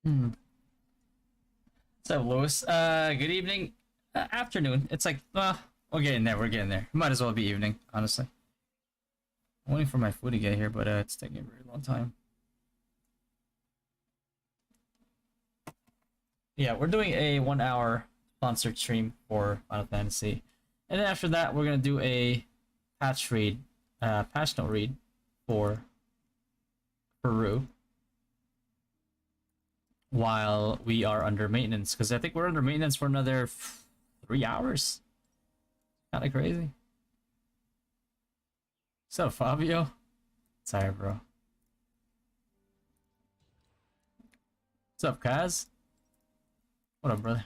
What's up, Lewis? Good evening. Afternoon. It's like, we're getting there. We're getting there. Might as well be evening, honestly. I'm waiting for my food to get here, but it's taking a very long time. Yeah, we're doing a 1 hour sponsored stream for Final Fantasy, and then after that, we're gonna do a patch note read for Peru while we are under maintenance, because I think we're under maintenance for another 3 hours. Kind of crazy. What's up, Fabio? Sorry, bro. What's up, Kaz? What up, brother?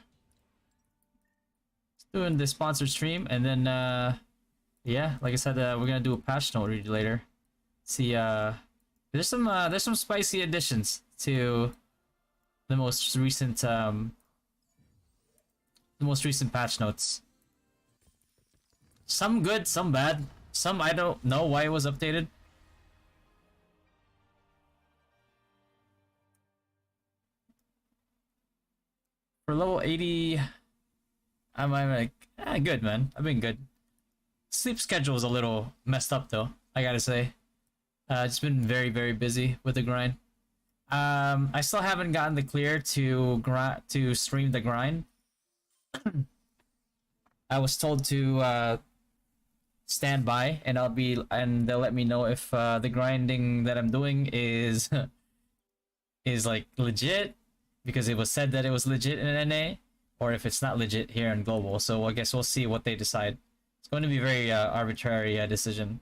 Just doing the sponsored stream, and then yeah, like I said, we're gonna do a patch note read later. See, there's some spicy additions to the most recent patch notes. Some good, some bad. Some I don't know why it was updated. For level 80, I'm like, good, man. I've been good. Sleep schedule is a little messed up though, I gotta say. It's been very, very busy with the grind. I still haven't gotten the clear to stream the grind. I was told to stand by, and they'll let me know if the grinding that I'm doing is is like legit, because it was said that it was legit in NA, or if it's not legit here in global. So I guess we'll see what they decide. It's going to be a very arbitrary decision.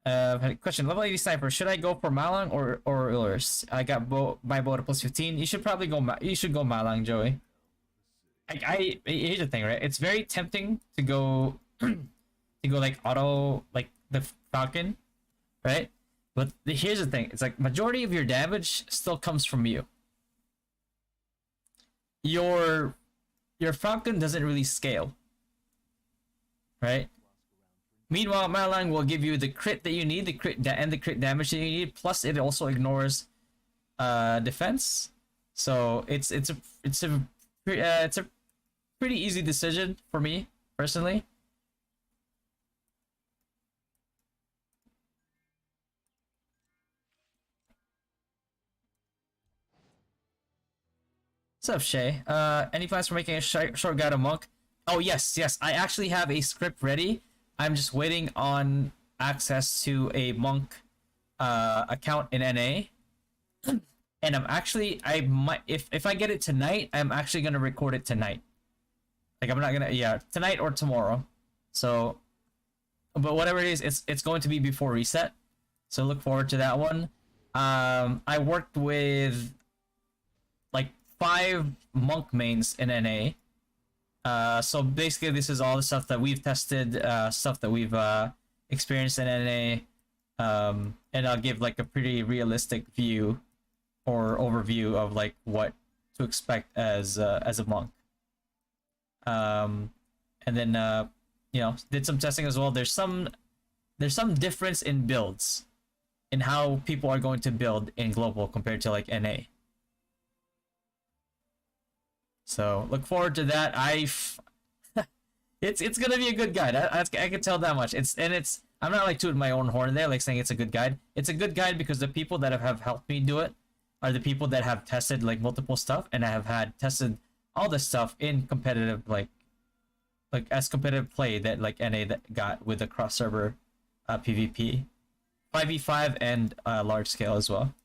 Question: level 80 sniper. Should I go for Malang or Ulrich? I got my bow at plus 15. You should probably go. You should go Malang, Joey. Here's the thing, right? It's very tempting to go like auto, like the Falcon, right? But here's the thing: it's like majority of your damage still comes from you. Your Falcon doesn't really scale, right? Meanwhile, Malang will give you the crit that you need, the crit damage that you need. Plus, it also ignores defense. So it's a pretty easy decision for me personally. What's up, Shay? Any plans for making a short guide of Monk? Oh yes. I actually have a script ready. I'm just waiting on access to a Monk account in NA, and I might, if I get it tonight, I'm actually gonna record it tonight. Like I'm not gonna, yeah, tonight or tomorrow. So, but whatever it is, it's going to be before reset. So look forward to that one. I worked with like 5 Monk mains in NA. So basically this is all the stuff that we've tested, stuff that we've experienced in NA, and I'll give like a pretty realistic view or overview of like what to expect as a Monk. And then you know, did some testing as well. There's some difference in builds, in how people are going to build in global compared to like NA. So look forward to that. It's gonna be a good guide. I can tell that much. I'm not like tooting my own horn there, like saying it's a good guide. It's a good guide because the people that have helped me do it are the people that have tested like multiple stuff, and I have had tested all this stuff in competitive like as competitive play that like NA that got with the cross server PvP, 5v5 and large scale as well.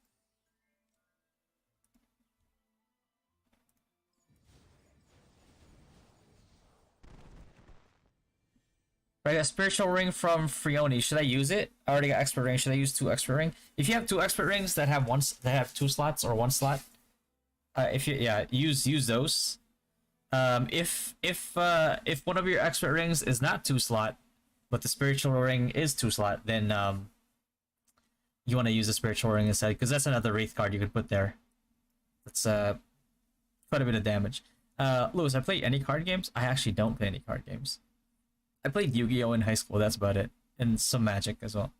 Right, a spiritual ring from Frioni. Should I use it? I already got expert ring. Should I use 2 expert ring? If you have 2 expert rings that have that have 2 slots or 1 slot, if you use those. If one of your expert rings is not 2 slot, but the spiritual ring is 2 slot, then you want to use the spiritual ring instead, because that's another wraith card you could put there. That's quite a bit of damage. Lewis, I play any card games? I actually don't play any card games. I played Yu-Gi-Oh in high school, that's about it. And some Magic as well.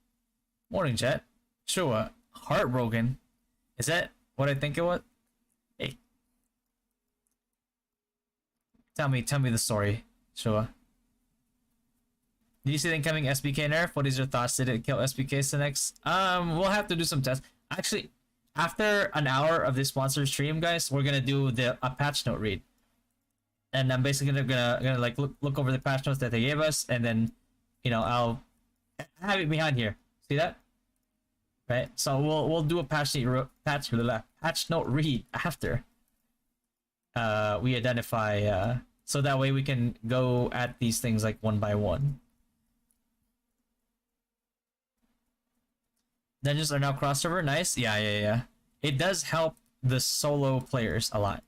Morning, Jet. Sure, heartbroken. Is that what I think it was? Hey. Tell me the story, Sure. Did you see the incoming SBK nerf? What is your thoughts? Did it kill SBK Cinex? We'll have to do some tests. Actually, after an hour of this sponsored stream, guys, we're gonna do a patch note read. And I'm basically gonna like look over the patch notes that they gave us, and then, you know, I'll have it behind here. See that? Right. So we'll do a patch note read after we identify, so that way we can go at these things like one by one. Dungeons are now crossover. Nice. Yeah. It does help the solo players a lot.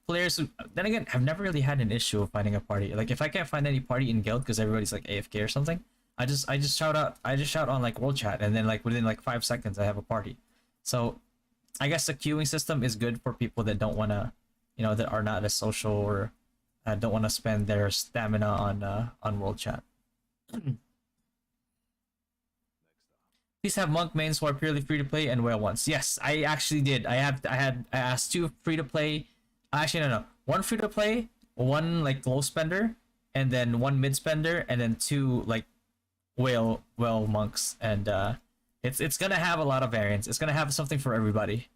Players who, then again, have never really had an issue of finding a party. Like, if I can't find any party in guild because everybody's like AFK or something, I just shout on like world chat, and then like within like 5 seconds I have a party. So I guess the queuing system is good for people that don't want to, you know, that are not as social, or don't want to spend their stamina on world chat. Please have monk mains who are purely free to play and whale ones. Yes, I actually did. I asked 2 free to play. Actually, no. 1 free to play, 1 like low spender, and then 1 mid spender, and then 2 like whale monks. And it's gonna have a lot of variants. It's gonna have something for everybody.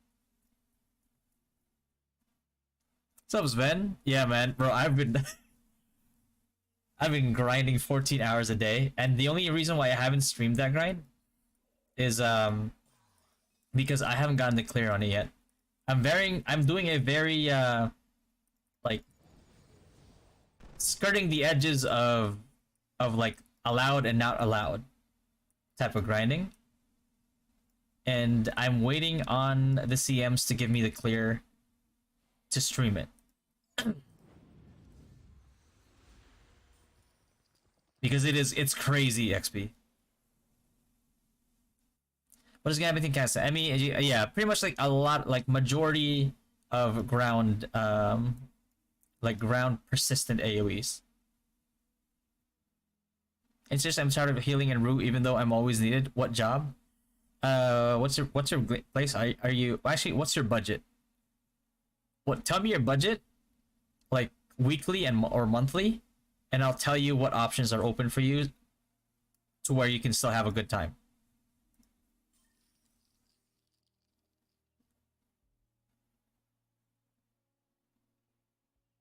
What's up, Sven? Yeah, man, bro, I've been grinding 14 hours a day, and the only reason why I haven't streamed that grind is because I haven't gotten the clear on it yet. I'm doing a very like skirting the edges of like allowed and not allowed type of grinding. And I'm waiting on the CMs to give me the clear to stream it. Because it's crazy XP. What is gonna be cast? I mean, yeah, pretty much like a lot, like majority of ground, like ground persistent AoEs. It's just I'm tired of healing and root, even though I'm always needed. What job? What's your place? Are you actually? What's your budget? Tell me your budget, like weekly or monthly, and I'll tell you what options are open for you, to where you can still have a good time.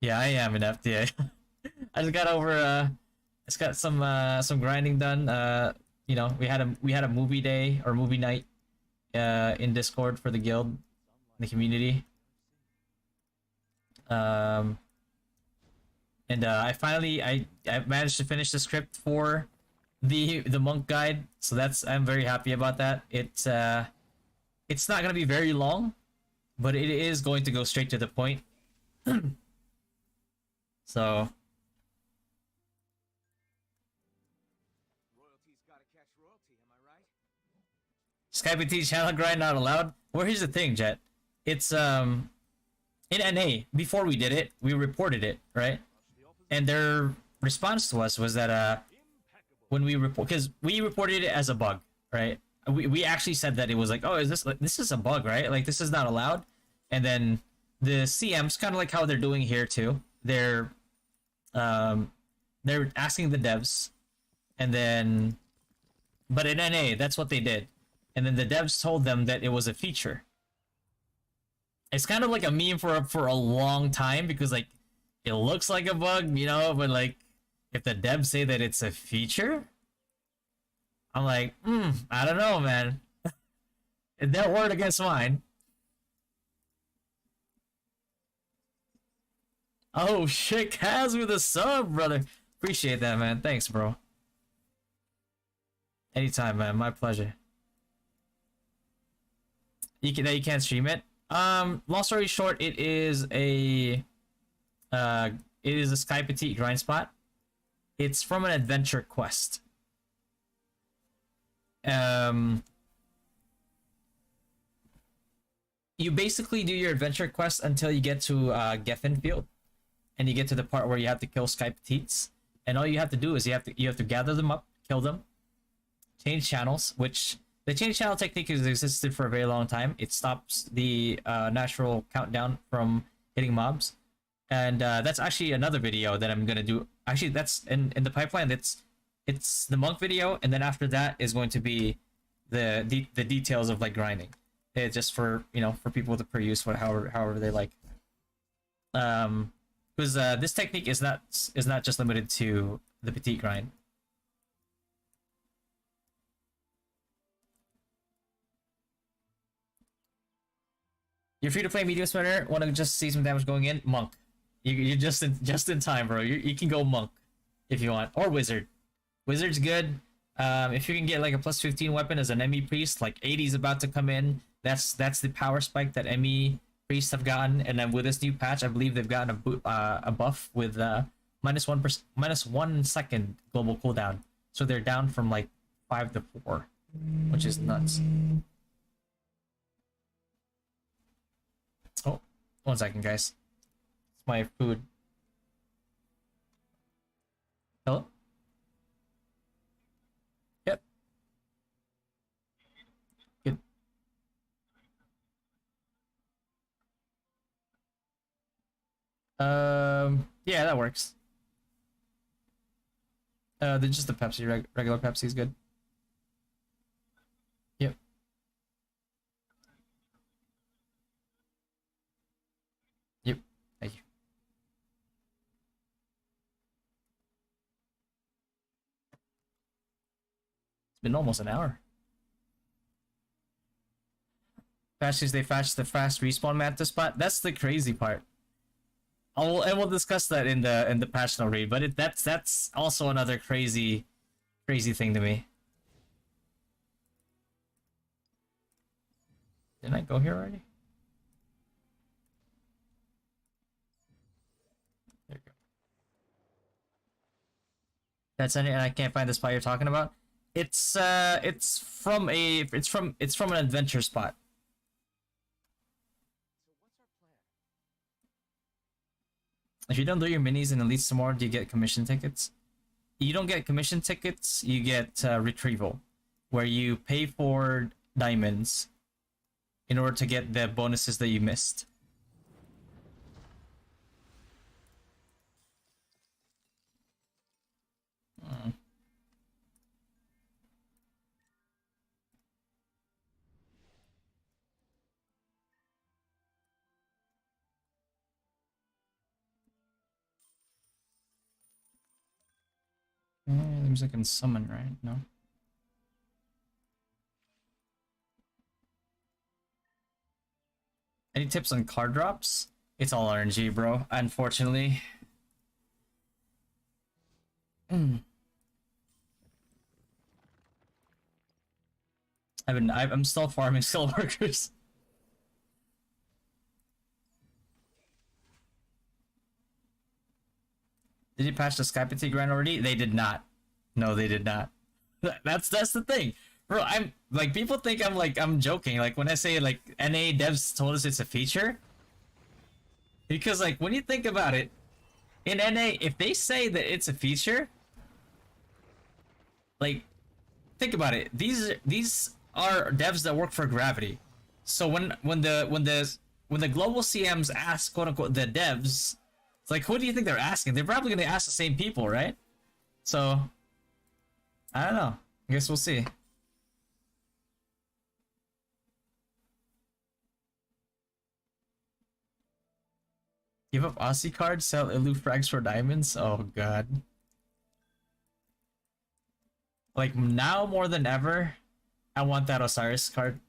Yeah, I am in FTA. I just got over just got some grinding done. You know, we had a movie day or movie night in Discord for the guild, the community. And I managed to finish the script for the monk guide, so I'm very happy about that. It's not gonna be very long, but it is going to go straight to the point. So royalty's gotta catch royalty, am I right? Skype and T channel grind not allowed. Well, here's the thing, Jet. It's in NA, before we did it, we reported it, right? And their response to us was that when we because we reported it as a bug, right? We actually said that it was like, oh, this is a bug, right? Like, this is not allowed. And then the CMs, kind of like how they're doing here too, they're asking the devs, and then, but in NA, that's what they did, and then the devs told them that it was a feature. It's kind of like a meme for a long time, because like it looks like a bug, you know, but like if the devs say that it's a feature, I'm like, I don't know, man. Their word against mine. Oh shit, Kaz with a sub, brother. Appreciate that, man. Thanks, bro. Anytime, man. My pleasure. You can't stream it. Long story short, it is a Sky Petite grind spot. It's from an adventure quest. You basically do your adventure quest until you get to Geffen Field, and you get to the part where you have to kill Sky Petites, and all you have to do is you have to gather them up, kill them, change channels, which the change channel technique has existed for a very long time. It stops the natural countdown from hitting mobs, and that's actually another video that I'm gonna do. Actually, that's in the pipeline. It's the monk video, and then after that is going to be the details of like grinding. It's just for for people to peruse however they like. Because this technique is not just limited to the petite grind. You're free to play medium spinner. Want to just see some damage going in? Monk. You're just in time, bro. You can go monk if you want, or wizard. Wizard's good. If you can get like a plus 15 weapon as an ME priest, like 80 is about to come in. That's the power spike that ME priests have gotten, and then with this new patch, I believe they've gotten a buff with minus 1 second global cooldown. So they're down from like 5 to 4, which is nuts. Oh, 1 second, guys. It's my food. Hello? Yep. Good. Yeah, that works. Just the Pepsi, regular Pepsi is good. Yep. Yep. Thank you. It's been almost an hour. Patches, they patched the fast respawn manta spot. That's the crazy part. And we'll discuss that in the patch note read, but that's also another crazy thing to me. Didn't I go here already? There we go. That's it, and I can't find the spot you're talking about. It's from an adventure spot. If you don't do your minis and elite some more, do you get commission tickets? You don't get commission tickets, you get retrieval, where you pay for diamonds in order to get the bonuses that you missed. Seems like I can summon, right? No. Any tips on card drops? It's all RNG, bro. Unfortunately. I'm still farming skill workers. Did you patch the Sky Petite grind already? They did not. No, they did not. That's the thing, bro. I'm like, people think I'm joking. Like when I say like NA devs told us it's a feature, because like when you think about it, in NA, if they say that it's a feature, like think about it. These are devs that work for Gravity. So when the global CMs ask quote unquote the devs, it's like, who do you think they're asking? They're probably gonna ask the same people, right? So I don't know. I guess we'll see. Give up Aussie cards, sell Illu frags for diamonds. Oh god. Like now more than ever, I want that Osiris card.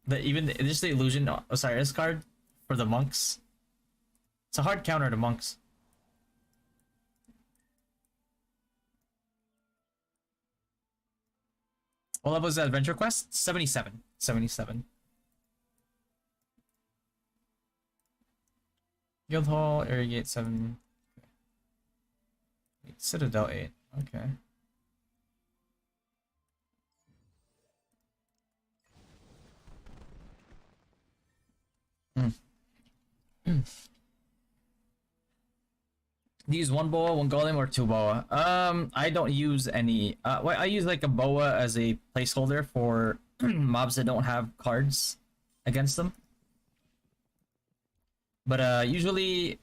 Just the illusion Osiris card for the monks. It's a hard counter to monks. What level is the adventure quest? 77. 77. Guildhall, Irrigate 7. Citadel 8. Okay. Do you use one boa, one golem, or two boa? I don't use any. Well, I use like a boa as a placeholder for mobs that don't have cards against them. But usually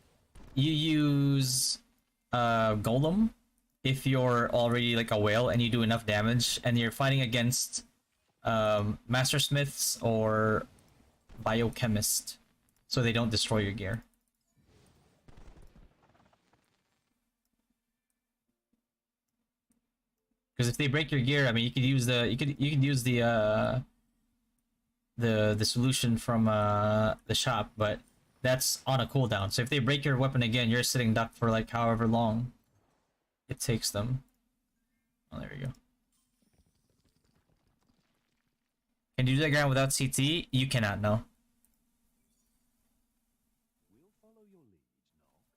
you use golem if you're already like a whale and you do enough damage and you're fighting against master smiths or biochemist, so they don't destroy your gear. Because if they break your gear, I mean, you could use the solution from the shop, but that's on a cooldown. So if they break your weapon again, you're sitting duck for like however long it takes them. Oh, there we go. Can you do that ground without CT? You cannot, no.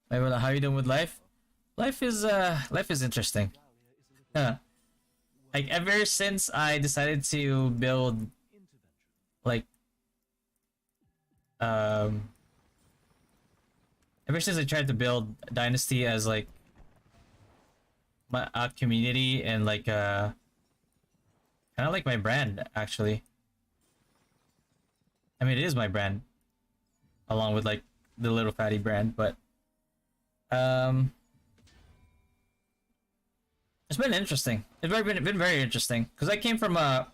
Hey, well, how are you doing with life? Life is interesting. Like ever since I decided to build like ever since I tried to build Dynasty as like my community and like kind of like my brand actually. I mean, it is my brand along with like the Little Fatty brand, but it's been interesting. It's been very interesting because I came from like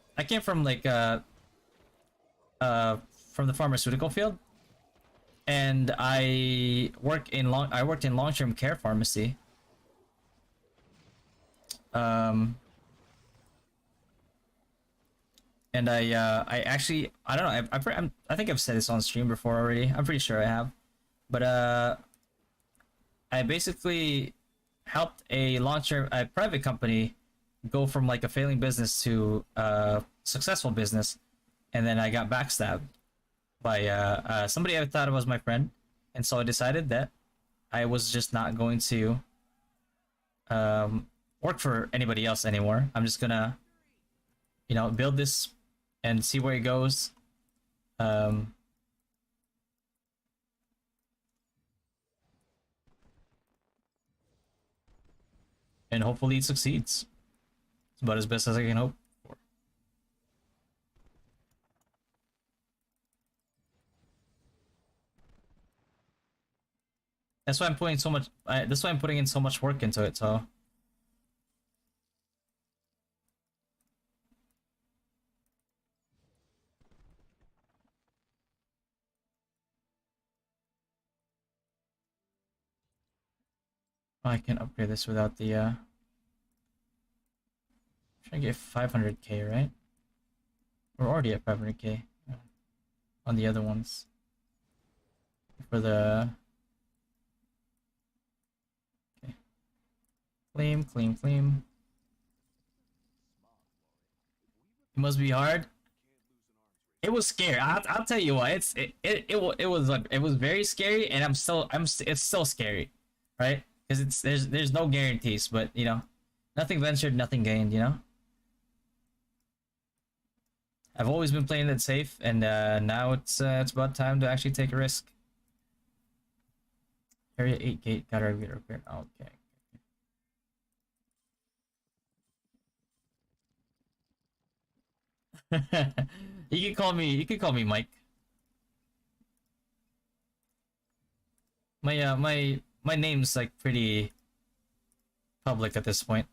from the pharmaceutical field, and I worked in long-term care pharmacy. And I actually I don't know I think I've said this on stream before already. I'm pretty sure I have, but I basically helped a private company go from like a failing business to a successful business, and then I got backstabbed by somebody I thought was my friend, and so I decided that I was just not going to work for anybody else anymore. I'm just gonna, you know, build this and see where it goes. And hopefully it succeeds. It's about as best as I can hope for. That's why I'm putting so much. That's why I'm putting in so much work into it. So. Oh, I can upgrade this without the trying to get 500k, right? We're already at 500k on the other ones. For the okay. Claim. It must be hard. It was scary. I'll tell you what. It was like it was very scary, and it's still scary, right? Because there's no guarantees, but you know, nothing ventured, nothing gained. You know. I've always been playing it safe, and now it's about time to actually take a risk. Area 8 gate, gotta repair. Okay. You can call me Mike. My name's like pretty public at this point.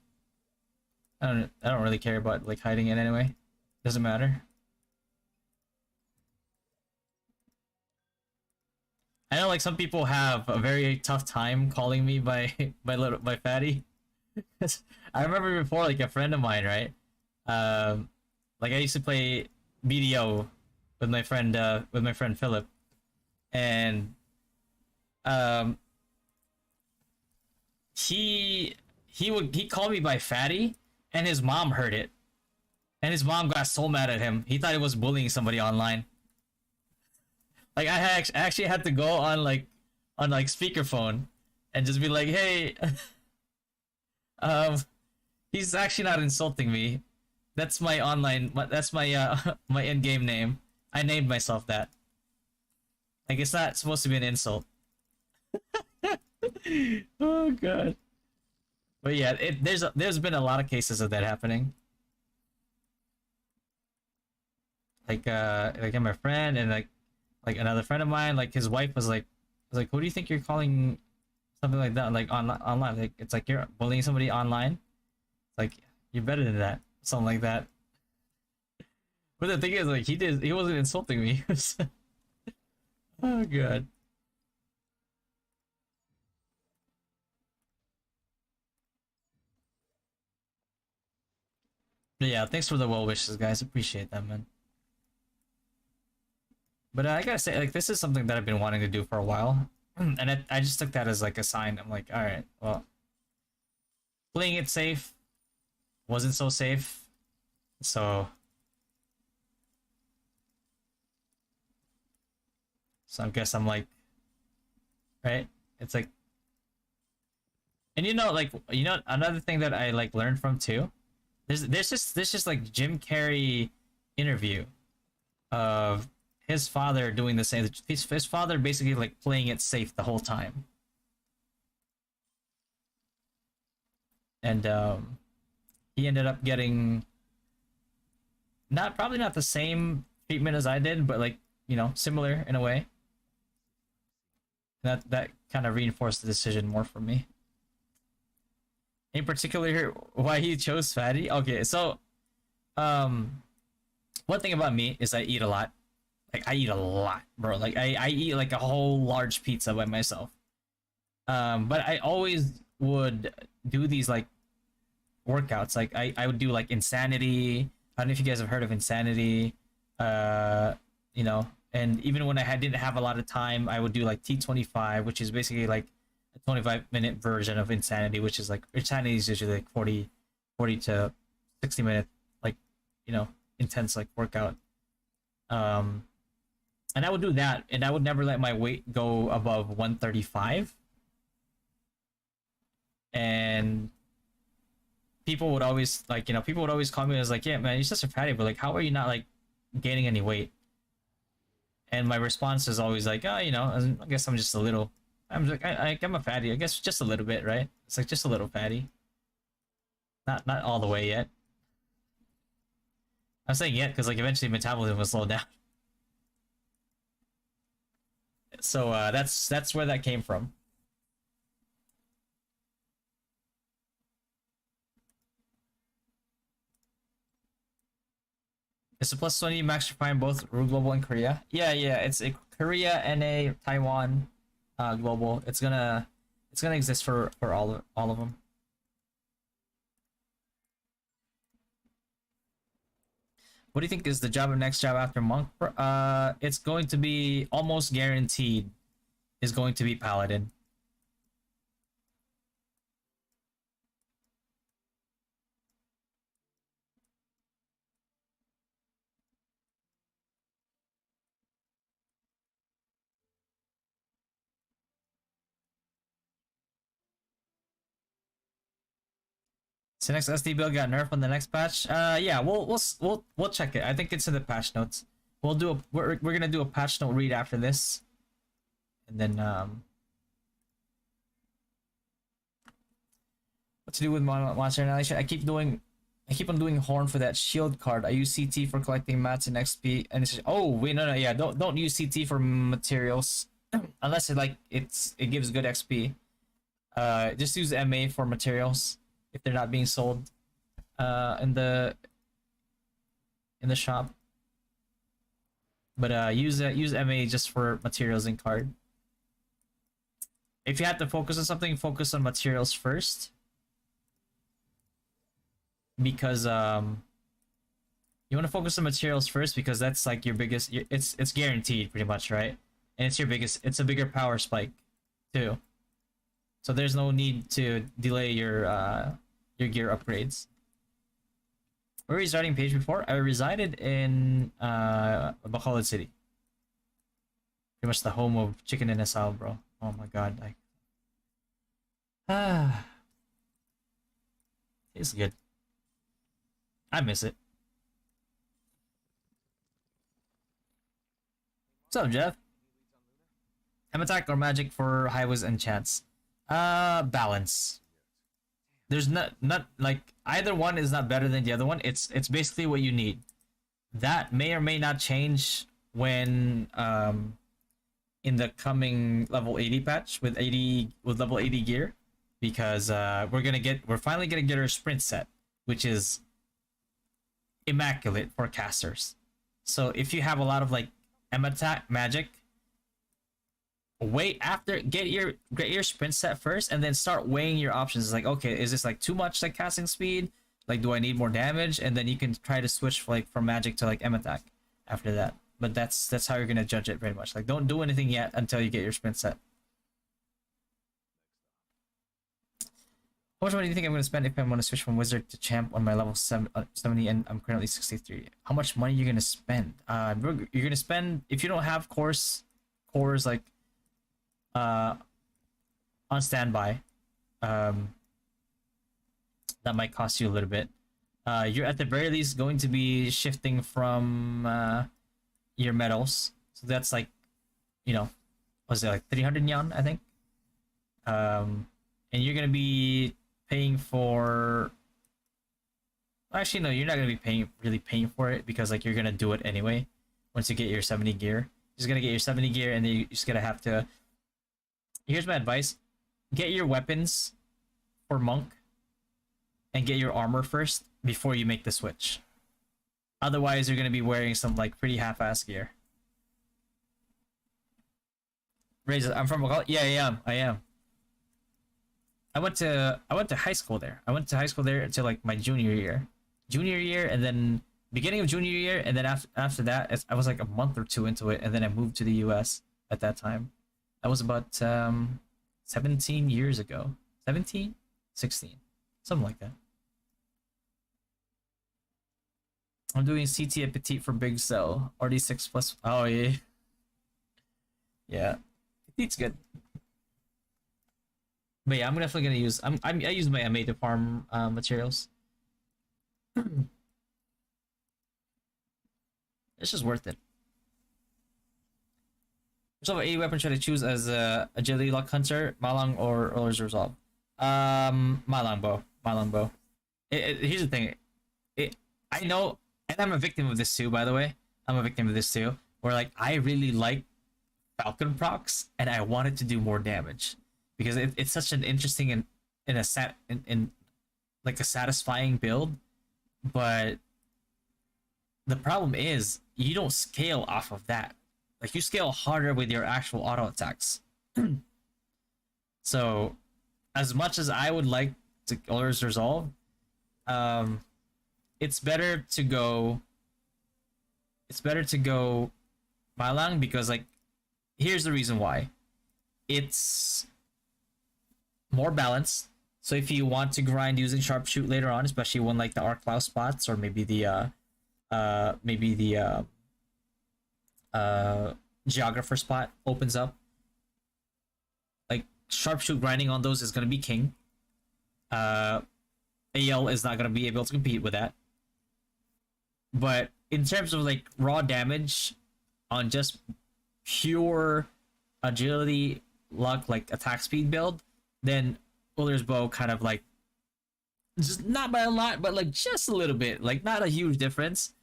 I don't really care about like hiding it anyway. Doesn't matter. I know like some people have a very tough time calling me by by fatty. I remember before like a friend of mine, right? Like I used to play BDO with my friend Philip, and he called me by fatty, and his mom heard it, And his mom got so mad at him. He thought he was bullying somebody online. Like I actually had to go on like speakerphone and just be like, "Hey, um, he's actually not insulting me. That's my online. That's my my in-game name. I named myself that. Like it's not supposed to be an insult." Oh god. But yeah, there's been a lot of cases of that happening. Like my friend and like another friend of mine, like his wife was like, "Who do you think you're calling?" Something like that, like online. Like it's like you're bullying somebody online. It's like you're better than that, something like that. But the thing is, like he wasn't insulting me. Oh god. But yeah, thanks for the well wishes, guys. Appreciate that, man. But I gotta say, like, this is something that I've been wanting to do for a while, and I just took that as like a sign. I'm like, all right, well, playing it safe wasn't so safe, so I guess I'm like, right? It's like, and like another thing that I like learned from too. There's just like Jim Carrey interview of his father doing the same. His father basically like playing it safe the whole time, and he ended up getting not probably not the same treatment as I did, but like similar in a way. That kind of reinforced the decision more for me. In particular, why he chose fatty. Okay, so um, one thing about me is I eat a lot. Like I eat a lot, bro. Like I eat like a whole large pizza by myself. But I always would do these like workouts. Like I would do like Insanity. I don't know if you guys have heard of Insanity. Uh, and even when didn't have a lot of time, I would do like T25, which is basically like a 25-minute version of Insanity, which is like Insanity is usually like 40 to 60 minute like intense like workout. Um, and I would do that, and I would never let my weight go above 135. And people would always people would always call me as like, yeah, man, you're just a fatty, but like, how are you not like gaining any weight? And my response is always like, oh, I guess I'm just a little. I'm like, I'm a fatty. I guess just a little bit, right? It's like just a little fatty. Not all the way yet. I'm saying yet because like eventually metabolism will slow down. So that's where that came from. It's a plus 20 max for fine both global and Korea. Yeah, yeah, it's a Korea, NA, Taiwan, global. It's gonna exist for all of them. What do you think is the next job after monk? It's going to be almost guaranteed. Is going to be paladin. So next SD build got nerfed on the next patch. Yeah, we'll check it. I think it's in the patch notes. We're gonna do a patch note read after this, and then what to do with monster annihilation? I keep on doing horn for that shield card. I use CT for collecting mats and XP, and it's oh wait no yeah don't use CT for materials unless it gives good XP. Just use MA for materials if they're not being sold in the shop. But use MA just for materials and card. If you have to focus on something, focus on materials first. Because you want to focus on materials first because that's like your biggest it's guaranteed pretty much, right? And it's a bigger power spike too. So there's no need to delay your gear upgrades. Where were you starting page before? I resided in Bacolod City. Pretty much the home of chicken and asal, bro. Oh my god, like it's good. I miss it. What's up, Jeff? M attack or magic for highways and chance? Balance. There's not like either one is not better than the other one. It's basically what you need. That may or may not change when in the coming level 80 patch with level 80 gear, because we're finally gonna get our sprint set, which is immaculate for casters. So if you have a lot of like M attack magic, wait after get your sprint set first and then start weighing your options. It's like, okay, is this like too much like casting speed? Like, do I need more damage? And then you can try to switch like from magic to like M attack after that. But that's how you're gonna judge it pretty much. Like, don't do anything yet until you get your sprint set. How much money do you think I'm gonna spend if I want to switch from wizard to champ on my level 70 and I'm currently 63? How much money are you gonna spend? You're gonna spend, if you don't have cores like on standby, that might cost you a little bit. You're at the very least going to be shifting from your metals, so that's like, you know, was it like 300 yen, I think. And you're gonna be paying for, actually no, you're not gonna be really paying for it, because like you're gonna do it anyway once you get your 70 gear. You're just gonna get your 70 gear, and then you're just gonna have to, here's my advice: get your weapons for monk and get your armor first before you make the switch. Otherwise you're gonna be wearing some like pretty half-ass gear. Razor, I'm from Bacolod. Yeah, I am. I went to high school there. I went to high school there until like my junior year, and then beginning of junior year, and then after that, I was like a month or two into it, and then I moved to the US at that time. That was about 17 years ago. 17? 16. Something like that. I'm doing CT and Petite for Big Cell. RD6 plus. Oh, yeah. Yeah. Petite's good. But yeah, I'm definitely gonna use. I use my MA to farm materials. It's just worth it. So, a weapon should I choose as agility lock hunter, Malang or Ruler's Resolve? Malang bow. Here's the thing. I know, and I'm a victim of this too. By the way, I'm a victim of this too. Where like I really like Falcon procs, and I wanted to do more damage, because it's such an interesting and in like a satisfying build. But the problem is you don't scale off of that. Like, you scale harder with your actual auto attacks. So as much as I would like to Ruler's Resolve, it's better to go Malang, because like, here's the reason why. It's more balanced. So if you want to grind using sharpshoot later on, especially when like the arc cloud spots, or maybe the geographer spot opens up, like sharpshoot grinding on those is gonna be king. AL is not gonna be able to compete with that. But in terms of like raw damage on just pure agility, luck, like attack speed build, then Ruler's Bow kind of like, just not by a lot, but like just a little bit, like not a huge difference,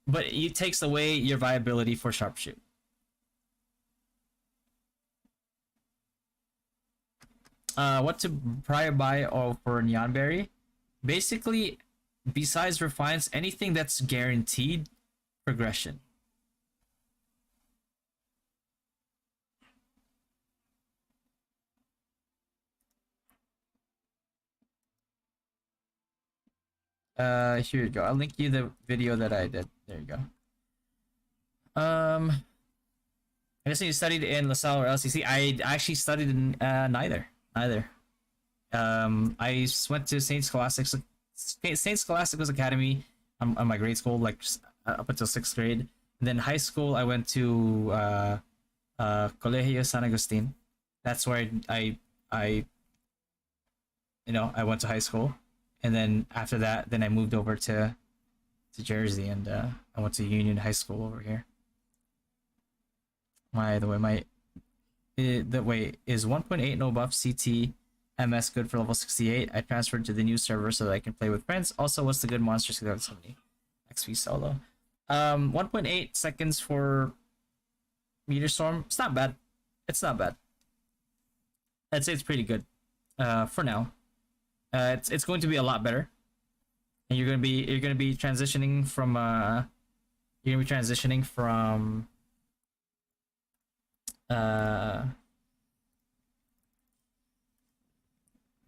but it takes away your viability for sharpshoot. What to prior buy for Neonberry? Basically, besides refines, anything that's guaranteed progression. Here you go. I'll link you the video that I did. There you go. I guess you studied in LaSalle or LCC. I actually studied in neither. I went to St. Scholastic's Academy, on my grade school, like up until 6th grade. And then high school, I went to Colegio San Agustin. That's where I I went to high school, and then after that, then I moved over to Jersey, and I went to Union High School over here. By the way, the way is 1.8 no buff CT MS good for level 68. I transferred to the new server so that I can play with friends. Also, what's the good monsters? 2070 XP solo. 1.8 seconds for Meteor Storm. It's not bad. It's not bad. I'd say it's pretty good. For now. It's going to be a lot better. And you're gonna be transitioning from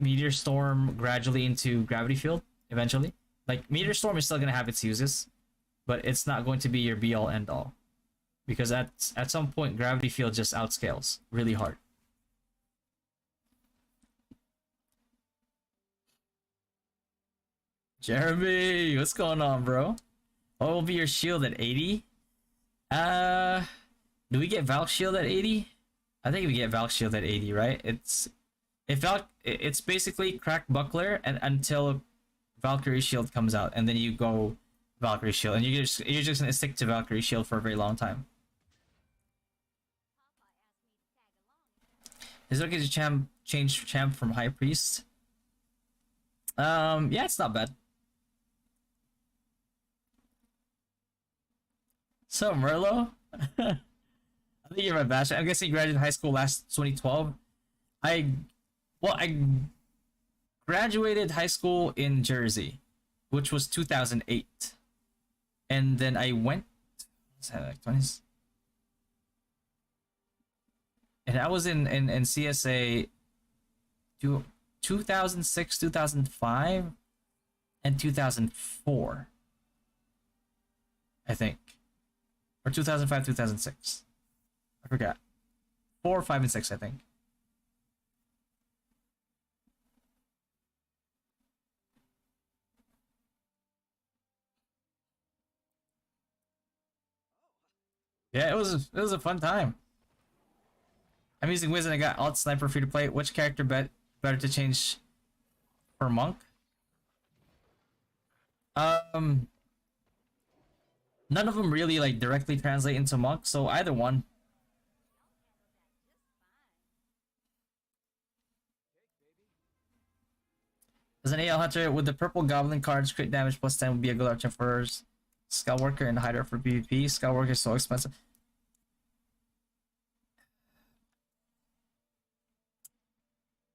Meteor Storm gradually into Gravity Field eventually. Like Meteor Storm is still gonna have its uses, but it's not going to be your be all end all, because at some point Gravity Field just outscales really hard. Jeremy, what's going on, bro? What will be your shield at 80? Do we get Valk Shield at 80? I think we get Valk Shield at 80, right? It's basically Crack Buckler and until Valkyrie Shield comes out, and then you go Valkyrie Shield, and you're just gonna stick to Valkyrie Shield for a very long time. Is it okay to change champ from High Priest? Yeah, it's not bad. So Merlo, I think you're my bachelor. I'm guessing you graduated high school last 2012. I graduated high school in Jersey, which was 2008, and then I went. What's that, like 20s? And I was in CSA 2006, 2005, and 2004, I think, or 2005, 2006. I forgot. 4, 5, and 6, I think. Yeah, it was a fun time. I'm using Wiz and I got Alt Sniper free to play. Which character better to change for Monk? None of them really like directly translate into Monk, so either one. As an AL Hunter, with the purple Goblin cards, crit damage plus 10 would be a good option for Skullworker and Hider for PvP. Skullworker is so expensive.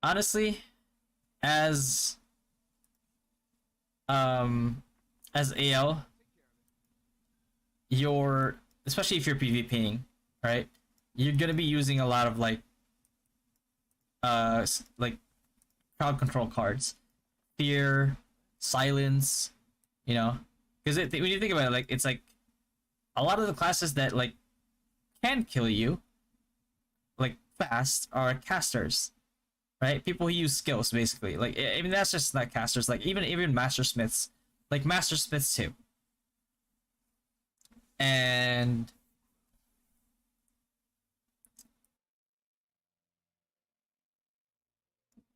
Honestly, as AL, especially if you're PvPing, right? You're gonna be using a lot of like crowd control cards, fear, silence, because when you think about it, like it's like a lot of the classes that like can kill you, like fast, are casters, right? People who use skills basically. Like I mean, that's just not casters. Like even master smiths, like master smiths too. And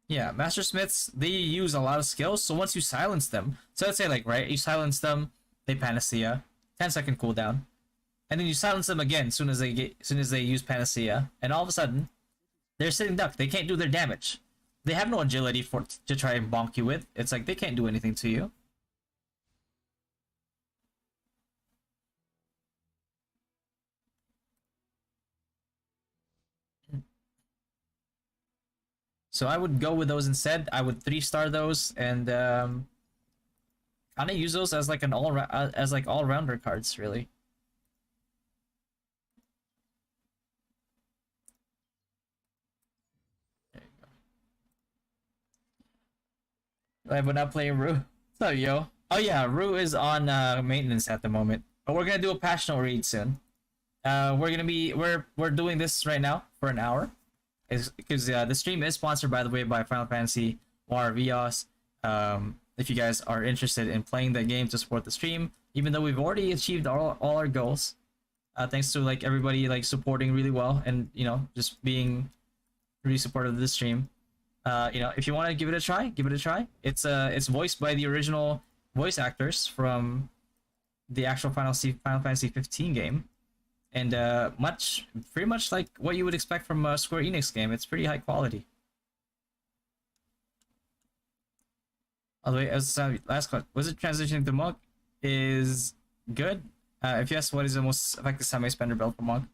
yeah, master smiths, they use a lot of skills. So once you silence them, so let's say like right, you silence them, they panacea, 10-second cooldown, and then you silence them again as soon as they use panacea, and all of a sudden they're sitting duck. They can't do their damage. They have no agility to try and bonk you with. It's like they can't do anything to you. So I would go with those instead. I would 3-star those and kind of use those as like all-rounder cards, really. There you go. I've been not playing Rue. What's up, yo? Oh yeah, Rue is on maintenance at the moment, but we're gonna do a passional read soon. We're doing this right now for an hour. Is because the stream is sponsored, by the way, by Final Fantasy War Vios. if you guys are interested in playing the game to support the stream, even though we've already achieved all our goals, thanks to like everybody like supporting really well and just being really supportive of this stream. If you want to give it a try, give it a try. It's voiced by the original voice actors from the actual Final Fantasy 15 game, and pretty much like what you would expect from a Square Enix game. It's pretty high quality. By the way, as last question, was it transitioning to Monk is good? If yes, what is the most effective semi-spender build for Monk?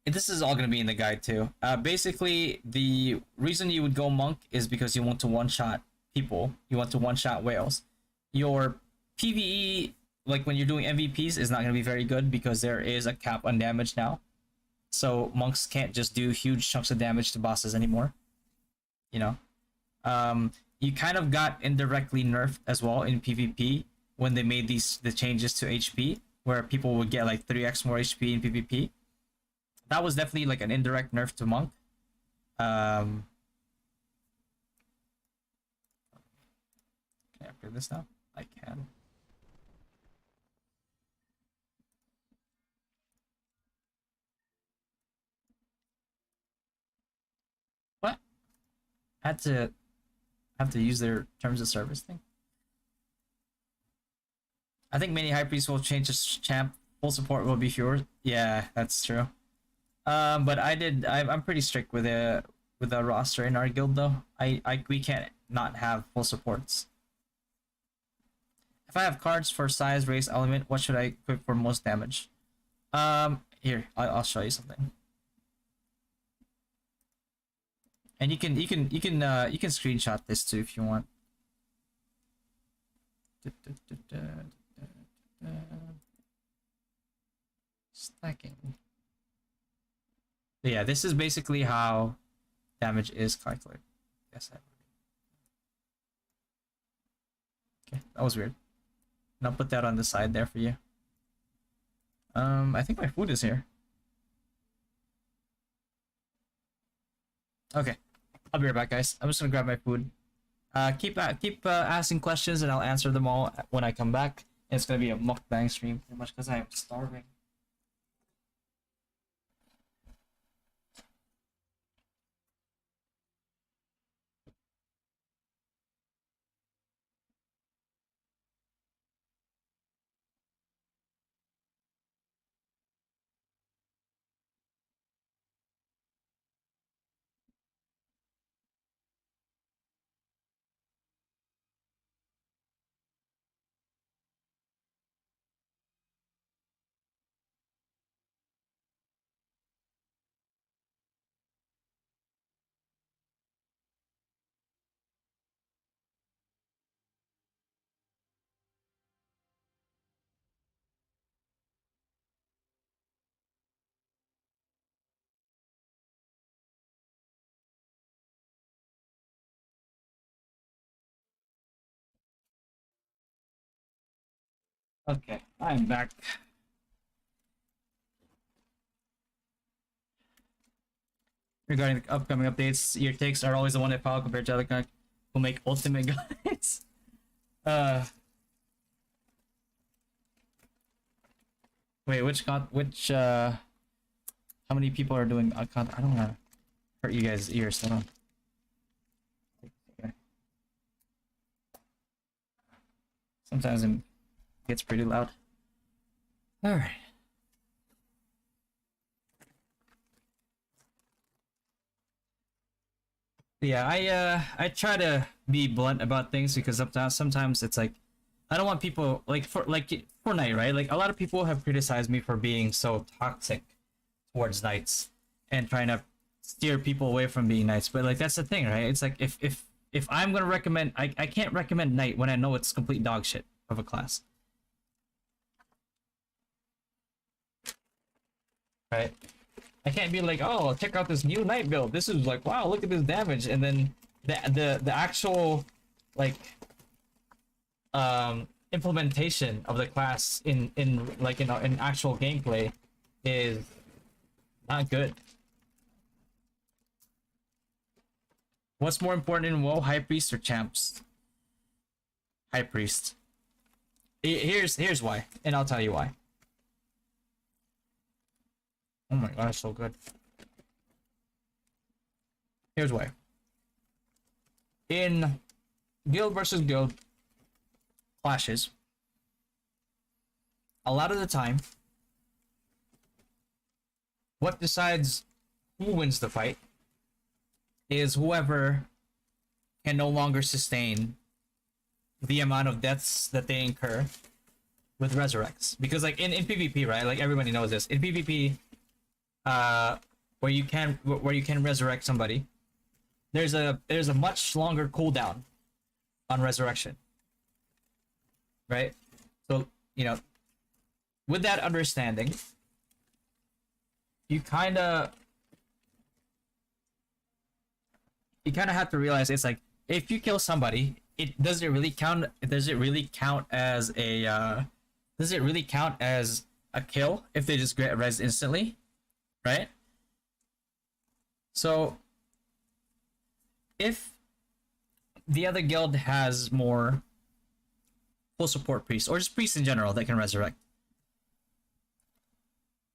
This is all going to be in the guide too. Basically, the reason you would go Monk is because you want to one-shot people. You want to one-shot whales. Your PvE, like when you're doing MVPs, is not going to be very good because there is a cap on damage now. So monks can't just do huge chunks of damage to bosses anymore. You kind of got indirectly nerfed as well in PvP when they made the changes to HP, where people would get like 3x more HP in PvP. That was definitely like an indirect nerf to Monk. Can I upgrade this now? I can. What? I have to use their terms of service thing. I think many high priests will change the champ. Full support will be fewer. Yeah, that's true. But I'm pretty strict with the roster in our guild though. We can't not have full supports. If I have cards for size, race, element, what should I equip for most damage? Here, I'll show you something. And you can screenshot this too if you want. Stacking. But yeah, this is basically how damage is calculated. Yes, okay, that was weird. And I'll put that on the side there for you. I think my food is here. Okay, I'll be right back, guys. I'm just gonna grab my food. Keep asking questions and I'll answer them all when I come back. And it's gonna be a mukbang stream, pretty much because I am starving. Okay, I'm back. Regarding the upcoming updates, your takes are always the one that follow compared to other guys who make ultimate guides. Wait, how many people are doing I don't wanna hurt you guys' ears, hold on. Okay. Sometimes it gets pretty loud. Alright. Yeah, I try to be blunt about things because sometimes it's like I don't want people like for Knight, right? Like a lot of people have criticized me for being so toxic towards knights and trying to steer people away from being knights. But like that's the thing, right? It's like if I'm gonna recommend, I can't recommend Knight when I know it's complete dog shit of a class, right? I can't be like, oh, check out this new Knight build. This is like, wow, look at this damage, and then the actual like implementation of the class in actual gameplay is not good. What's more important in WoW, High Priest or Champs? High Priest. Here's why, and I'll tell you why. Oh my god, so good. Here's why. In guild versus guild clashes, a lot of the time, what decides who wins the fight is whoever can no longer sustain the amount of deaths that they incur with resurrects. Because like in PvP, right? Like everybody knows this. In PvP, where you can resurrect somebody, there's a much longer cooldown on resurrection. Right? So, you know, with that understanding, you kinda have to realize it's like if you kill somebody, does it really count as a kill if they just get res instantly, right? So if the other guild has more full support priests or just priests in general that can resurrect,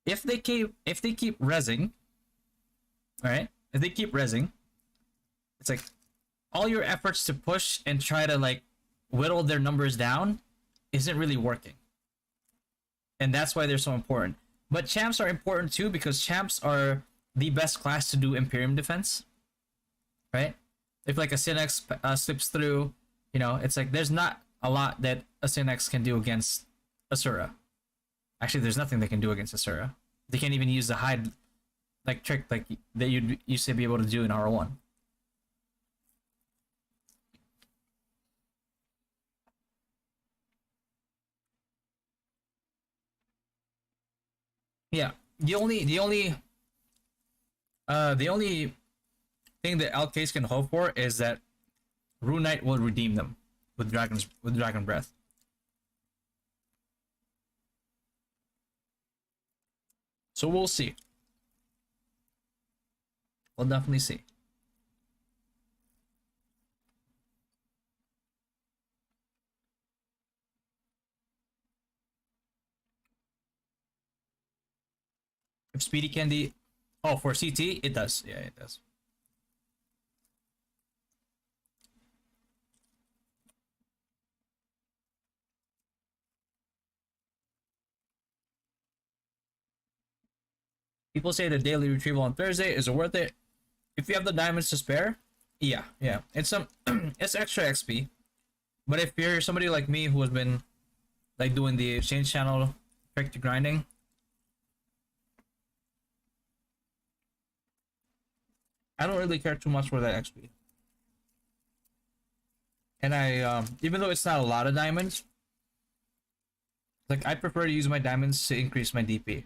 if they keep rezzing, right? If they keep rezzing, it's like all your efforts to push and try to like whittle their numbers down isn't really working. And that's why they're so important. But champs are important too because champs are the best class to do Imperium defense. Right? If like a Synex slips through, you know, it's like there's not a lot that a Synex can do against Asura. Actually, there's nothing they can do against Asura. They can't even use the hide like trick like that you used to be able to do in R1. Yeah, the only thing that Alcase can hope for is that Rune Knight will redeem them with Dragon Breath. So we'll see. We'll definitely see. If Speedy Candy, oh, for CT, it does. Yeah, it does. People say the daily retrieval on Thursday is it worth it? If you have the diamonds to spare, yeah. It's some, it's extra XP. But if you're somebody like me who has been like doing the exchange channel, trick grinding, I don't really care too much for that XP. And I, even though it's not a lot of diamonds, like I prefer to use my diamonds to increase my DP.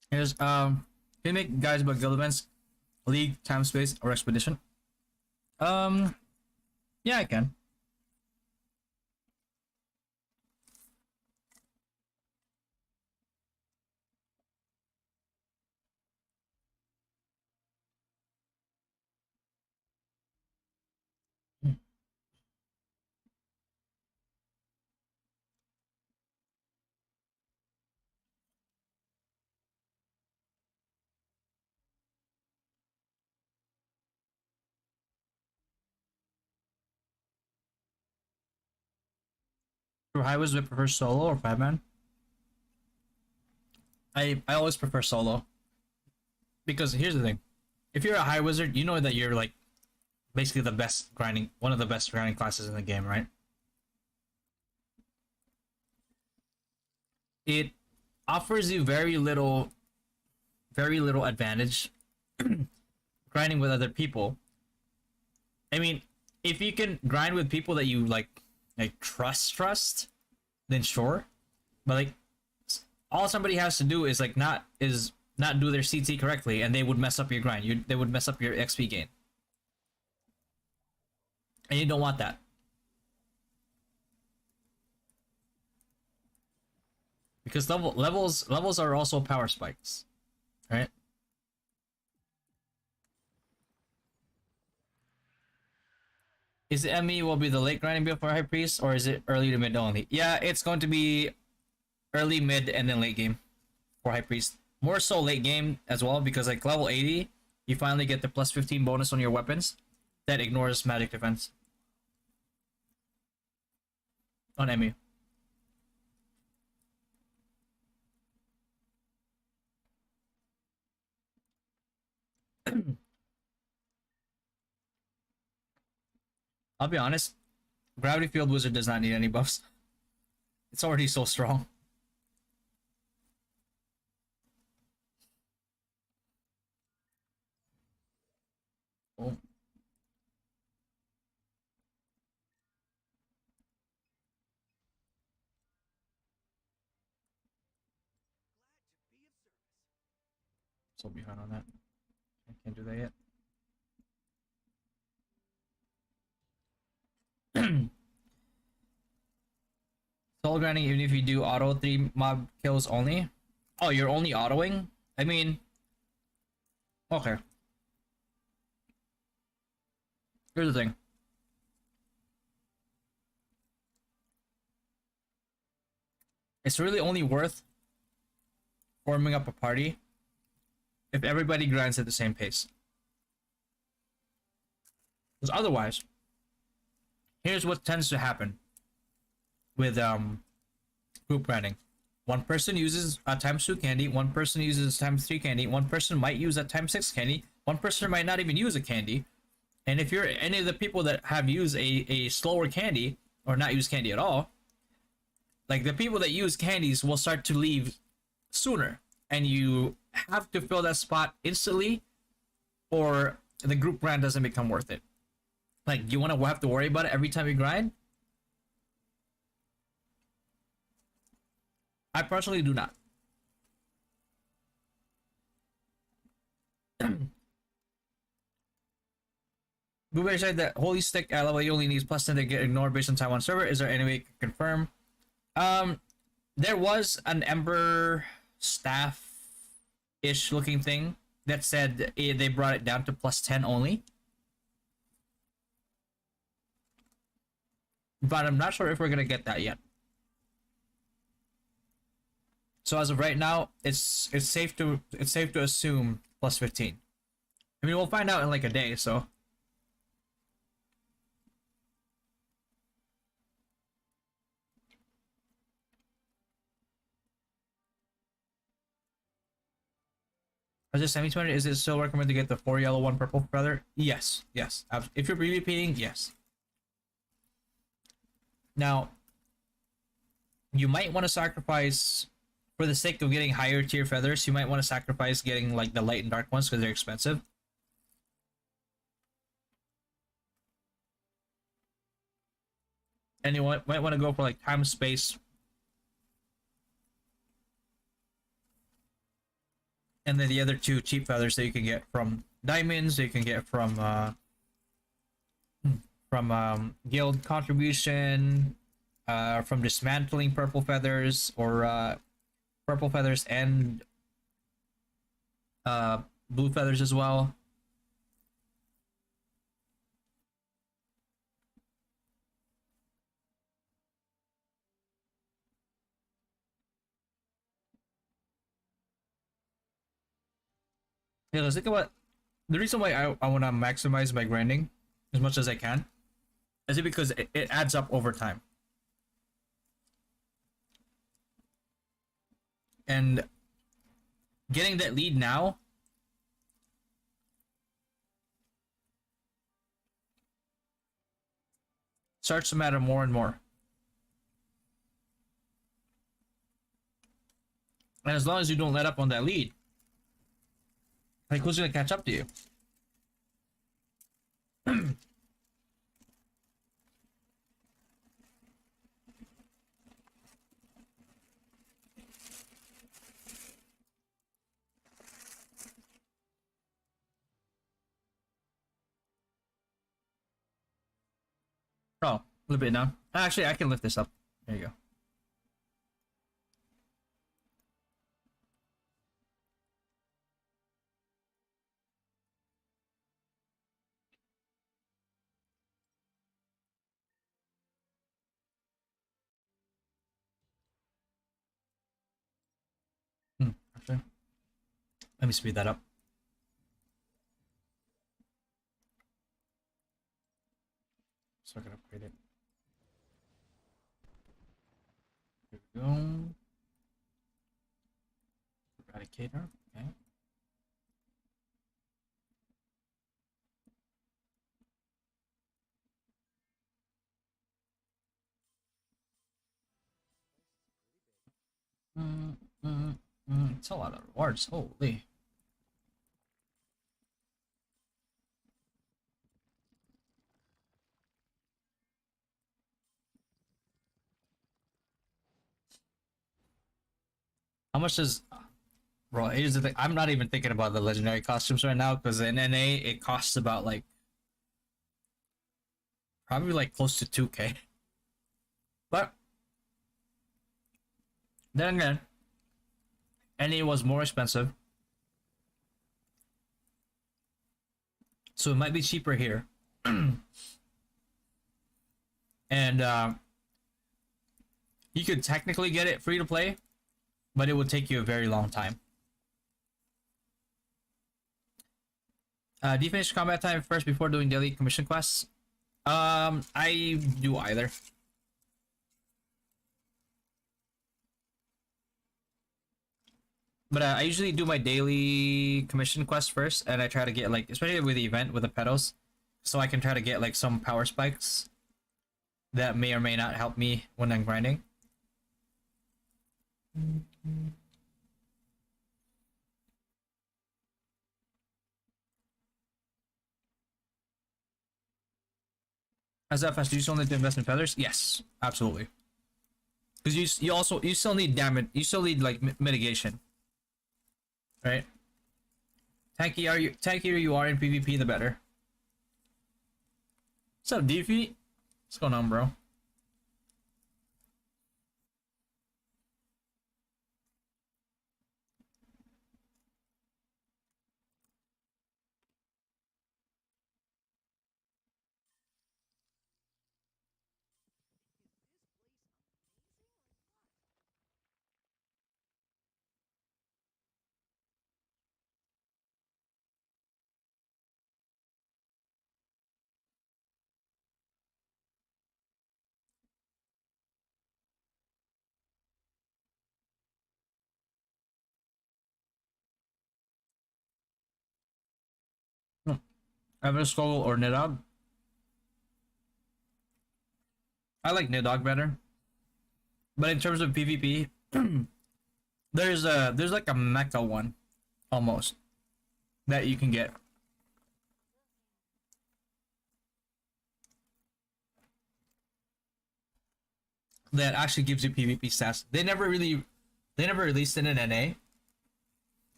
Here's can you make guys about guild events, league, time, space, or expedition? Yeah, I can. For high wizard, prefer solo or 5-man? I always prefer solo. Because here's the thing. If you're a high wizard, you know that you're like basically the best grinding, one of the best grinding classes in the game, right? It offers you very little advantage grinding with other people. I mean, if you can grind with people that you like trust, then sure. But like, all somebody has to do is like not do their CT correctly, and they would mess up your grind. They would mess up your XP gain, and you don't want that. Because levels are also power spikes, right? Is it ME will be the late grinding build for High Priest, or is it early to mid only? Yeah, it's going to be early, mid, and then late game for High Priest. More so late game as well, because like level 80, you finally get the plus 15 bonus on your weapons that ignores magic defense on ME. I'll be honest, Gravity Field Wizard does not need any buffs. It's already so strong. Oh. So behind on that. I can't do that yet. Soul grinding even if you do auto 3 mob kills only? Oh, you're only autoing? I mean... Okay. Here's the thing. It's really only worth forming up a party if everybody grinds at the same pace. Because otherwise, here's what tends to happen with group grinding. One person uses a ×2 candy, one person uses ×3 candy, one person might use a ×6 candy, one person might not even use a candy. And if you're any of the people that have used a slower candy, or not use candy at all, like the people that use candies will start to leave sooner. And you have to fill that spot instantly, or the group grind doesn't become worth it. Like, you want to have to worry about it every time you grind? I personally do not. Blueberry said that Holy Stick at level only needs plus 10 to get ignored based on Taiwan server. Is there any way you can confirm? There was an Ember staff-ish looking thing that said they brought it down to plus 10 only. But I'm not sure if we're gonna get that yet. So as of right now, it's safe to assume plus 15. I mean, we'll find out in like a day, so. As a semi-20, is it still recommended to get the 4 yellow, 1 purple feather? Yes, yes. If you're PvPing, yes. Now, you might want to sacrifice, for the sake of getting higher tier feathers, you might want to sacrifice getting like the light and dark ones because they're expensive. And you might want to go for like time, space, and then the other 2 cheap feathers that you can get from diamonds, that you can get from guild contribution, from dismantling purple feathers, or purple feathers and blue feathers as well. Yeah, let's think about the reason why I want to maximize my grinding as much as I can. Is it because it adds up over time? And getting that lead now starts to matter more and more. And as long as you don't let up on that lead, like, who's gonna catch up to you? Oh, a little bit now. Actually, I can lift this up. There you go. Let me speed that up. So I can upgrade it. Here we go. Eradicator. Okay. Mm, it's a lot of rewards. Holy. How much does... Bro, here's the thing. I'm not even thinking about the legendary costumes right now because in NA it costs about like probably like close to 2K. But then again, NA was more expensive. So it might be cheaper here. And you could technically get it free to play, but it would take you a very long time. Do you finish combat time first before doing daily commission quests? I do either. But I usually do my daily commission quest first, and I try to get like, especially with the event with the pedals, so I can try to get like some power spikes that may or may not help me when I'm grinding. As FS, do you still need to invest in feathers? Yes, absolutely. Because you still need damage. You still need like mitigation, right? Tankier you are in PvP, the better. What's up, DP? What's going on, bro? Everskull or Nidog? I like Nidog better. But in terms of PvP, there's like a mecha one almost that you can get. That actually gives you PvP stats. They never released it in NA.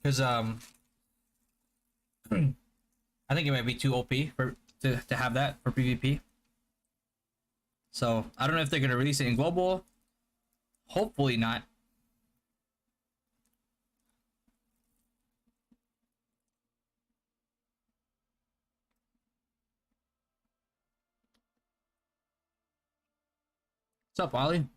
Because I think it might be too OP for to have that for PvP. So I don't know if they're gonna release it in global. Hopefully not. What's up, Ollie?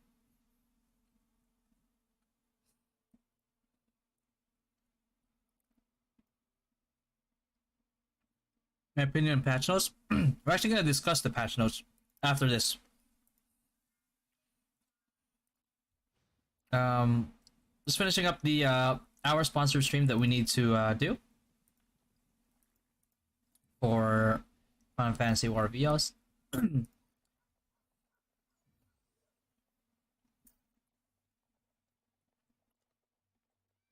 My opinion on patch notes. We're actually gonna discuss the patch notes after this. Just finishing up the our sponsor stream that we need to do for Final Fantasy War VOs. You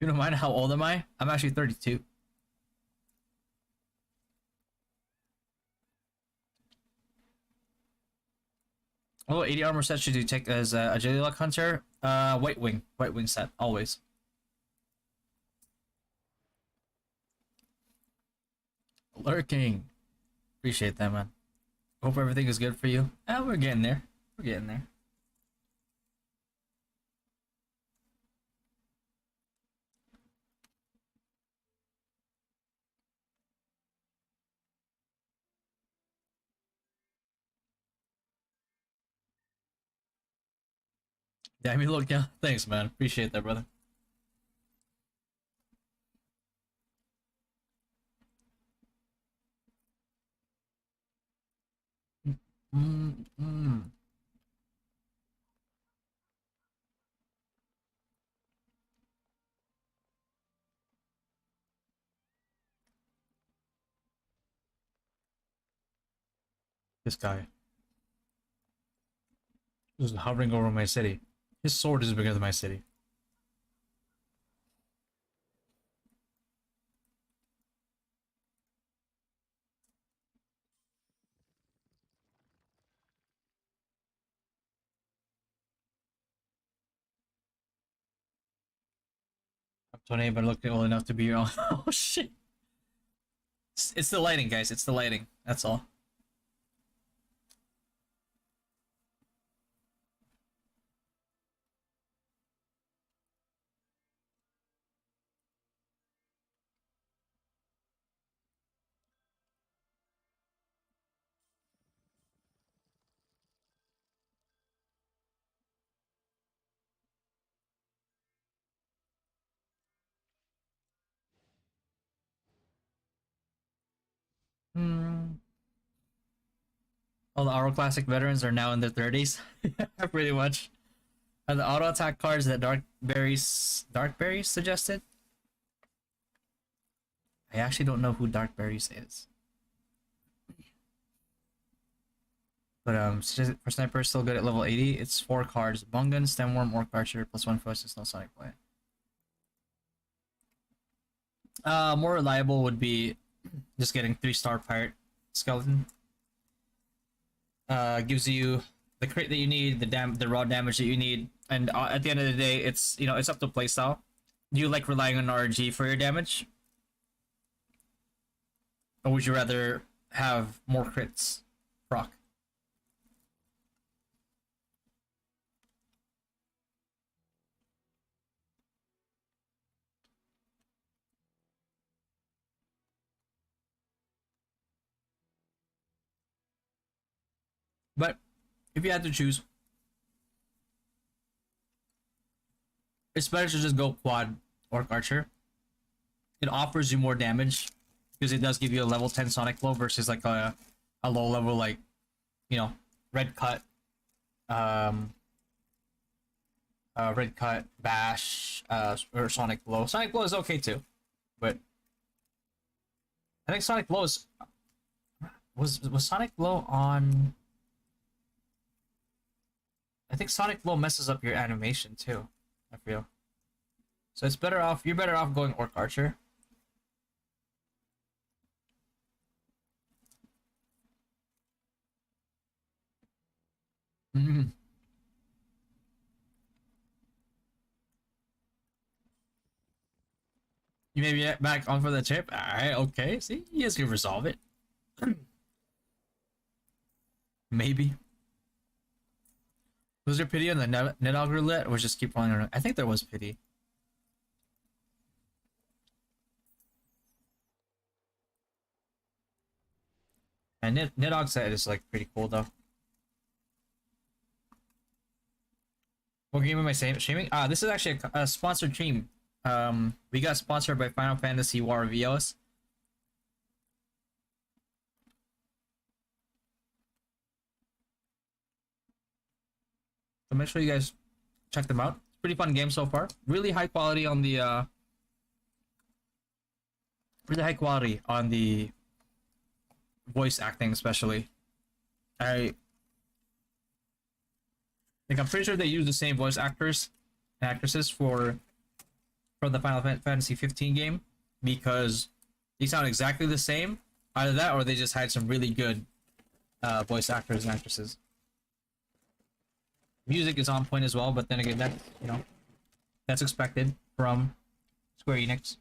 don't mind how old am I? I'm actually 32. Oh, 80 armor set should you take as a Agility Luck Hunter? White wing set, always. Lurking. Appreciate that, man. Hope everything is good for you. We're getting there. We're getting there. Damn you, look, yeah. Thanks, man. Appreciate that, brother. Mm, mm. This guy just hovering over my city. His sword is bigger than my city. I'm Tony, but look old enough to be your own. Oh shit! It's the lighting, guys. It's the lighting. That's all. Hmm. All the Auro Classic veterans are now in their 30s. Pretty much. And the auto attack cards that Darkberries suggested? I actually don't know who Darkberries is. But for sniper, still good at level 80. It's 4 cards: Bungan, Stemworm, Orc Archer, +1 focus, no Sonic play. More reliable would be just getting 3-star Pirate Skeleton. Gives you the crit that you need, the raw damage that you need, and at the end of the day, it's it's up to playstyle. Do you like relying on RG for your damage, or would you rather have more crits proc? But if you had to choose, it's better to just go quad Orc Archer. It offers you more damage because it does give you a level 10 Sonic Blow versus like a low level like Red Cut, um, Red Cut, Bash, or Sonic Blow. Sonic Blow is okay too, but I think Sonic Blow is was Sonic Blow on. I think Sonic Blow messes up your animation too. I feel. So it's better off. You're better off going Orc Archer. Mm-hmm. You may be back on for the chip. All right, okay. See, you guys can resolve it. Maybe. Was there pity on the net roulette, or just keep rolling around? I think there was pity. And Nidog set is like pretty cool though. What game am I saying? Streaming? This is actually a sponsored stream. We got sponsored by Final Fantasy War VOs. So make sure you guys check them out. Pretty fun game so far. Really high quality on the voice acting, especially. I think I'm pretty sure they use the same voice actors and actresses for the Final Fantasy 15 game because they sound exactly the same. Either that, or they just had some really good voice actors and actresses. Music is on point as well, but then again, that's expected from Square Enix.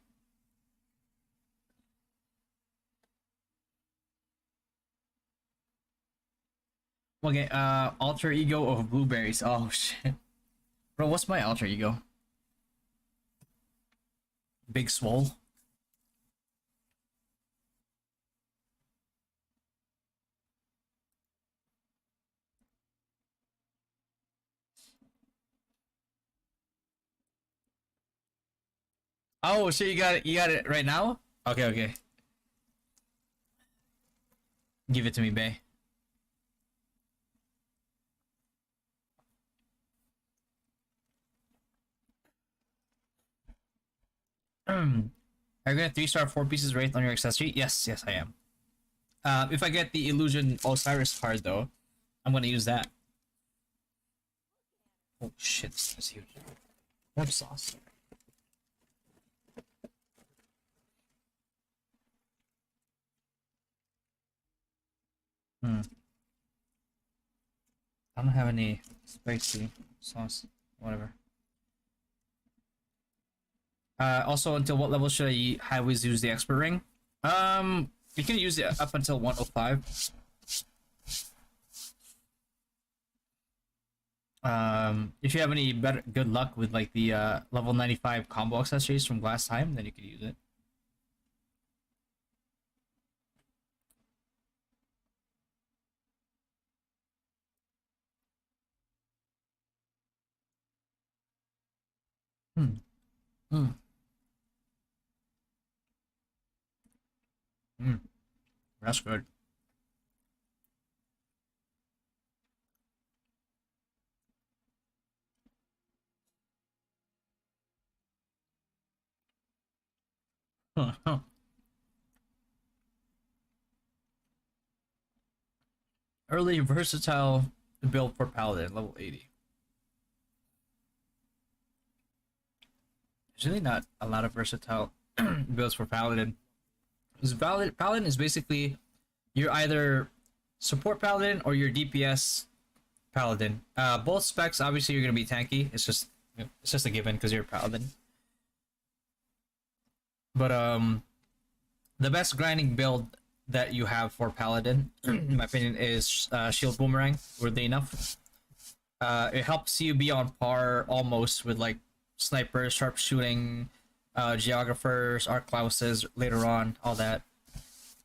Okay, alter ego of blueberries. Oh shit, bro, what's my alter ego? Big Swole. Oh shit, you got it. You got it right now. Okay, okay. Give it to me, Bay. Are you gonna 3-star 4 pieces wraith on your accessory? Yes, yes, I am. If I get the illusion Osiris card though, I'm gonna use that. Oh shit, this is huge. More sauce. Hmm. I don't have any spicy sauce. Whatever. Also, until what level should I always use the expert ring? You can use it up until 105. If you have any better good luck with like the level 95 combo accessories from last time, then you could use it. Hmm. Hmm. Hmm. That's good. Early versatile build for paladin, level 80. There's really not a lot of versatile builds for paladin. Because paladin is basically you're either support paladin or your DPS paladin. Both specs obviously you're gonna be tanky. It's just a given because you're a paladin. But the best grinding build that you have for paladin, in my opinion, is shield boomerang. Worthy enough. It helps you be on par almost with like snipers, sharpshooting, geographers, arc clauses later on, all that.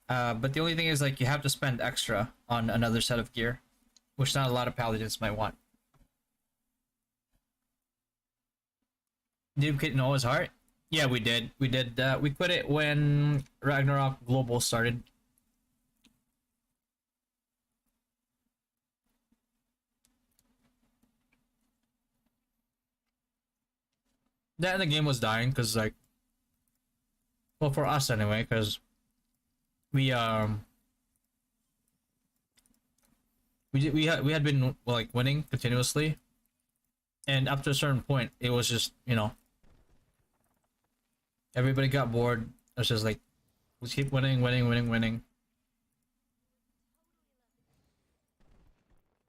But the only thing is like you have to spend extra on another set of gear, which not a lot of paladins might want. Did we quit Noah's Heart? Yeah, we did. We did. We quit it when Ragnarok Global started. Then the game was dying because like, well, for us anyway, because we we had been well, like winning continuously, and up to a certain point, it was just everybody got bored. It's just like let's keep winning, winning, winning, winning.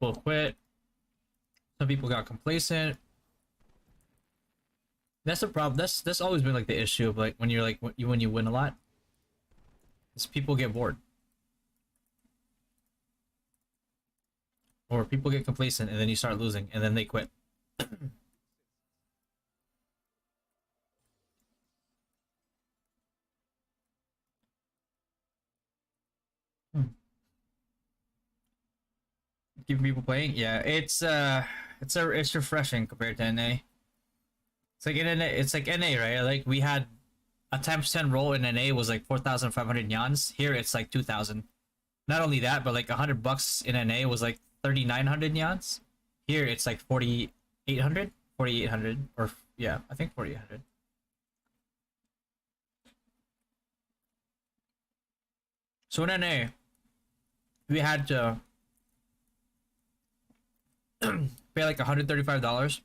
We'll quit. Some people got complacent. That's the problem. That's always been like the issue of like when you win a lot, is people get bored or people get complacent and then you start losing and then they quit. Hmm. Keep people playing. Yeah, it's refreshing compared to NA. It's like in NA, it's like NA, right? Like we had a times 10 roll in NA was like 4,500 yans. Here it's like 2,000. Not only that, but like $100 in NA was like 3,900 yans. Here it's like 4,800, 4,800, or yeah, I think 4,800. So in NA, we had to pay like $135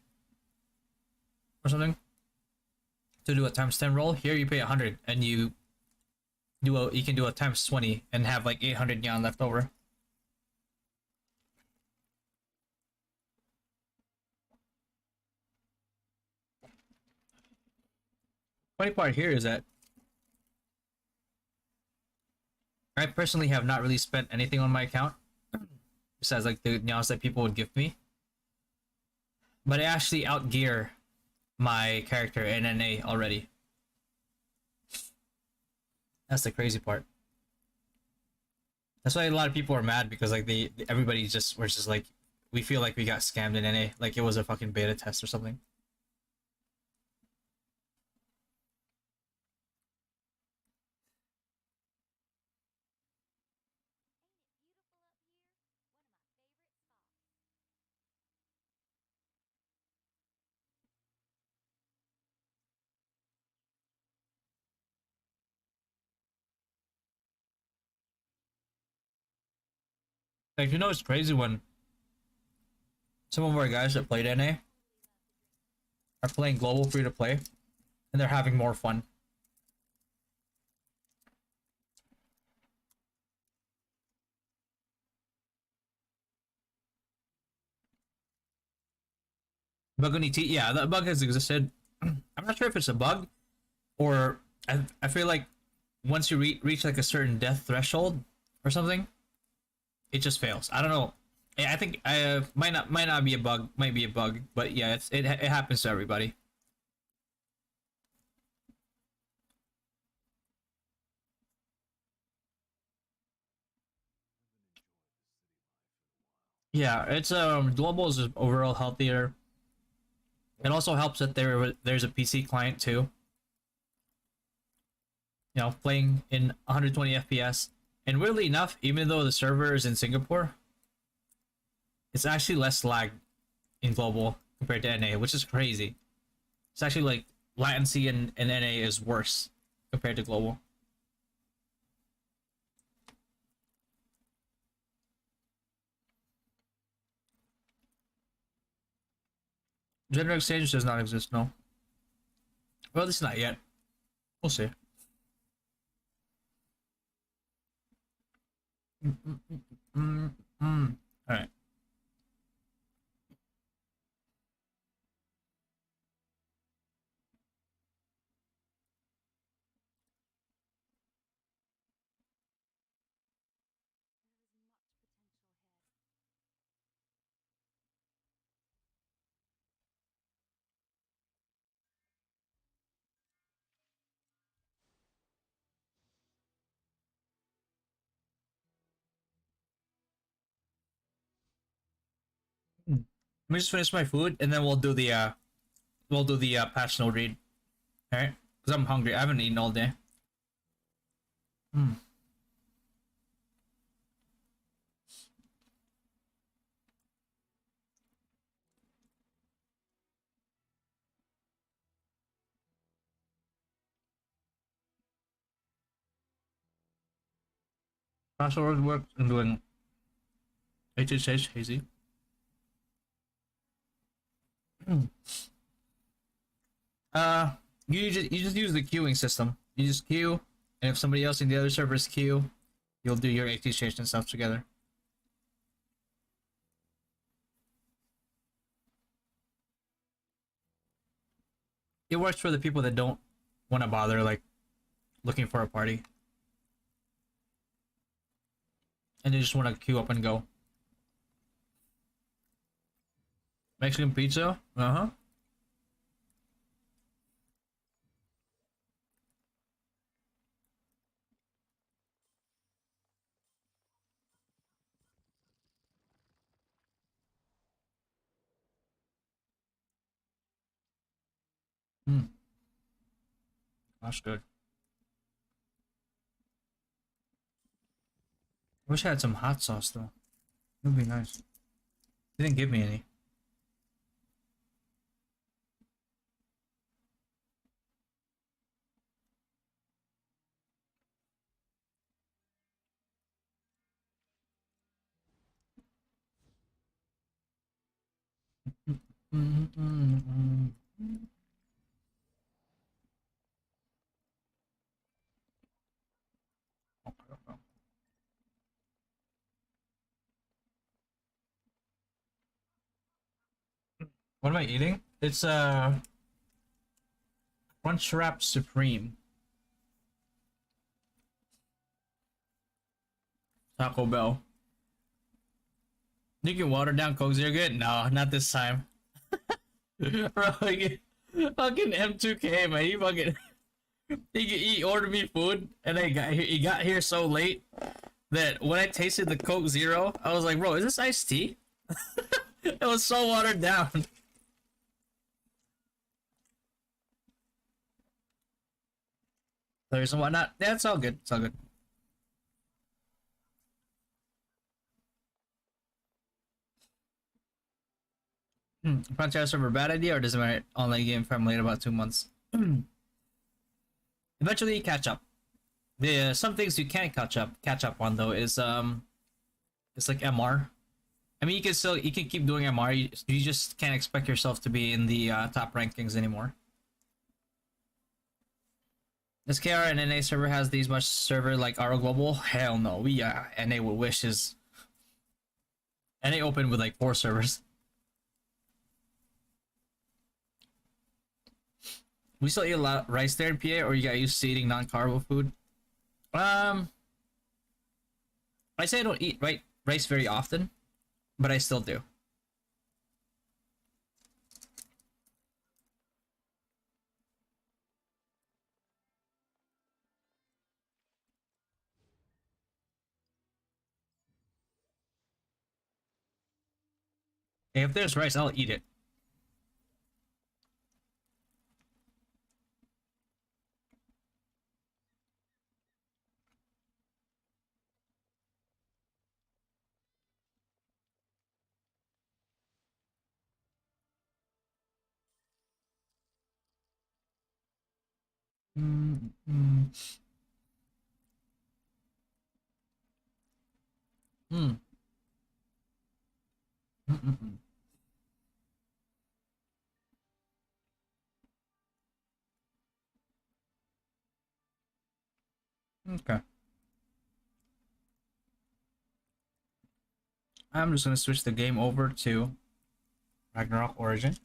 or something to do a times 10 roll. Here you pay 100 and you can do a times 20 and have like 800 yan left over. Funny part here is that I personally have not really spent anything on my account besides like the nyans that people would give me, but I actually outgear my character in NA already. That's the crazy part. That's why a lot of people are mad because like everybody just was just like we feel like we got scammed in NA, like it was a fucking beta test or something. Like, you know, it's crazy when some of our guys that played NA are playing global free to play and they're having more fun. Bugunity, yeah, that bug has existed. I'm not sure if it's a bug or I feel like once you reach like a certain death threshold or something, it just fails. I don't know. I think I might not be a bug, might be a bug, but yeah, it happens to everybody. Yeah, it's global is overall healthier. It also helps that there's a PC client too. You know, playing in 120 FPS. And weirdly enough, even though the server is in Singapore, it's actually less lag in global compared to NA, which is crazy. It's actually like latency in NA is worse compared to global. Gender exchange does not exist, no. Well, at least not yet. We'll see. Alright. Let me just finish my food and then we'll do the patch note read. Alright? Because I'm hungry. I haven't eaten all day. Mm. Password work and doing HHH hazy. Uh, you just use the queuing system. You just queue, and if somebody else in the other servers queue, you'll do your HHH and stuff together. It works for the people that don't want to bother like looking for a party, and they just want to queue up and go. Mexican pizza? Uh-huh. Mm, that's good. Wish I had some hot sauce though. It would be nice. They didn't give me any. What am I eating? It's Crunchwrap Supreme. Taco Bell. You can water down Coke Zero good? No, not this time. Bro, fucking M2K, man. He ordered me food, and he got here so late that when I tasted the Coke Zero, I was like, bro, is this iced tea? It was so watered down. There's and whatnot. Yeah, it's all good. It's all good. Franchise server bad idea or does my online game from late about 2 months? Eventually you catch up. The some things you can't catch up on though is It's like MR. I mean, you can keep doing MR. You just can't expect yourself to be in the top rankings anymore. This KR and NA server has these much server like RO Global? Hell no. We NA would wish is NA open with like 4 servers. We still eat a lot of rice there in PA, or you got used to eating non-carbo food? Um, I say I don't eat rice very often, but I still do. If there's rice, I'll eat it. Mm, mm, mm, mm, mm, mm. Okay. I'm just gonna switch the game over to Ragnarok Origin.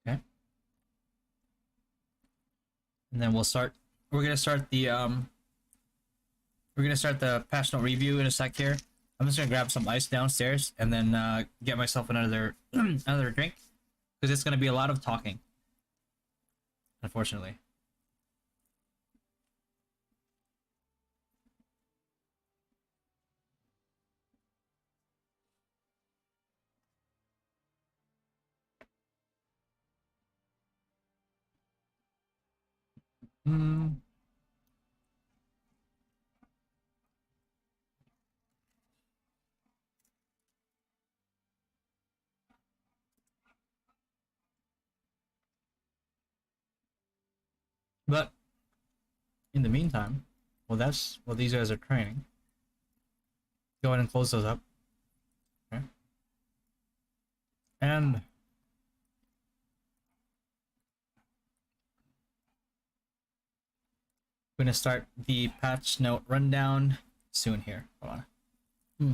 Okay. And then we'll start. We're gonna start the We're gonna start the patch note review in a sec here. I'm just gonna grab some ice downstairs and then get myself another another drink because it's gonna be a lot of talking, unfortunately. Mm, but in the meantime, that's while these guys are training. Go ahead and close those up. Okay. And we're gonna start the patch note rundown soon here. Hold on. Hmm.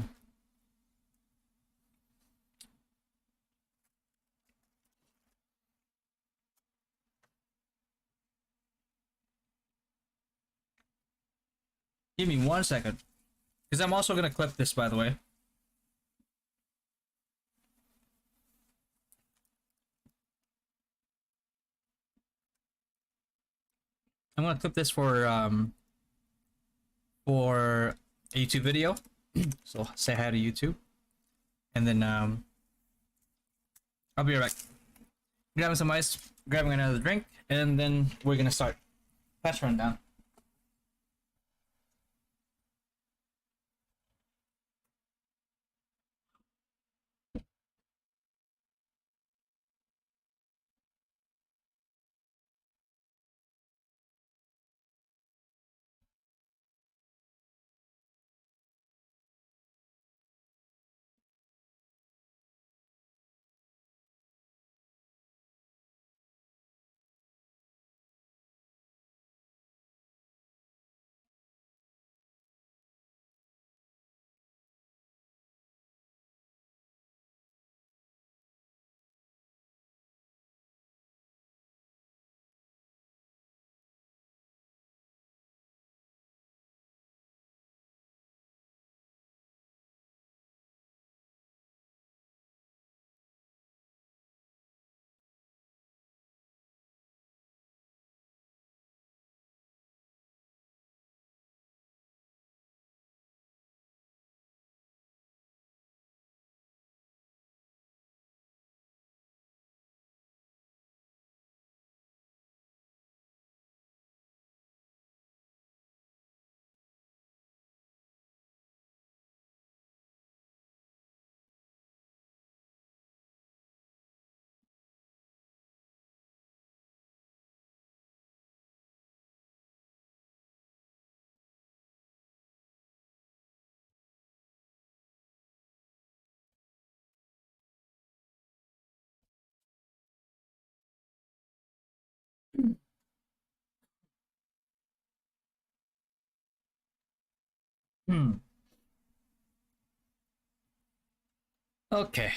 Give me 1 second, because I'm also gonna clip this, by the way. I'm gonna clip this for a YouTube video. So say hi to YouTube, and then I'll be right back. Grabbing some ice, grabbing another drink, and then we're gonna start patch rundown. Hmm. Okay.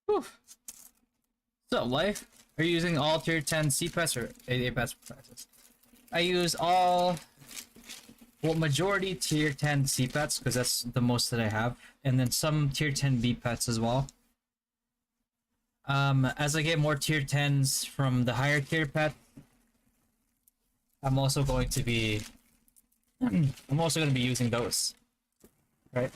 Whew. So, life? Are you using all tier 10 CPETs or 88 pets practice? I use all, well, majority tier 10 CPETs because that's the most that I have, and then some tier 10 B pets as well. As I get more tier 10s from the higher tier pet, I'm also going to be using those, right?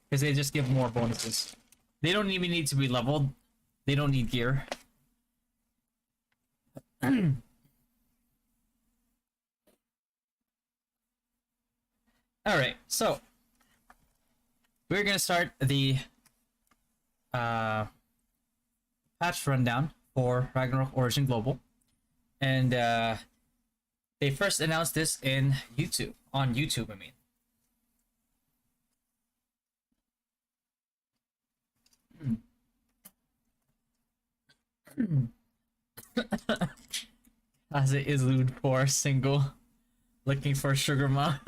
Because they just give more bonuses. They don't even need to be leveled. They don't need gear. Alright, so we're gonna start the patch rundown for Ragnarok Origin Global. And they first announced this in YouTube. On YouTube, I mean. As it is lewd for single looking for sugar mom.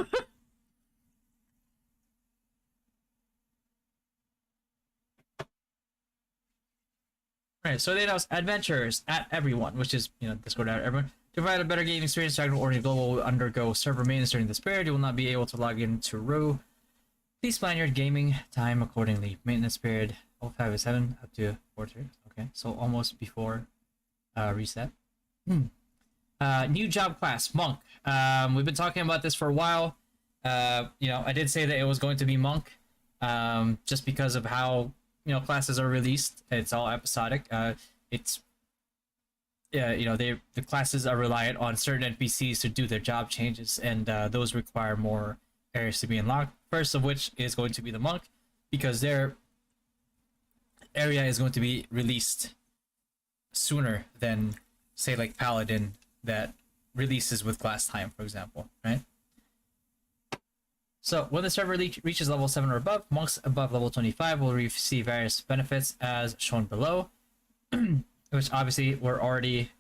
Right, so they announced adventures at everyone, which is, Discord at everyone. To provide a better gaming experience, Dragon Origin Global will undergo server maintenance during this period. You will not be able to log into Row. Please plan your gaming time accordingly. Maintenance period 05/7 up to 4 Okay, so almost before reset. New job class, Monk. We've been talking about this for a while. I did say that it was going to be Monk, just because of how classes are released. It's all episodic. It's the classes are reliant on certain NPCs to do their job changes, and those require more areas to be unlocked. First of which is going to be the Monk, because their area is going to be released sooner than, say, like Paladin, that releases with glass time, for example, right? So when the server reaches level 7 or above, monks above level 25 will receive various benefits as shown below, which obviously we're already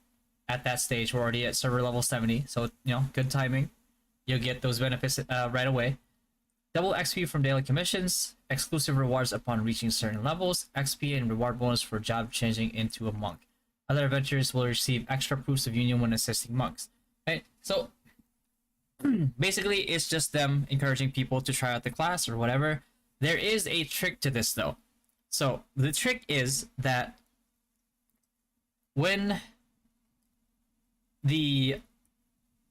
at that stage. We're already at server level 70, so good timing. You'll get those benefits right away. Double XP from daily commissions, exclusive rewards upon reaching certain levels, XP and reward bonus for job changing into a monk. Other adventurers will receive extra proofs of union when assisting monks. Right? So basically, it's just them encouraging people to try out the class or whatever. There is a trick to this, though. So the trick is that when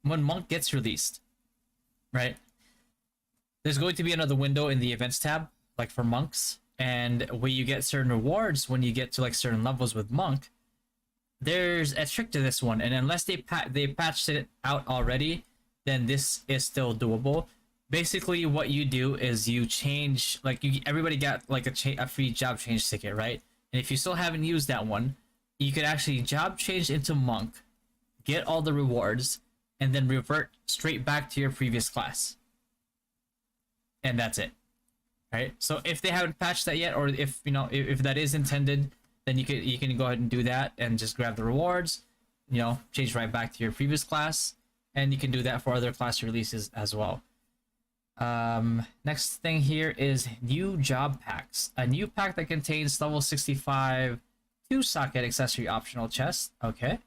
Monk gets released, right? There's going to be another window in the events tab, like for monks, and where you get certain rewards when you get to like certain levels with Monk. There's a trick to this one, and unless they patched it out already, then this is still doable. Basically, what you do is you change, like everybody got like a free job change ticket, right? And if you still haven't used that one, you could actually job change into Monk, get all the rewards, and then revert straight back to your previous class. And that's it, right? So if they haven't patched that yet, or if if that is intended, then you can go ahead and do that and just grab the rewards, change right back to your previous class, and you can do that for other class releases as well. Next thing here is new job packs. A new pack that contains level 65 2-socket accessory optional chest. Okay.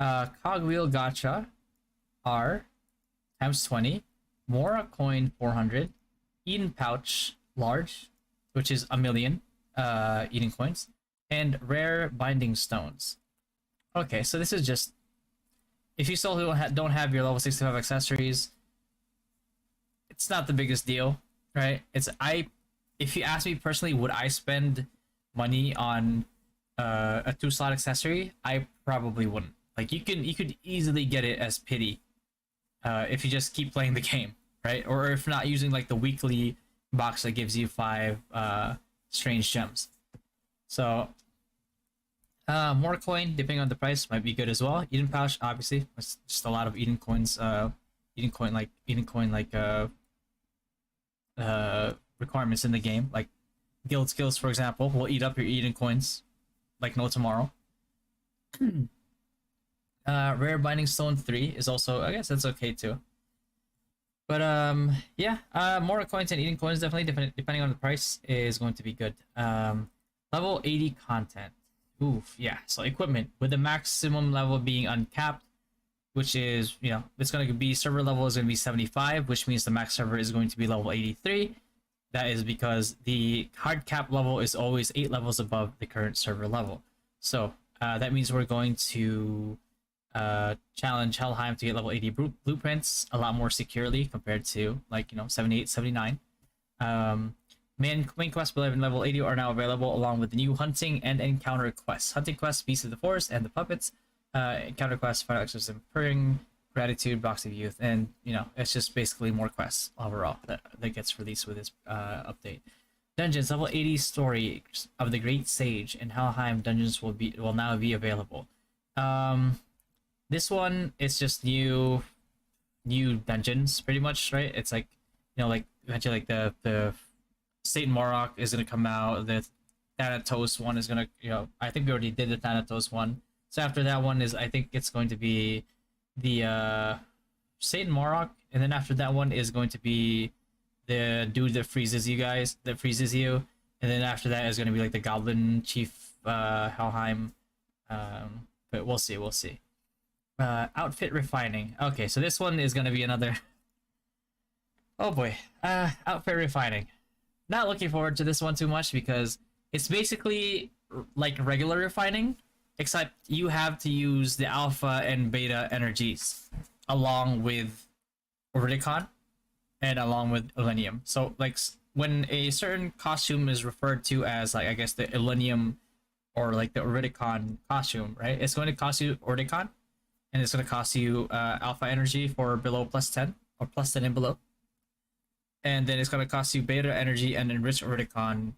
Cogwheel gacha R times 20. Mora coin 400. Eden pouch large, which is 1,000,000 Eden coins. And rare binding stones. Okay, so this is just, if you still don't have your level 65 accessories, it's not the biggest deal, right? If you ask me personally, would I spend money on a 2-slot accessory? I probably wouldn't. Like you could easily get it as pity if you just keep playing the game, right? Or if not, using like the weekly box that gives you 5 strange gems. So more coin, depending on the price, might be good as well. Eden pouch, obviously, it's just a lot of Eden coins. Eden coin like requirements in the game. Like guild skills, for example, will eat up your Eden coins like no tomorrow. Rare Binding Stone 3 is also, I guess that's okay too. But yeah, more coins and Eden coins definitely depending on the price is going to be good. Level 80 content. Oof, yeah. So equipment with the maximum level being uncapped, which is, you know, it's going to be server level is going to be 75, which means the max server is going to be level 83. That is because the hard cap level is always 8 levels above the current server level. So that means we're going to challenge Helheim to get level 80 blueprints a lot more securely compared to, like, you know, 78, 79. Main quests below level 80 are now available along with the new hunting and encounter quests. Hunting quests, Beasts of the Forest and the Puppets. Encounter quests, Final Exorcism, Purring, Gratitude, Box of Youth, and, you know, it's just basically more quests overall that gets released with this update. Dungeons, level 80 story of the Great Sage and Helheim dungeons will now be available. This one is just new dungeons pretty much, right? It's like, you know, like eventually like the Satan Morok is gonna come out, the Thanatos one is gonna, you know, I think we already did the Thanatos one. So after that one is, I think it's going to be the Satan Morok, and then after that one is going to be the dude that freezes you, and then after that is going to be like the Goblin Chief Helheim. But we'll see. Outfit refining. Okay, so this one is going to be another. Oh boy, outfit refining. Not looking forward to this one too much because it's basically like regular refining, except you have to use the alpha and beta energies along with Oridicon and along with Illenium. So like when a certain costume is referred to as, like, I guess the Illenium or like the Oridicon costume, right? It's going to cost you Oridicon, and it's going to cost you alpha energy for below +10 or +10 and below. And then it's going to cost you beta energy and enriched Oridicon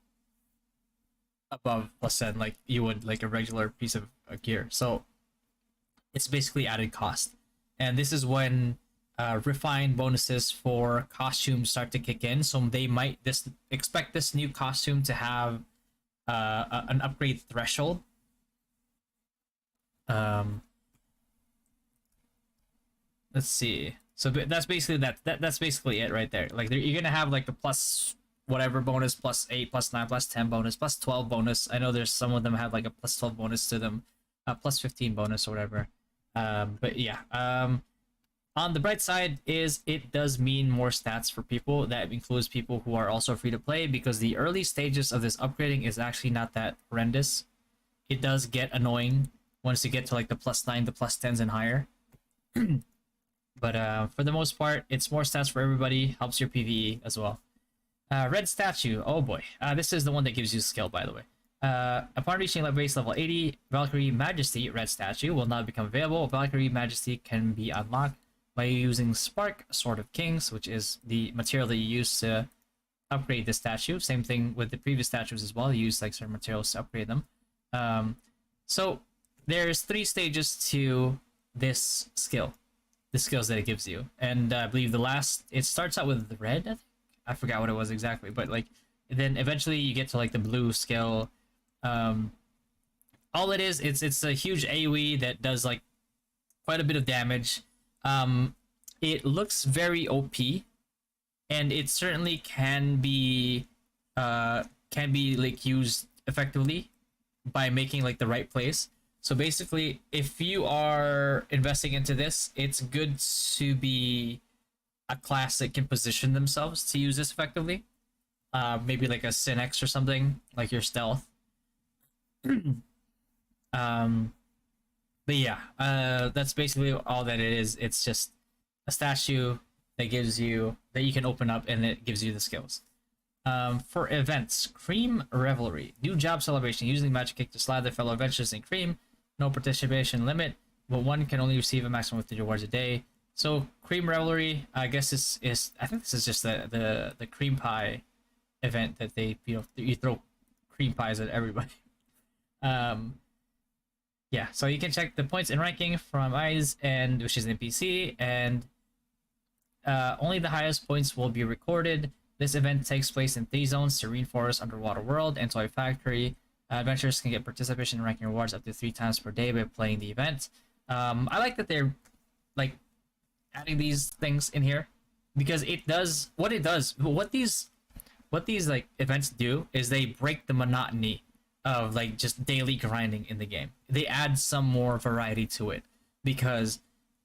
above +10, like you would like a regular piece of gear. So it's basically added cost. And this is when refined bonuses for costumes start to kick in. So they might expect this new costume to have an upgrade threshold. Let's see. So that's basically that's basically it right there. Like you're gonna have like the plus whatever bonus, +8, +9, +10 bonus, +12 bonus. I know there's some of them have like a +12 bonus to them, +15 bonus or whatever. But yeah. On the bright side is it does mean more stats for people. That includes people who are also free to play, because the early stages of this upgrading is actually not that horrendous. It does get annoying once you get to like the +9, the +10s and higher. But for the most part, it's more stats for everybody, helps your PvE as well. Red Statue, oh boy. This is the one that gives you skill, by the way. Upon reaching base level 80, Valkyrie Majesty Red Statue will now become available. Valkyrie Majesty can be unlocked by using Spark Sword of Kings, which is the material that you use to upgrade the statue. Same thing with the previous statues as well. You use like certain materials to upgrade them. So there's 3 stages to this skill, the skills that it gives you. And I believe the last, it starts out with the red, I think. I forgot what it was exactly, but like then eventually you get to like the blue skill. All it is, it's a huge AoE that does like quite a bit of damage. It looks very OP, and it certainly can be like used effectively by making like the right place. So basically, if you are investing into this, it's good to be a class that can position themselves to use this effectively. Maybe like a Synex or something, like your stealth. But yeah, that's basically all that it is. It's just a statue that gives you, that you can open up, and it gives you the skills. For events, Cream Revelry, new job celebration, using Magic Cake to slide their fellow adventurers in cream. No participation limit, but one can only receive a maximum of 3 rewards a day. So Cream Revelry, I guess is I think this is just the cream pie event that they, you know, you throw cream pies at everybody. Yeah, so you can check the points and ranking from Eyes, and which is an NPC, and only the highest points will be recorded. This event takes place in 3 zones: Serene Forest, Underwater World, and Toy Factory. Adventurers can get participation and ranking rewards up to 3 times per day by playing the event. I like that they're like adding these things in here because it does what it does. What these like events do is they break the monotony of like just daily grinding in the game. They add some more variety to it because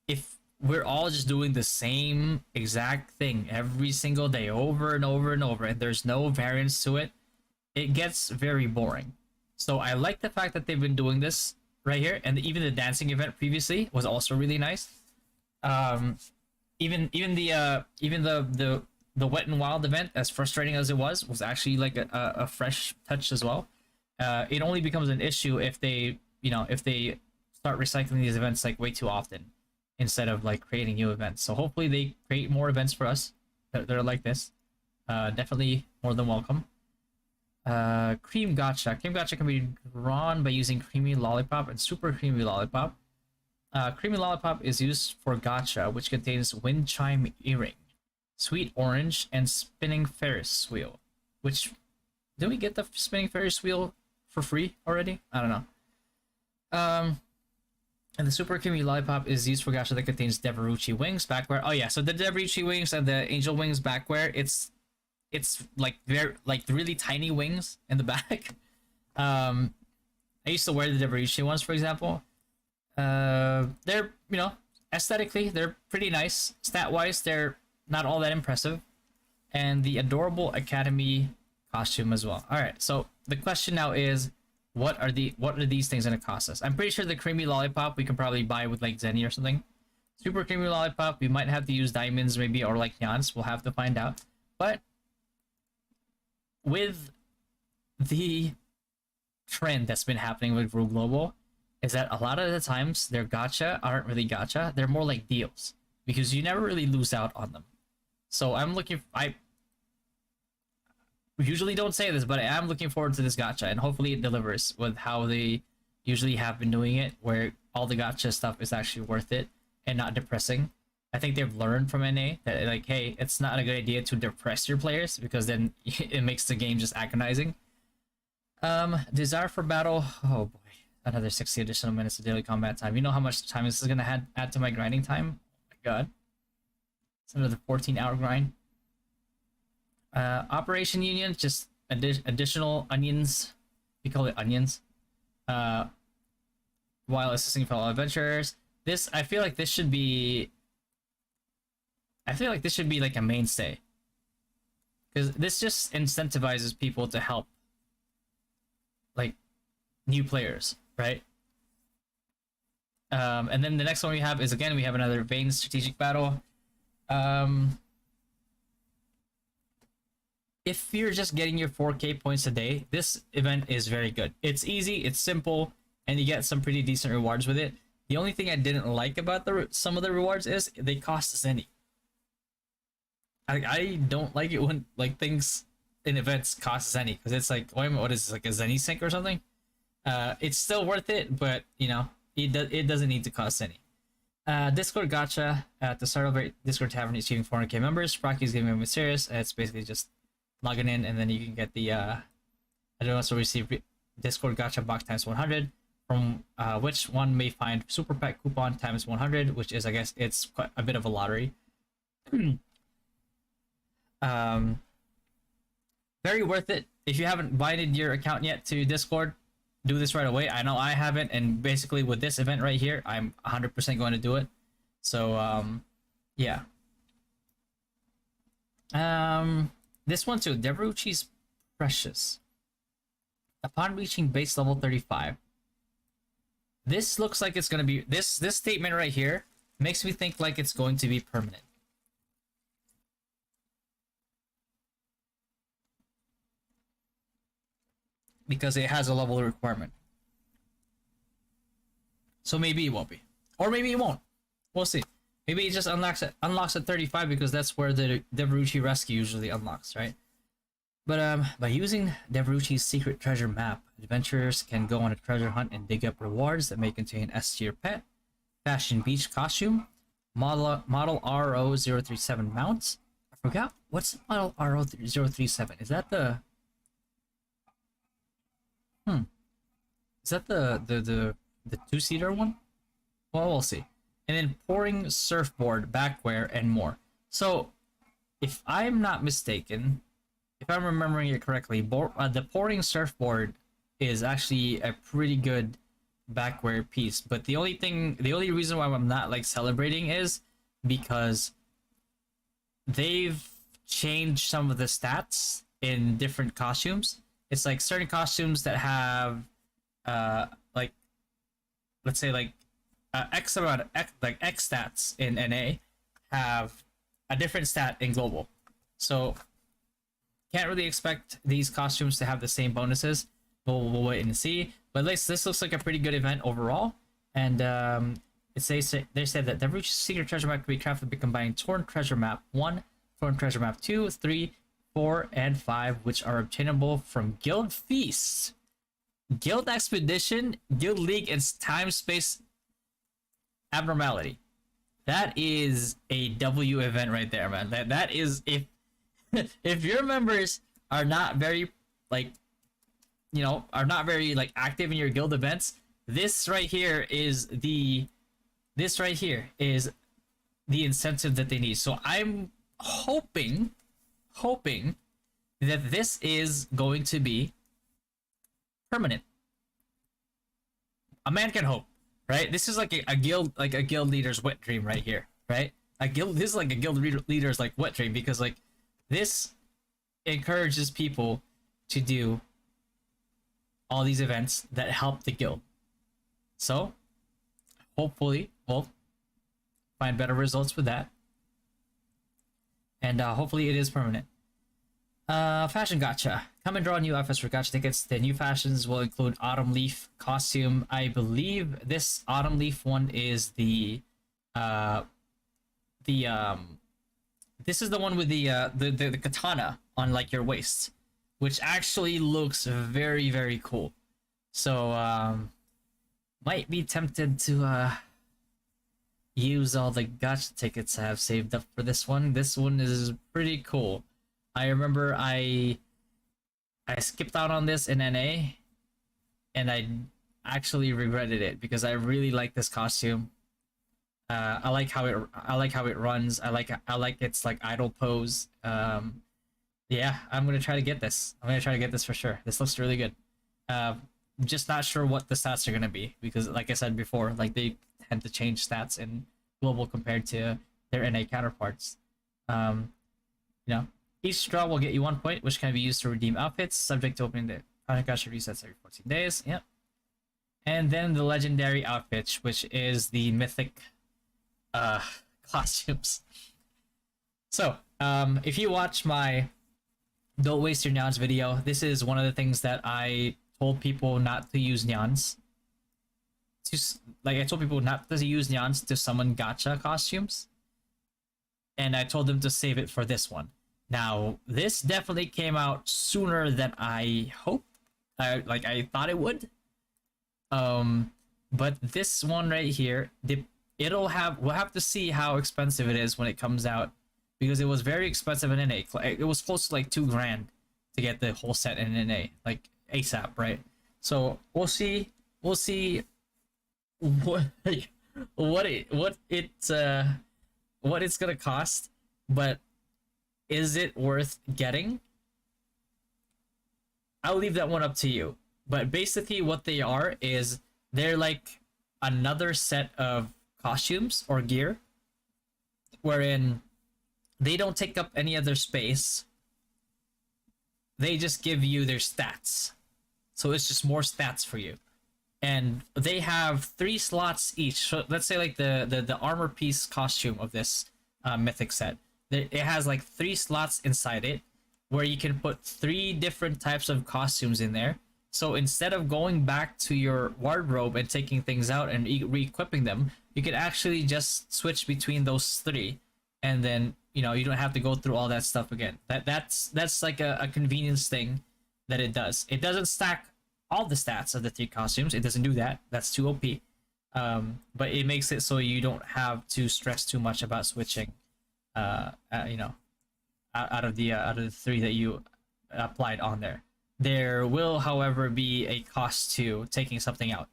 if we're all just doing the same exact thing every single day over and over and over and there's no variance to it, it gets very boring. So I like the fact that they've been doing this right here, and even the dancing event previously was also really nice. Even the Wet and Wild event, as frustrating as it was actually like a fresh touch as well. It only becomes an issue if they start recycling these events like way too often instead of like creating new events. So hopefully they create more events for us that are like this. Definitely more than welcome. Cream Gacha. Cream Gacha can be drawn by using Creamy Lollipop and Super Creamy Lollipop. Creamy Lollipop is used for Gacha, which contains Wind Chime Earring, Sweet Orange, and Spinning Ferris Wheel. Which, did we get the Spinning Ferris Wheel for free already? I don't know. And the Super Creamy Lollipop is used for Gacha that contains Deverucci Wings backwear. Oh yeah, so the Deverucci Wings and the Angel Wings backwear, it's like very like really tiny wings in the back. I used to wear the Deverucci ones, for example. They're, aesthetically they're pretty nice. Stat wise, they're not all that impressive. And the Adorable Academy costume as well. All right, so the question now is, what are these things gonna cost us? I'm pretty sure the Creamy Lollipop we can probably buy with like Zenny or something. Super Creamy Lollipop we might have to use diamonds maybe, or like Nyans. We'll have to find out. But with the trend that's been happening with Rue Global is that a lot of the times their gacha aren't really gacha. They're more like deals because you never really lose out on them. So I usually don't say this, but I am looking forward to this gacha, and hopefully it delivers with how they usually have been doing it, where all the gacha stuff is actually worth it and not depressing. I think they've learned from NA that like, hey, it's not a good idea to depress your players because then it makes the game just agonizing. Desire for Battle. Oh boy, another 60 additional minutes of daily combat time. You know how much time this is gonna add to my grinding time? Oh my god, it's another 14-hour grind. Operation Union, just additional onions. We call it onions. While assisting fellow adventurers. I feel like this should be like a mainstay. Because this just incentivizes people to help like new players, right? And then the next one we have is, again, we have another Vayne strategic battle. If you're just getting your 4K points a day, this event is very good. It's easy, it's simple, and you get some pretty decent rewards with it. The only thing I didn't like about some of the rewards is they cost Zenny. I don't like it when like things in events cost Zenny, because it's like, what is this, like a Zenny sync or something? It's still worth it, but it doesn't need to cost Zenny. Discord gacha. At the start of our Discord tavern is achieving 400k members. Sprocky's giving me serious. It's basically just logging in, and then you can get the I don't also receive Discord gacha box times 100, from which one may find super pack coupon times 100, which is, I guess, it's quite a bit of a lottery. Very worth it. If you haven't invited your account yet to Discord, do this right away. I know I haven't, and basically with this event right here, I'm 100% going to do it. So yeah. This one too, Deverucci's Precious. Upon reaching base level 35, this looks like it's gonna be this statement right here makes me think like it's going to be permanent. Because it has a level requirement. So maybe it won't be. Or maybe it won't. We'll see. Maybe it just unlocks at 35 because that's where the Deverucci rescue usually unlocks, right? But by using Deverucci's secret treasure map, adventurers can go on a treasure hunt and dig up rewards that may contain S tier pet, fashion beach costume, model RO037 mounts, a Forgot what's model RO037. Is that the Is that the two-seater one? Well, we'll see. And then pouring surfboard, backwear, and more. So, if I'm not mistaken, if I'm remembering it correctly, the pouring surfboard is actually a pretty good backwear piece. But the only reason why I'm not like celebrating is because they've changed some of the stats in different costumes. It's like certain costumes that have like, let's say like X amount of X stats in NA have a different stat in global. So can't really expect these costumes to have the same bonuses. We'll wait and see. But this looks like a pretty good event overall. And they said that the secret treasure map can be crafted by combining Torn Treasure Map 1, Torn Treasure Map 2, 3, 4, and 5, which are obtainable from Guild Feasts, Guild Expedition, Guild League, and Time Space Abnormality. That is a W event right there, man. That is, if if your members are not very like, you know, are not very like active in your guild events, this right here is the incentive that they need. So I'm hoping that this is going to be permanent. A man can hope, right? This is like a guild leader's wet dream right here, right? This is like a guild leader's like wet dream, because like this encourages people to do all these events that help the guild. So hopefully we'll find better results with that, and hopefully it is permanent. Fashion gacha. Come and draw new outfits for gacha tickets. The new fashions will include Autumn Leaf costume. I believe this Autumn Leaf one is this is the one with the katana on like your waist, which actually looks very, very cool. So might be tempted to use all the gacha tickets I have saved up for this one. This one is pretty cool. I remember I skipped out on this in NA, and I actually regretted it because I really like this costume. I like how it runs. I like its like idle pose. Yeah, I'm gonna try to get this. I'm gonna try to get this for sure. This looks really good. Just not sure what the stats are gonna be, because like I said before, like they tend to change stats in global compared to their NA counterparts. You know, each draw will get you 1 point, which can be used to redeem outfits, subject to opening the gacha resets every 14 days. Yep. And then the legendary outfits, which is the mythic costumes. So, if you watch my Don't Waste Your Nyans video, this is one of the things that I told people not to use Nyans. I told people not to use Nyans to summon gacha costumes. And I told them to save it for this one. Now, this definitely came out sooner than I hoped. I thought it would. But this one right here, we'll have to see how expensive it is when it comes out, because it was very expensive in NA. It was close to like $2,000 to get the whole set in NA, like ASAP, right? So we'll see what it's gonna cost, but is it worth getting? I'll leave that one up to you. But basically what they are is they're like another set of costumes or gear, wherein they don't take up any other space. They just give you their stats. So it's just more stats for you. And they have 3 slots each. So let's say like the armor piece costume of this mythic set. It has like 3 slots inside it, where you can put 3 different types of costumes in there. So instead of going back to your wardrobe and taking things out and re-equipping them, you can actually just switch between those 3, and then you don't have to go through all that stuff again. That's like a convenience thing that it does. It doesn't stack all the stats of the 3 costumes. It doesn't do that. That's too OP. But it makes it so you don't have to stress too much about switching. out of the three that you applied on there. There will, however, be a cost to taking something out.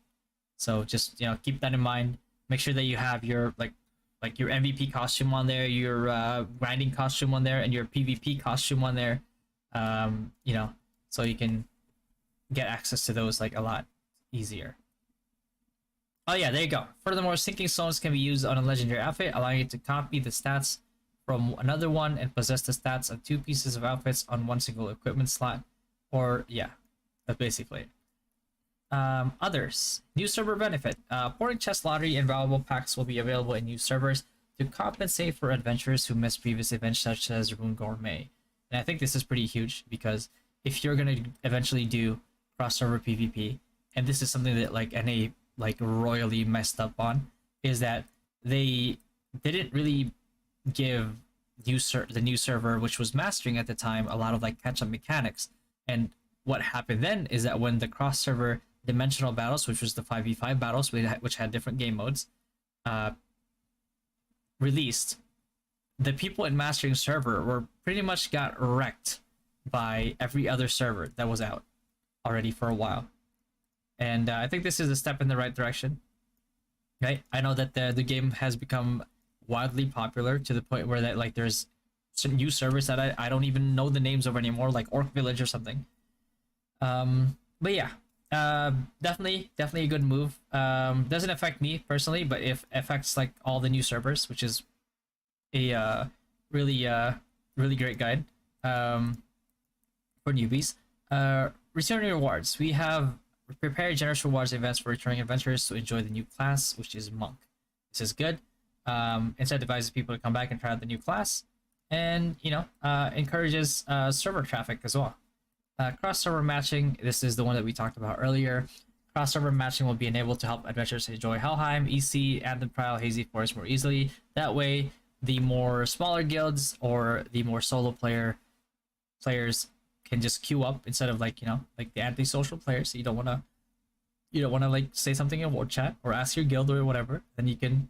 So just keep that in mind. Make sure that you have your like your MVP costume on there, your grinding costume on there, and your PvP costume on there. So you can get access to those like a lot easier. Oh yeah, there you go. Furthermore, sinking stones can be used on a legendary outfit, allowing you to copy the stats from another one and possess the stats of two pieces of outfits on one single equipment slot. Or yeah, that's basically it. Others. New server benefit. Porting chest lottery and valuable packs will be available in new servers to compensate for adventurers who missed previous events such as Rune Gourmet. And I think this is pretty huge because if you're gonna eventually do cross-server PvP, and this is something that like NA like royally messed up on, is that they didn't really give the new server, which was mastering at the time, a lot of like catch-up mechanics. And what happened then is that when the cross-server dimensional battles, which was the 5v5 battles, which had different game modes, released, the people in mastering server were pretty much got wrecked by every other server that was out already for a while. And I think this is a step in the right direction. Right? I know that the game has become wildly popular to the point where that like there's some new servers that I don't even know the names of anymore, like Orc Village or something. But yeah, definitely a good move. Doesn't affect me personally, but if affects like all the new servers, which is a really great guide for newbies. Returning rewards. We have prepared generous rewards events for returning adventurers to enjoy the new class, which is Monk. This is good. Incentivizes people to come back and try out the new class, and encourages server traffic as well. Cross-server matching. This is the one that we talked about earlier. Cross-server matching will be enabled to help adventurers enjoy Helheim, EC, Anthem Trial, Hazy Forest more easily. That way, the more smaller guilds or the more solo players can just queue up instead of like the anti-social players. So you don't want to like say something in ward chat or ask your guild or whatever. Then you can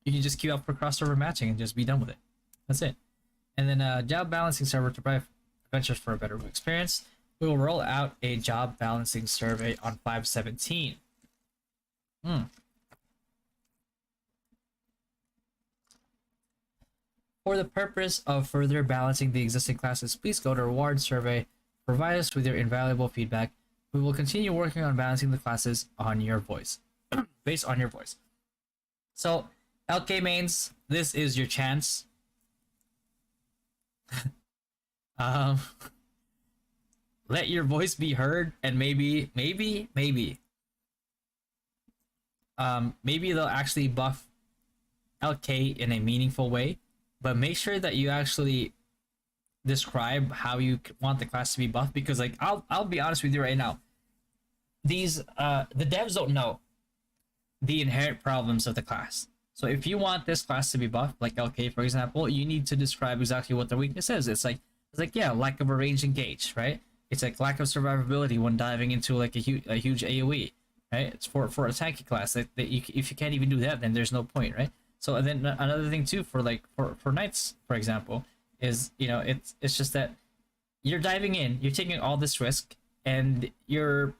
just queue up for cross-server matching and just be done with it. That's it. And then job balancing server to provide adventures for a better experience. We will roll out a job balancing survey on 5/17. For the purpose of further balancing the existing classes, please go to reward survey. Provide us with your invaluable feedback. We will continue working on balancing the classes on your voice, based on your voice. So, LK mains, this is your chance. Let your voice be heard, and maybe they'll actually buff LK in a meaningful way, but make sure that you actually describe how you want the class to be buffed, because like I'll be honest with you right now, these the devs don't know the inherent problems of the class. So if you want this class to be buffed, like LK for example, you need to describe exactly what their weakness is. It's like yeah, lack of a range engage, right? It's like lack of survivability when diving into like a huge AoE, right? It's for a tanky class that if you can't even do that, then there's no point, right? So and then another thing too for like for knights, for example, is it's just that you're diving in, you're taking all this risk, and you're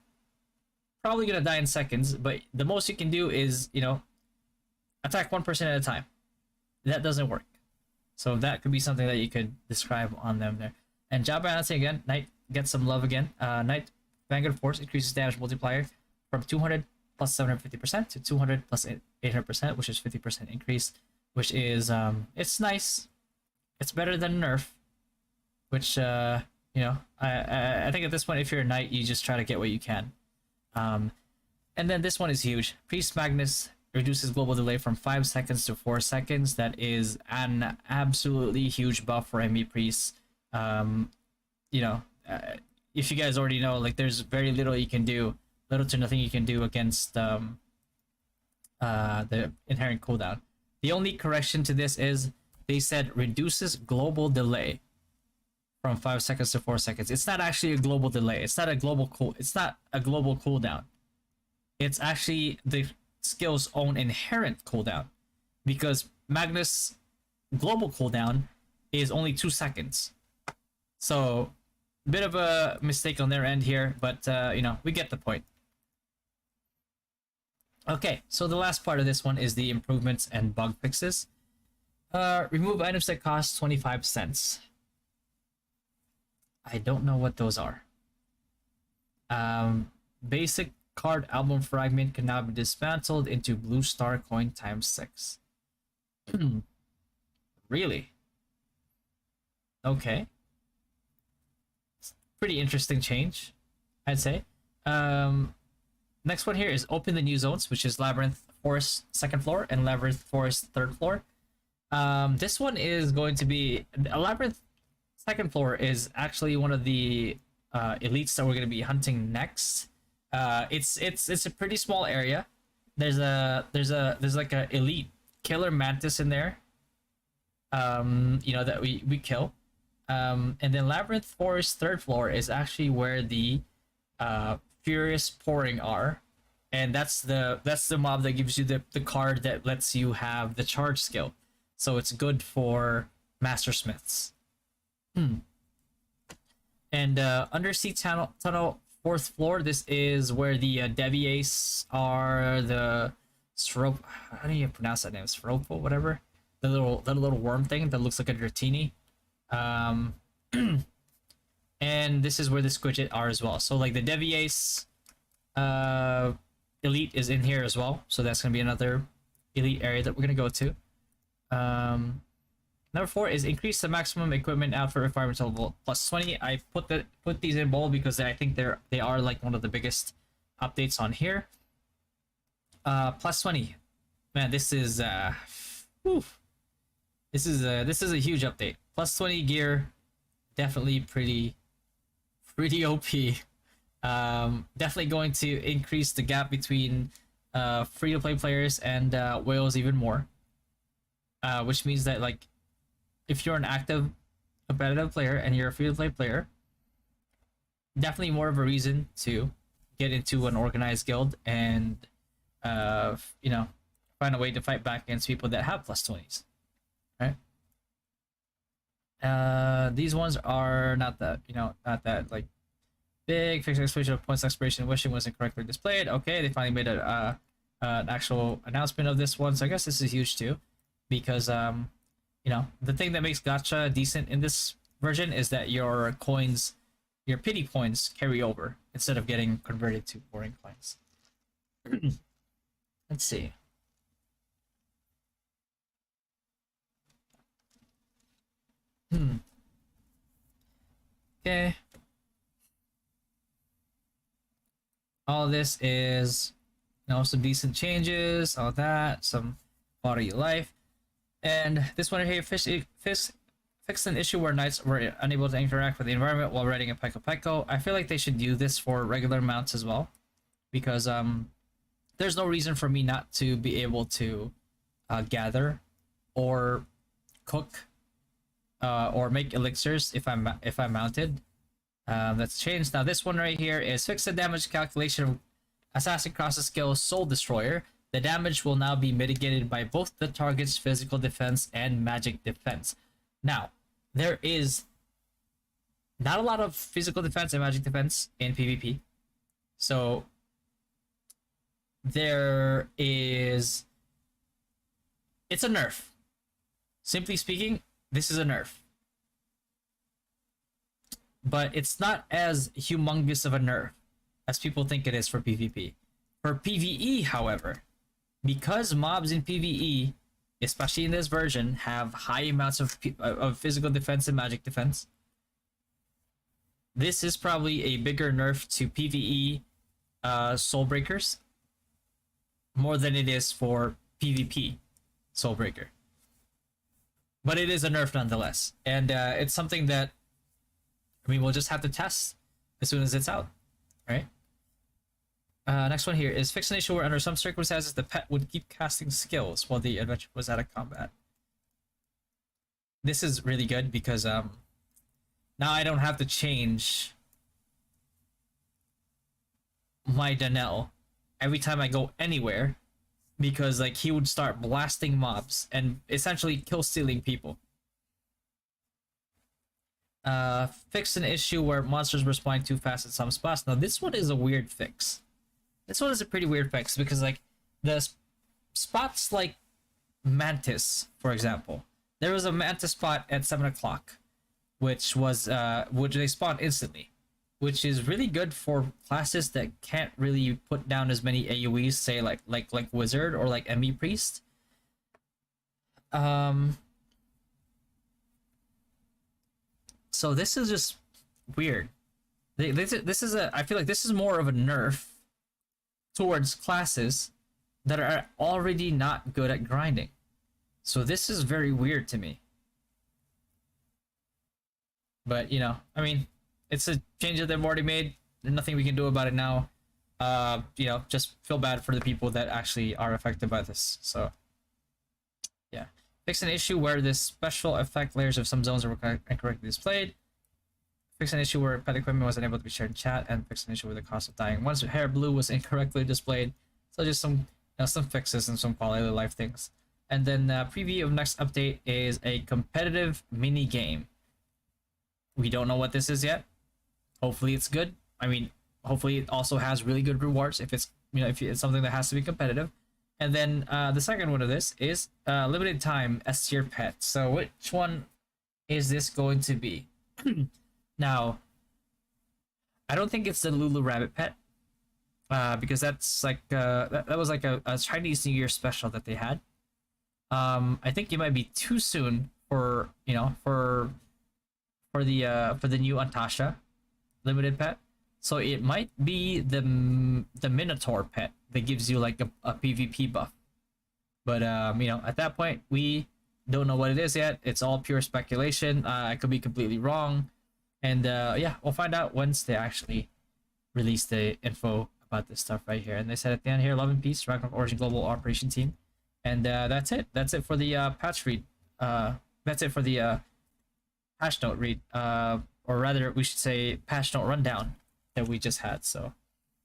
probably gonna die in seconds, but the most you can do is attack one person at a time. That doesn't work. So that could be something that you could describe on them there. And job balancing again, Knight gets some love again. Knight Vanguard Force increases damage multiplier from 200 plus 750% to 200 plus 800%, which is 50% increase, which is it's nice. It's better than nerf, which I think at this point, if you're a knight, you just try to get what you can. And then this one is huge. Priest Magnus reduces global delay from 5 seconds to 4 seconds. That is an absolutely huge buff for MB priests. If you guys already know, like there's very little you can do, little to nothing you can do against the inherent cooldown. The only correction to this is they said reduces global delay from 5 seconds to 4 seconds. It's not actually a global delay. It's not a global cooldown. It's actually the skill's own inherent cooldown, because Magnus global cooldown is only 2 seconds. So, bit of a mistake on their end here, but you know, we get the point. Okay, so the last part of this one is the improvements and bug fixes. Remove items that cost 25 cents. I don't know what those are. Basic card album fragment can now be dismantled into blue star coin times 6. Really? Okay. Pretty interesting change, I'd say. Next one here is open the new zones, which is Labyrinth Forest 2nd floor and Labyrinth Forest 3rd floor. This one is going to be Labyrinth 2nd floor is actually one of the elites that we're going to be hunting next. It's a pretty small area. There's like a elite killer mantis in there. You know, that we kill. And then Labyrinth Forest 3rd floor is actually where the Furious Pouring are, and that's the mob that gives you the card that lets you have the charge skill. So it's good for Master Smiths. And undersea tunnel 4th floor. This is where the Deviace are. The how do you pronounce that name? Sropo, whatever. The little worm thing that looks like a Dratini. And this is where the Squidget are as well. So like the Deviace elite is in here as well. So that's gonna be another elite area that we're gonna go to. Number 4 is increase the maximum equipment outfit requirements level plus 20. I put these in bold because I think they are like one of the biggest updates on here. Plus 20. Man, this is this is a huge update. Plus 20 gear, definitely pretty OP. Definitely going to increase the gap between free-to-play players and whales even more. Which means that like if you're an active competitive player and you're a free-to-play player, definitely more of a reason to get into an organized guild and you know, find a way to fight back against people that have plus 20s. Right? These ones are not that, you know, not that like big. Fixed expiration of points expiration wishing was incorrectly displayed. Okay, they finally made an actual announcement of this one, so I guess this is huge too, because you know, the thing that makes gacha decent in this version is that your coins, your pity coins, carry over instead of getting converted to boring coins. Let's see. Okay. All this is, you know, some decent changes, all that, some quality of life. And this one here, fixed an issue where knights were unable to interact with the environment while riding a Peko Peko. I feel like they should do this for regular mounts as well, because there's no reason for me not to be able to gather or cook or make elixirs if I'm mounted. That's changed. Now this one right here is fix the damage calculation of Assassin Cross's skill Soul Destroyer. The damage will now be mitigated by both the target's physical defense and magic defense. Now, there is not a lot of physical defense and magic defense in PvP. So there is, it's a nerf. Simply speaking, this is a nerf. But it's not as humongous of a nerf as people think it is for PvP. For PvE, however, because mobs in PvE, especially in this version, have high amounts of physical defense and magic defense, this is probably a bigger nerf to PvE Soulbreakers more than it is for PvP Soulbreaker. But it is a nerf nonetheless, and it's something that, I mean, we'll just have to test as soon as it's out, right? Next one here is fix an issue where under some circumstances the pet would keep casting skills while the adventure was out of combat. This is really good because now I don't have to change my Danelle every time I go anywhere, because like he would start blasting mobs and essentially kill stealing people. Fix an issue where monsters were spawning too fast at some spots. Now this one is a weird fix. This one is a pretty weird fix because like the spots like Mantis, for example, there was a Mantis spot at 7 o'clock, which they spawned instantly, which is really good for classes that can't really put down as many AoEs, say like Wizard or like ME Priest. So this is just weird. This is I feel like this is more of a nerf towards classes that are already not good at grinding. So this is very weird to me. But you know, I mean, it's a change that they've already made. There's nothing we can do about it now. You know, just feel bad for the people that actually are affected by this. So yeah. Fix an issue where the special effect layers of some zones are incorrectly displayed. Fix an issue where pet equipment was unable to be shared in chat, and fix an issue where the cost of dying once hair blue was incorrectly displayed. So just some, you know, some fixes and some quality of life things. And then preview of next update is a competitive mini game. We don't know what this is yet. Hopefully it's good. I mean, hopefully it also has really good rewards if it's, you know, if it's something that has to be competitive. And then the second one of this is limited time S tier pet. So which one is this going to be? Now, I don't think it's the Lulu Rabbit pet, because that's like that was like a Chinese New Year special that they had. I think it might be too soon for, you know, for the new Antasha limited pet. So it might be the Minotaur pet that gives you like a PvP buff. But you know, at that point we don't know what it is yet. It's all pure speculation. I could be completely wrong. And yeah, we'll find out once they actually release the info about this stuff right here. And they said at the end here, love and peace, Ragnarok Origin Global Operation Team. And that's it. That's it for the patch read. That's it for the patch note read. Or rather, we should say patch note rundown that we just had. So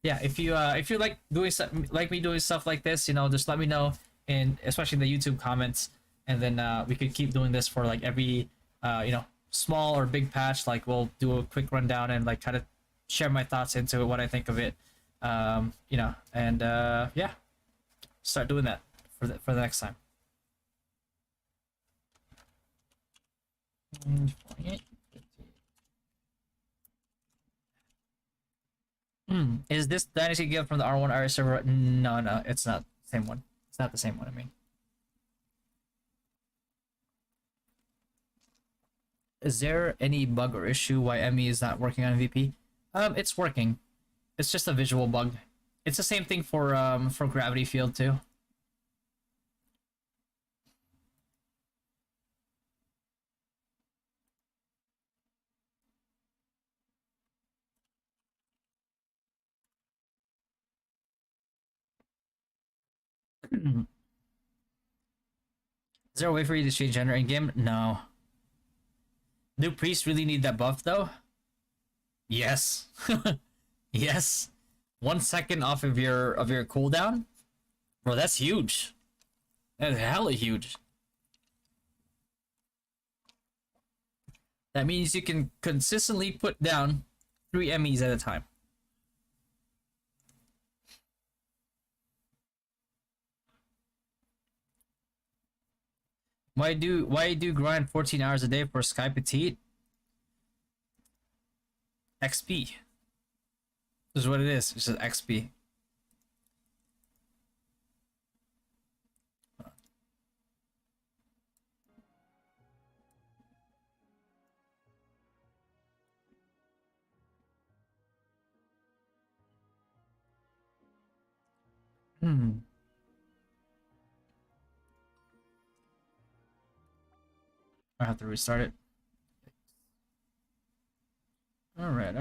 yeah, if you like doing like me doing stuff like this, you know, just let me know, and especially in the YouTube comments, and then we could keep doing this for like every you know, small or big patch. Like we'll do a quick rundown and like try to share my thoughts into it, what I think of it, you know, and yeah, start doing that for the next time. Is this Dynasty Guild from the R1 RS server? No, it's not the same one. It's not the same one, I mean. Is there any bug or issue why Emmy is not working on MVP? It's working. It's just a visual bug. It's the same thing for Gravity Field too. Is there a way for you to change gender in game? No. Do priests really need that buff though? Yes. Yes. 1 second off of your cooldown? Bro, that's huge. That's hella huge. That means you can consistently put down 3 MEs at a time. Why do you grind 14 hours a day for Sky Petite? XP. This is what it is. It's just XP. I have to restart it. All right.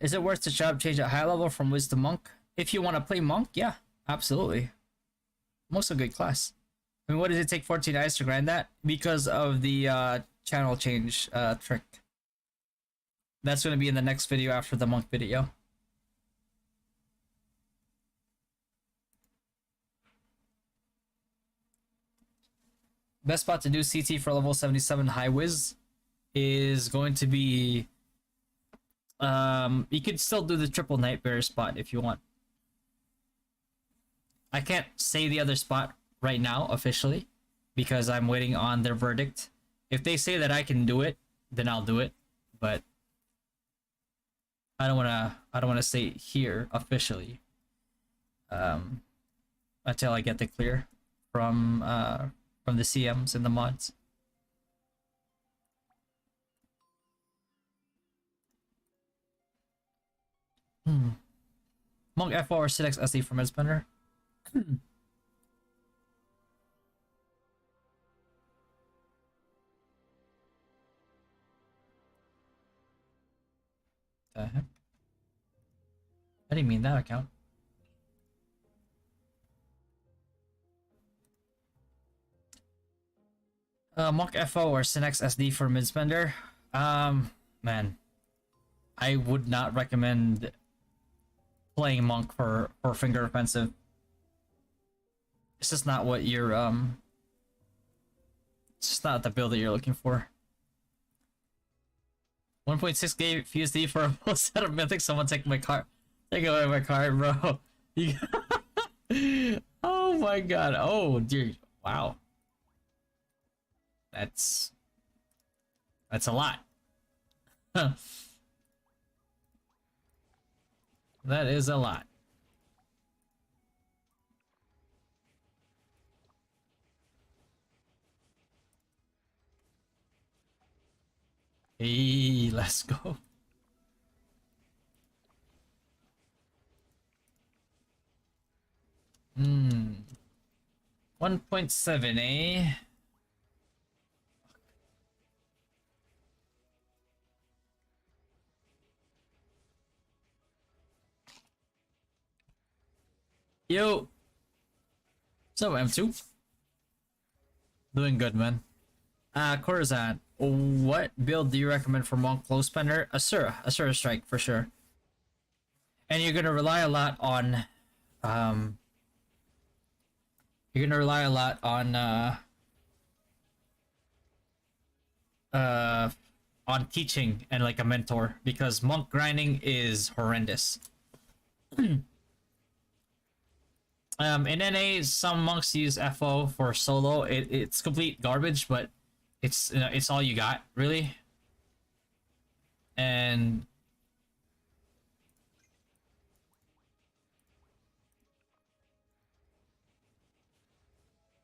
Is it worth the job change at high level from Wiz to Monk? If you want to play Monk, yeah, absolutely. Monk's a good class. I mean, what does it take 14 eyes to grind that? Because of the channel change trick. That's going to be in the next video after the Monk video. Best spot to do CT for level 77 high whiz is going to be you could still do the triple nightmare spot if you want. I can't say the other spot right now officially because I'm waiting on their verdict. If they say that I can do it, then I'll do it, but I don't want to say it here officially until I get the clear from the CMs and the mods. Monk F4 or Silex SD from Edspender. The heck? I didn't mean that account. Monk FO or Synex SD for mid-spender. Man, I would not recommend playing Monk for finger offensive. It's just not what you're it's just not the build that you're looking for. 1.6k FUSD for a full set of mythic. Someone take my card. Take away my card, bro. You... Oh my god. Oh dear. Wow. That's a lot. That is a lot. Hey, let's go. Hmm. 1.7, eh? Yo. So M2. Doing good, man. Corazon, what build do you recommend for Monk Close Spender? Asura Strike for sure. And you're gonna rely a lot on on teaching and like a mentor because monk grinding is horrendous. In NA, some monks use FO for solo. It's complete garbage, but it's all you got really. And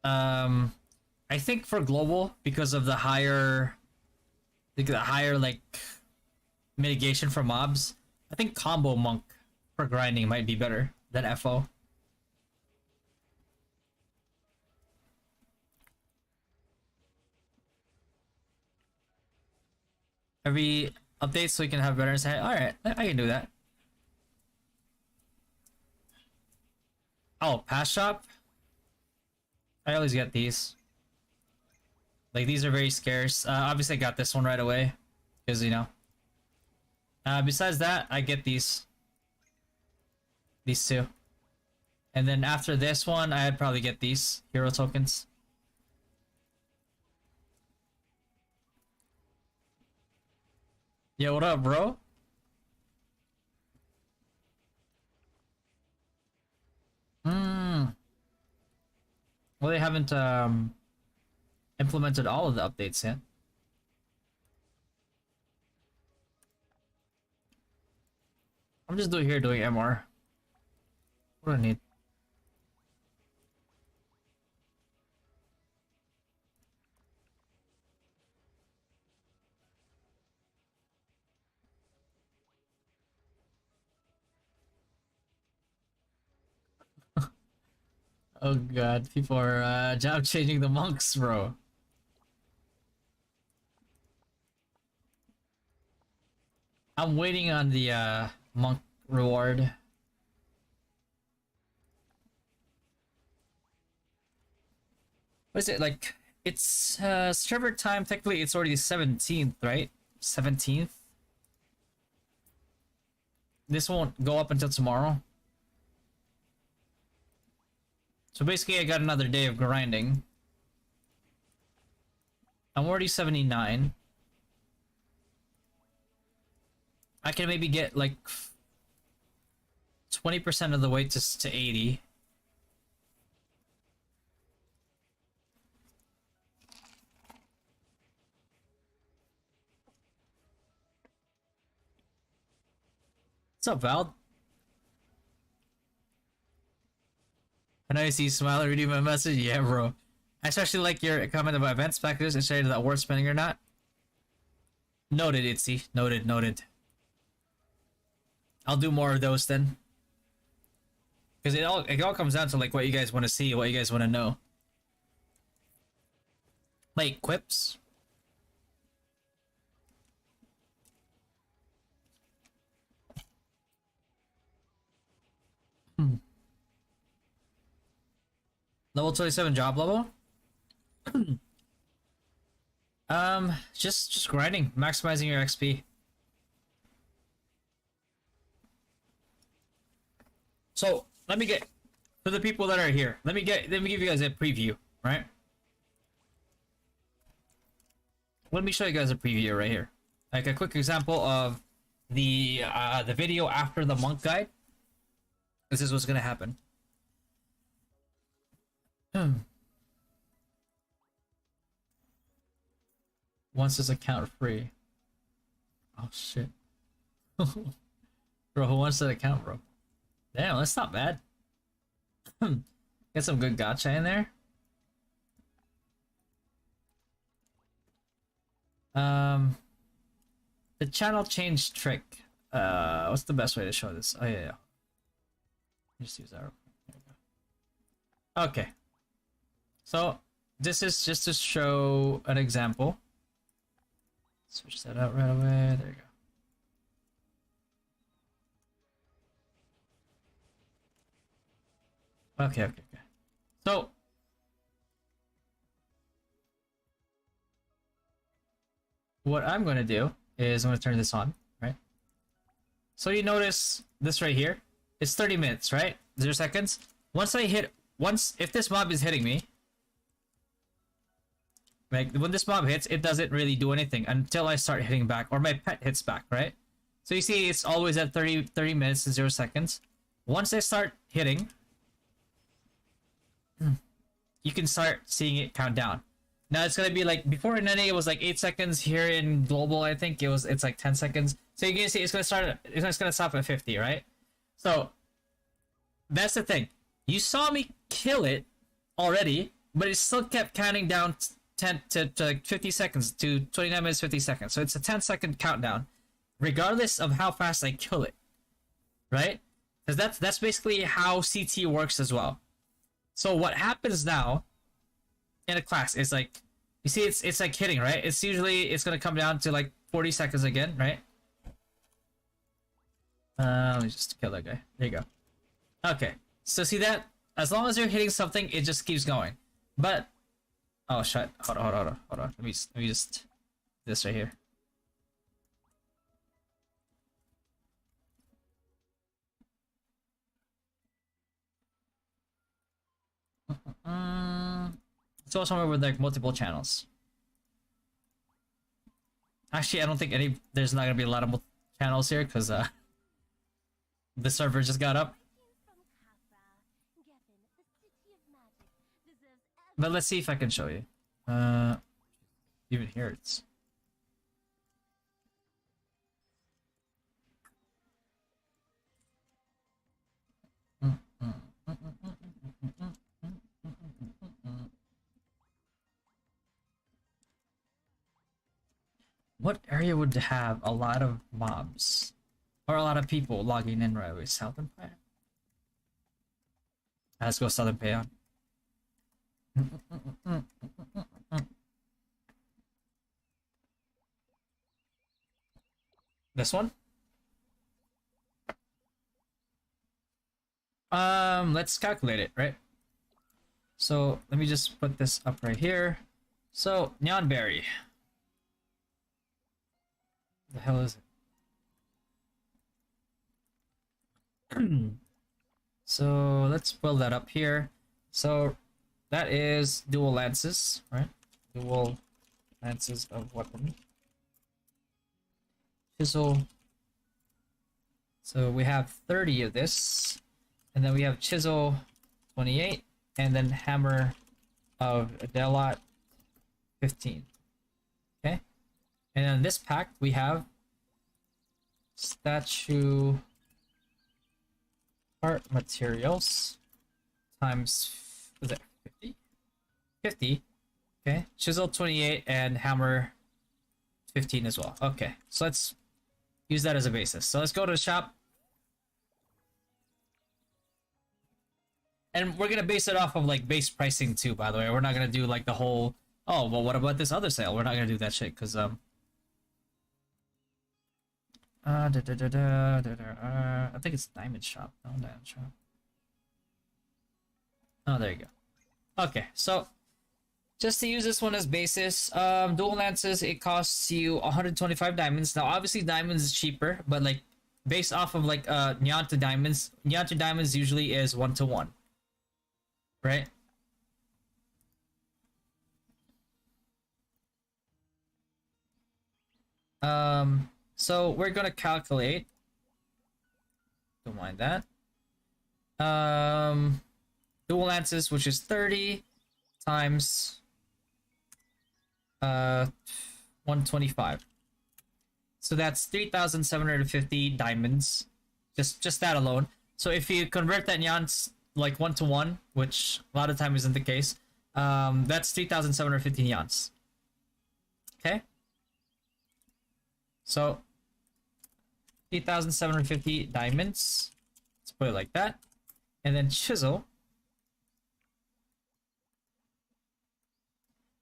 I think for global, because of the higher like mitigation for mobs, I think combo monk for grinding might be better than FO. Every update so we can have better understanding. All right, I can do that. Oh, pass shop. I always get these. Like these are very scarce. Obviously, I got this one right away because you know. Besides that, I get these two, and then after this one, I'd probably get these hero tokens. Yo, what up, bro? Hmm. Well, they haven't implemented all of the updates yet. I'm just doing MR. What do I need? Oh god, people are job changing the monks, bro. I'm waiting on the monk reward. What is it like? It's server time. Technically, it's already 17th, right? 17th. This won't go up until tomorrow. So basically, I got another day of grinding. I'm already 79. I can maybe get like 20% of the way to 80. What's up, Val? I know you see you smile reading my message. Yeah, bro. I especially like your comment about events packages and showing that worth spending or not. Noted, Itzy. Noted, noted. I'll do more of those then. Because it all comes down to like what you guys want to see, what you guys want to know. Like quips. Level 27 job level? Just grinding, maximizing your XP. So let me get for the people that are here. Let me give you guys a preview, right? Let me show you guys a preview right here, like a quick example of the video after the monk guide. This is what's gonna happen. Once this account free. Oh shit. Bro, who wants that account, bro? Damn, that's not bad. Get some good gacha in there. The channel change trick. What's the best way to show this? Oh yeah. Just use that. Okay. So this is just to show an example. Switch that out right away. There you go. Okay. So what I'm going to do is I'm going to turn this on, right? So you notice this right here. It's 30 minutes, right? 0 seconds. If this mob is hitting me, like when this mob hits, it doesn't really do anything until I start hitting back or my pet hits back, right? So you see it's always at 30 minutes and 0 seconds. Once I start hitting, you can start seeing it count down. Now it's gonna be like before in NA it was like 8 seconds. Here in global, I think it's like 10 seconds. So you can see it's gonna stop at 50, right? So that's the thing. You saw me kill it already, but it still kept counting down 10 to like 50 seconds to 29 minutes 50 seconds. So it's a 10-second countdown, regardless of how fast I kill it, right? Because that's basically how CT works as well. So what happens now in a class is like, you see it's like hitting, right? It's gonna come down to like 40 seconds again, right? Let me just kill that guy. There you go. Okay, so see that? As long as you're hitting something, it just keeps going. But oh shit! Hold on. Let me just this right here. It's also somewhere with like multiple channels. Actually, I don't think there's not gonna be a lot of channels here because the server just got up. But let's see if I can show you. Even here it's. What area would have a lot of mobs? Or a lot of people logging in right away? Southern Payan? Let's go Southern Payan. This one? Let's calculate it, right? So let me just put this up right here. So Neonberry. The hell is it? So let's build that up here. So that is dual lances, right? Dual lances of weapon. Chisel. So we have 30 of this, and then we have chisel 28, and then hammer of Delot 15. Okay, and then this pack we have statue part materials times, was it 50? 50. Okay, chisel 28 and hammer 15 as well. Okay, so let's use that as a basis. So let's go to the shop. And we're gonna base it off of like base pricing too, by the way. We're not gonna do like the whole, oh well, what about this other sale? We're not gonna do that shit because I think it's diamond shop. No, diamond shop. Oh, there you go. Okay, so just to use this one as basis, dual lances, it costs you 125 diamonds. Now obviously diamonds is cheaper, but like based off of like Nyan to diamonds usually is 1-to-1. Right? So we're gonna calculate. Don't mind that. Dual lances, which is 30 times 125. So that's 3,750 diamonds. Just that alone. So if you convert that Nyan's like 1-to-1, which a lot of time isn't the case, that's 3,750 Nyans. Okay? So 3,750 diamonds. Let's put it like that. And then chisel,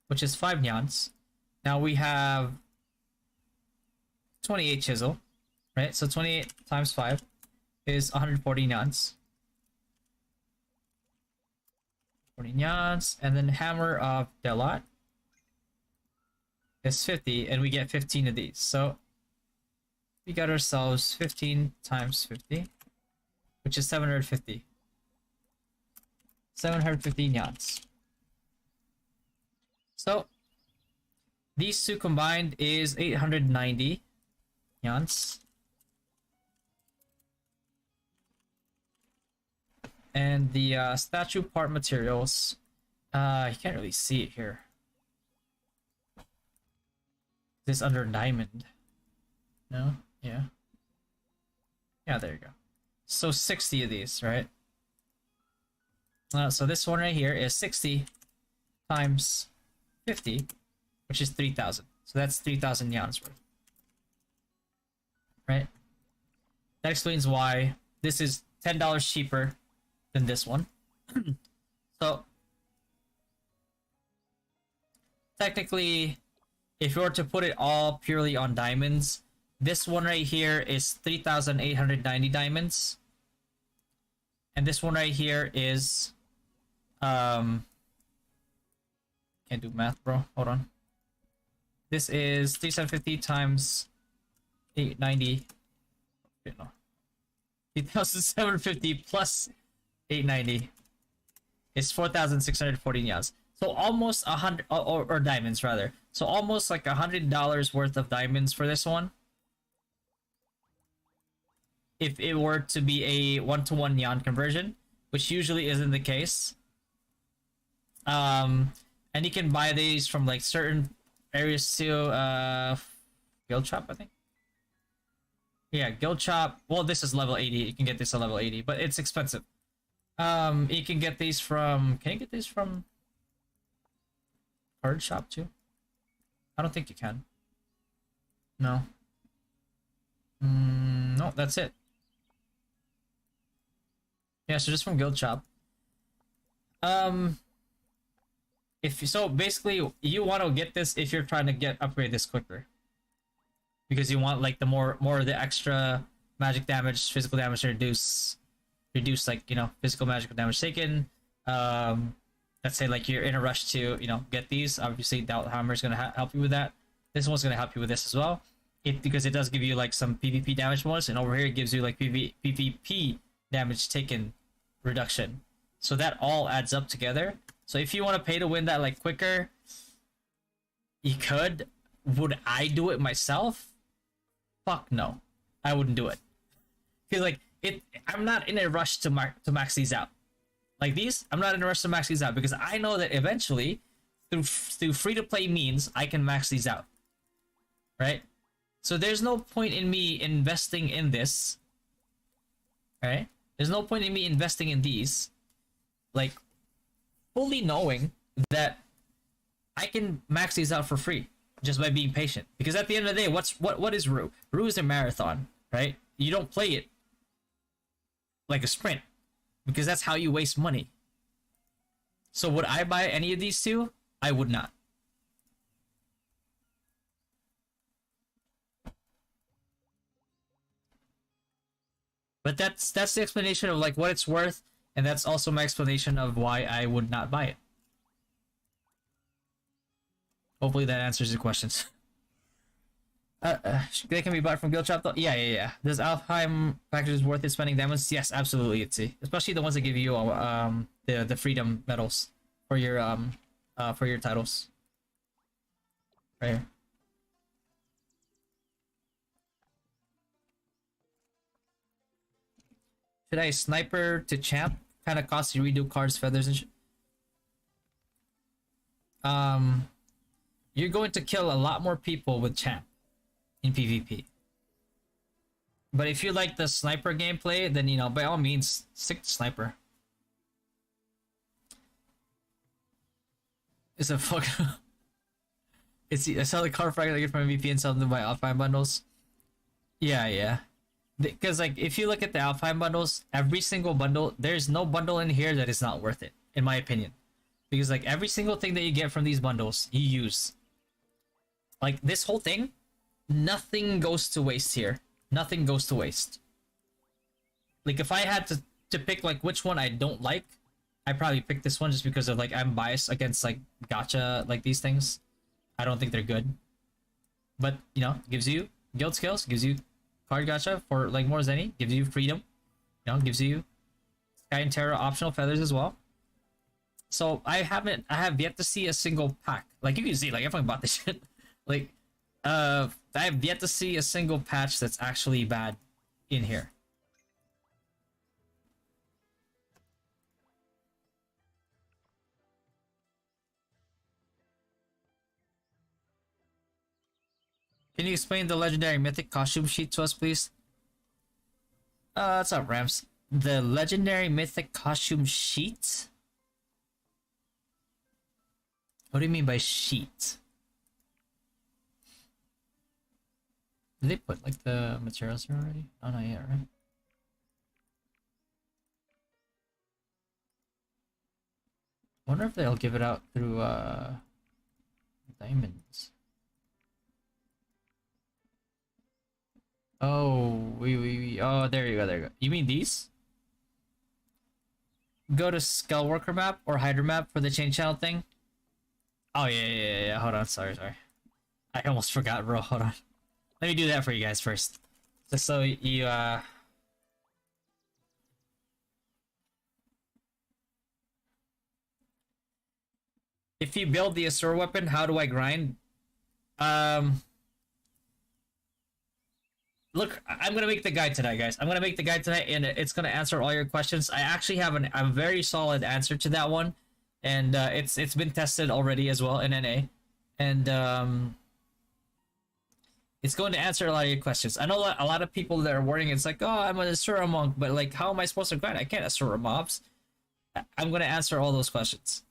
which is 5 Nyans. Now we have 28 chisel, right? So 28 times 5 is 140 Nyans. 40 Nyans. And then hammer of Delot is 50, and we get 15 of these. So we got ourselves 15 times 50, which is 750. 750 Nyans. So these two combined is 890 Nyans. And the statue part materials, you can't really see it here. This under diamond. No? Yeah. Yeah, there you go. So 60 of these, right? So this one right here is 60 times 50, which is 3,000. So that's 3,000 Nyans worth. Right? That explains why this is $10 cheaper than this one. So technically, if you were to put it all purely on diamonds, this one right here is 3,890 diamonds, and this one right here is can't do math, bro. Hold on. This is 3,750 times 890. No. 3,750 plus 890 is 4,640 Nyans. So almost 100, or diamonds rather. So almost like $100 worth of diamonds for this one. If it were to be a 1-to-1 Nyan conversion, which usually isn't the case. And you can buy these from like certain areas too. Guild Shop, I think. Yeah, Guild Shop. Well, this is level 80. You can get this at level 80, but it's expensive. You can get these from... Can you get these from... Card Shop too? I don't think you can. No. No, that's it. Yeah, so just from Guild Shop. If so, basically, you want to get this if you're trying to upgrade this quicker, because you want like the more of the extra magic damage, physical damage to reduce like, you know, physical magical damage taken. Let's say like you're in a rush to, you know, get these. Obviously, Doubt Hammer is gonna help you with that. This one's gonna help you with this as well. Because it does give you like some PvP damage bonus, and over here it gives you like PvP damage taken reduction. So that all adds up together. So if you want to pay to win that like quicker, You could. Would I do it myself? Fuck no. I wouldn't do it. Feel like it. I'm not in a rush to max these out. Like these, I'm not in a rush to max these out because I know that eventually, through free to play means, I can max these out. Right? So there's no point in me investing in this. Right? There's no point in me investing in these, like fully knowing that I can max these out for free just by being patient. Because at the end of the day, what is Rue? Rue is a marathon, right? You don't play it like a sprint because that's how you waste money. So would I buy any of these two? I would not. But that's the explanation of like what it's worth, and that's also my explanation of why I would not buy it. Hopefully that answers your questions. They can be bought from Guild Shop though. Yeah. Does Alfheim packages worth it spending diamonds? Yes, absolutely. It's especially the ones that give you the freedom medals for your titles. Right here. Should I sniper to champ? Kind of costs you redo cards, feathers, and you're going to kill a lot more people with champ in PvP. But if you like the sniper gameplay, then by all means stick to sniper. It's a fuck. I sell the card frag I get from MVP and sell them by Alpine bundles. Yeah. Because like if you look at the Alpine bundles, every single bundle, there's no bundle in here that is not worth it, in my opinion. Because like every single thing that you get from these bundles, you use. Like this whole thing, nothing goes to waste here. Nothing goes to waste. Like if I had to pick like which one I don't like, I probably pick this one just because of like I'm biased against like gacha like these things. I don't think they're good. But gives you guild skills, gives you card gacha for like more Zenny, gives you freedom, gives you Sky and Terra optional feathers as well. So I have yet to see a single pack. Like you can see, like if I bought this shit, like I have yet to see a single patch that's actually bad in here. Can you explain the legendary mythic costume sheet to us, please? What's up, Rams? The legendary mythic costume sheet? What do you mean by sheet? Did they put like the materials here already? Oh, not yet, right? Wonder if they'll give it out through diamonds. Oh, oh, there you go. You mean these? Go to Skull Worker map or Hydra map for the chain channel thing. Oh yeah. Hold on, sorry. I almost forgot, bro. Hold on. Let me do that for you guys first, just so you If you build the Asura weapon, how do I grind? Look, I'm gonna make the guide tonight, guys. I'm gonna make the guide tonight, and it's gonna answer all your questions. I actually have a very solid answer to that one, and it's been tested already as well in NA, and it's going to answer a lot of your questions. I know a lot of people that are worrying. It's like, oh, I'm an Asura monk, but like, how am I supposed to grind? I can't Asura mobs. I'm gonna answer all those questions.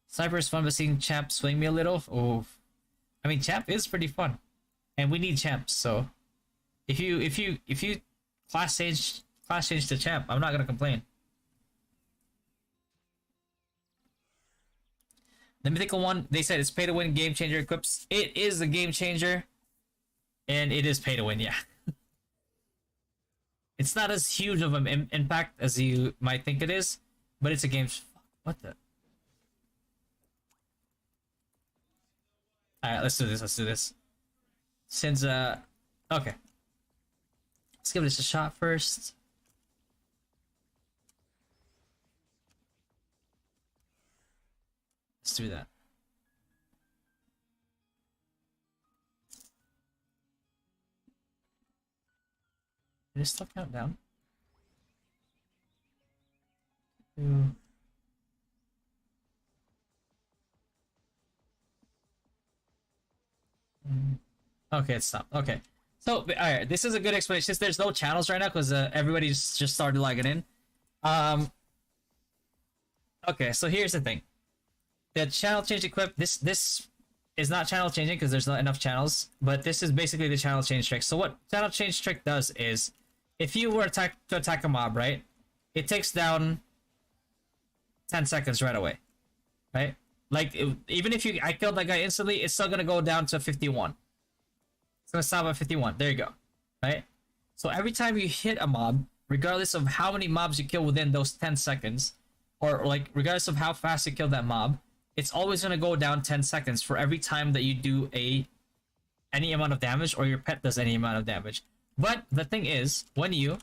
Sniper is fun, but seeing Champ swing me a little. Oh, I mean, Champ is pretty fun, and we need champs. So, if you class change to Champ, I'm not gonna complain. The mythical one, they said it's pay to win, game changer equips. It is a game changer, and it is pay to win. Yeah, it's not as huge of an impact as you might think it is, but it's a game. What the? Alright, let's do this. Since, okay. Let's give this a shot first. let's do that. Did it still count down? Two. Okay, it stopped. Okay. So, alright, this is a good explanation. Since there's no channels right now because everybody's just started logging in. Okay, so here's the thing. The channel change equip, this is not channel changing because there's not enough channels, but this is basically the channel change trick. So what channel change trick does is, if you were to attack a mob, right, it takes down 10 seconds right away, right? Like, even if I killed that guy instantly, it's still gonna go down to 51. It's gonna stop at 51. There you go, right? So every time you hit a mob, regardless of how many mobs you kill within those 10 seconds, or like regardless of how fast you kill that mob, it's always gonna go down 10 seconds for every time that you do any amount of damage or your pet does any amount of damage. But the thing is, when you,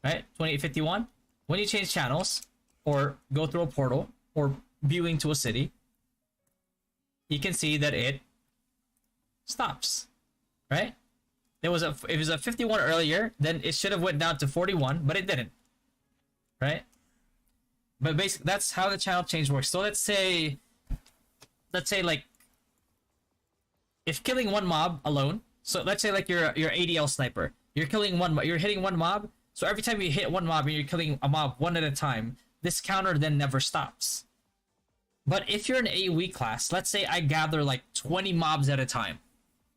right, 2851, when you change channels or go through a portal or viewing to a city, you can see that it stops, right? It was a 51 earlier, then it should have went down to 41, but it didn't, right? But basically, that's how the channel change works. So let's say like, if killing one mob alone, so let's say like you're ADL sniper, you're hitting one mob. So every time you hit one mob and you're killing a mob one at a time, this counter then never stops. But if you're an AoE class, let's say I gather like 20 mobs at a time,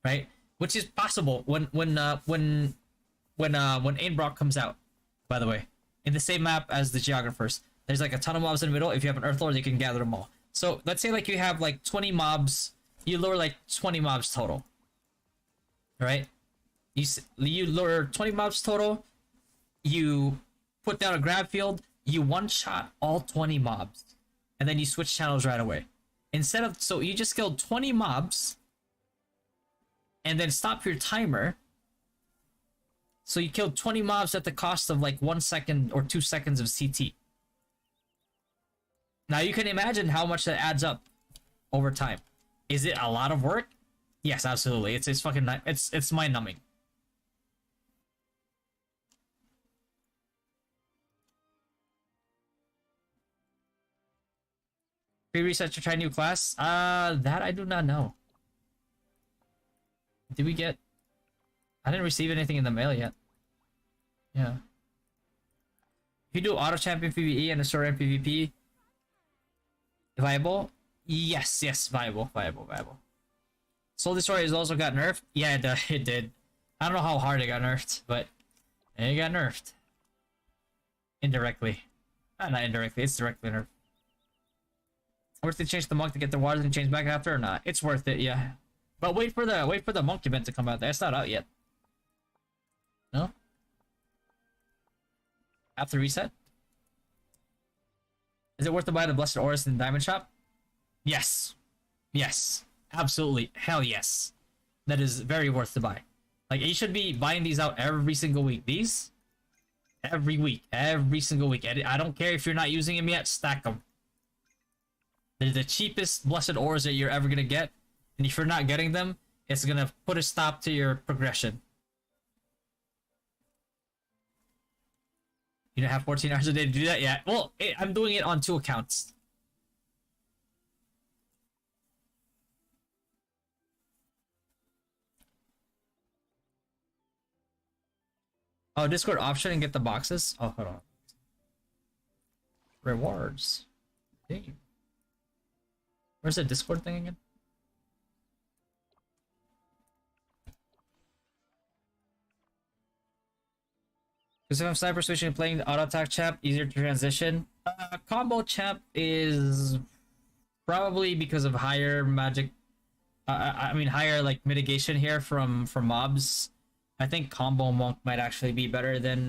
right? Which is possible when Ainbrock comes out, by the way, in the same map as the Geographers. There's like a ton of mobs in the middle. If you have an Earthlord, you can gather them all. So let's say like you have like 20 mobs, you lure like 20 mobs total, right? You lure 20 mobs total, you put down a grab field, you one-shot all 20 mobs, and then you switch channels right away. So you just killed 20 mobs, and then stop your timer. So you killed 20 mobs at the cost of like 1 second or 2 seconds of CT. Now you can imagine how much that adds up over time. Is it a lot of work? Yes, absolutely. It's fucking it's mind numbing. Pre-reset to try new class? That I do not know. Did we get? I didn't receive anything in the mail yet. Yeah. If you do auto champion PvE and a story PvP, viable? Yes, viable. Soul Destroyer has also got nerfed. Yeah, it did. I don't know how hard it got nerfed, but it got nerfed. Indirectly. Not indirectly, it's directly nerfed. Worth it to change the monk to get the waters and change back after or not? It's worth it, yeah. But wait for the monk event to come out. That's not out yet. No? After reset? Is it worth to buy the Blessed Oris in the Diamond Shop? Yes. Yes. Absolutely. Hell yes. That is very worth to buy. Like, you should be buying these out every single week. These? Every week. Every single week. I don't care if you're not using them yet, stack them. They're the cheapest Blessed Ores that you're ever gonna get. And if you're not getting them, it's gonna put a stop to your progression. You don't have 14 hours a day to do that? Yeah. Well, I'm doing it on 2 accounts. Oh, Discord option and get the boxes? Oh, hold on. Rewards. Dang. Where's the Discord thing again? Because if I'm sniper switching and playing the auto attack champ, easier to transition. Combo champ is probably because of higher magic. I mean higher like mitigation here from mobs. I think combo monk might actually be better than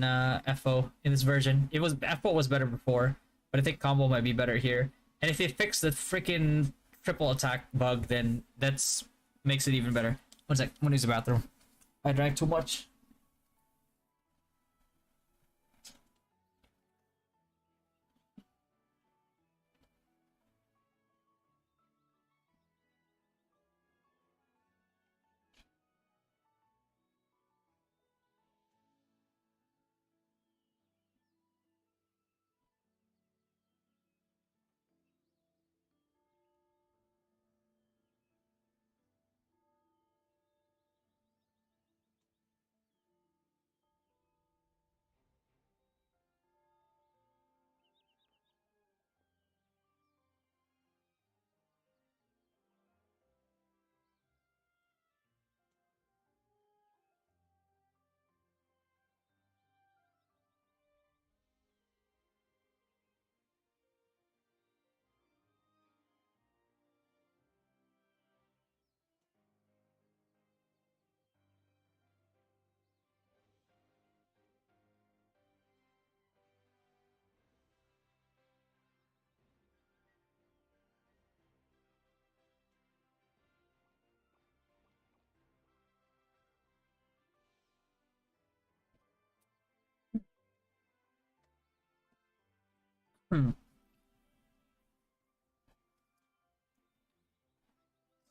FO in this version. FO was better before, but I think combo might be better here. And if they fix the freaking triple attack bug, then that's makes it even better. One sec, I'm gonna use the bathroom. I drank too much.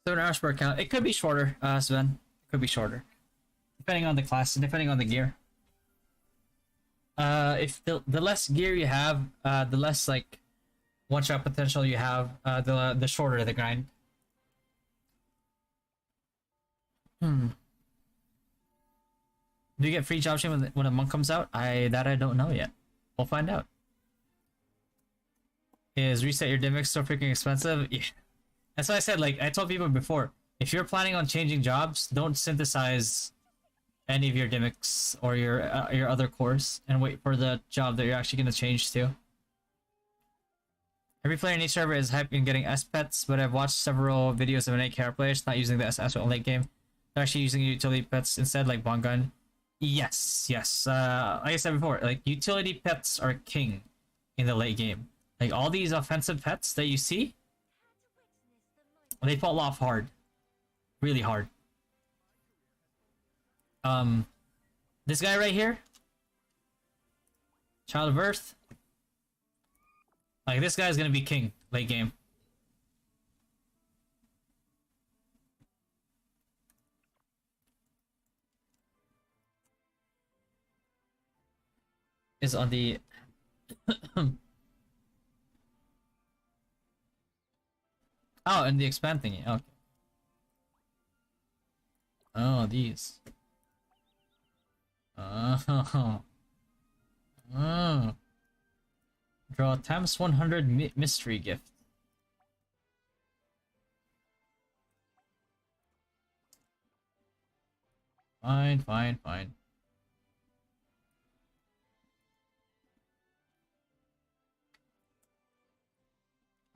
7 hours per account. It could be shorter, Sven. It could be shorter, depending on the class and depending on the gear. If the less gear you have, the less like one shot potential you have, the shorter the grind. Hmm. Do you get free job chain when a monk comes out? I don't know yet. We'll find out. Is reset your Dimix so freaking expensive? Yeah. That's why I said, like I told people before, if you're planning on changing jobs, don't synthesize any of your Dimix or your other cores and wait for the job that you're actually gonna change to. Every player in each server is hyped in getting S-Pets, but I've watched several videos of an AKR players not using the S in late game. They're actually using utility pets instead, like Bongun. Yes. Like I said before, like utility pets are king in the late game. Like all these offensive pets that you see, they fall off hard. Really hard. This guy right here, Child of Earth. Like this guy's gonna be king late game. Is on the oh, and the expand thingy. Okay. Oh, these. Oh. Oh. Draw times 100 mystery gift. Fine.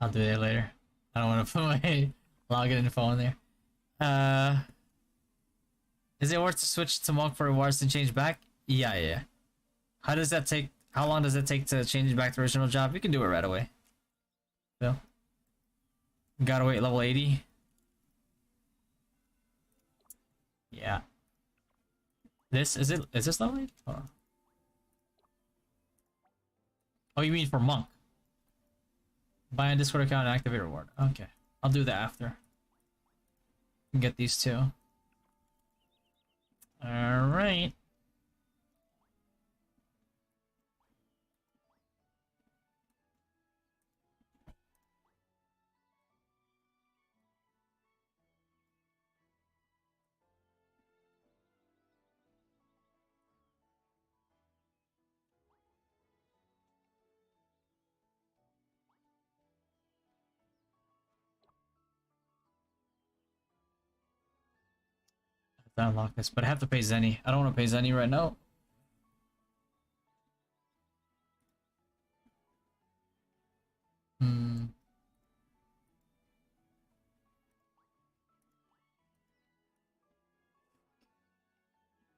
I'll do that later. I don't want to put my login info in there. Is it worth to switch to monk for rewards and change back? Yeah. How does that take? How long does it take to change back to original job? You can do it right away. So, gotta wait level 80. Yeah. This is it. Is this level 80? Hold on. Oh, you mean for monk? Buy a Discord account and activate reward. Okay, I'll do that after. Get these two. All right. I have to unlock this, but I have to pay Zenny. I don't want to pay Zenny right now.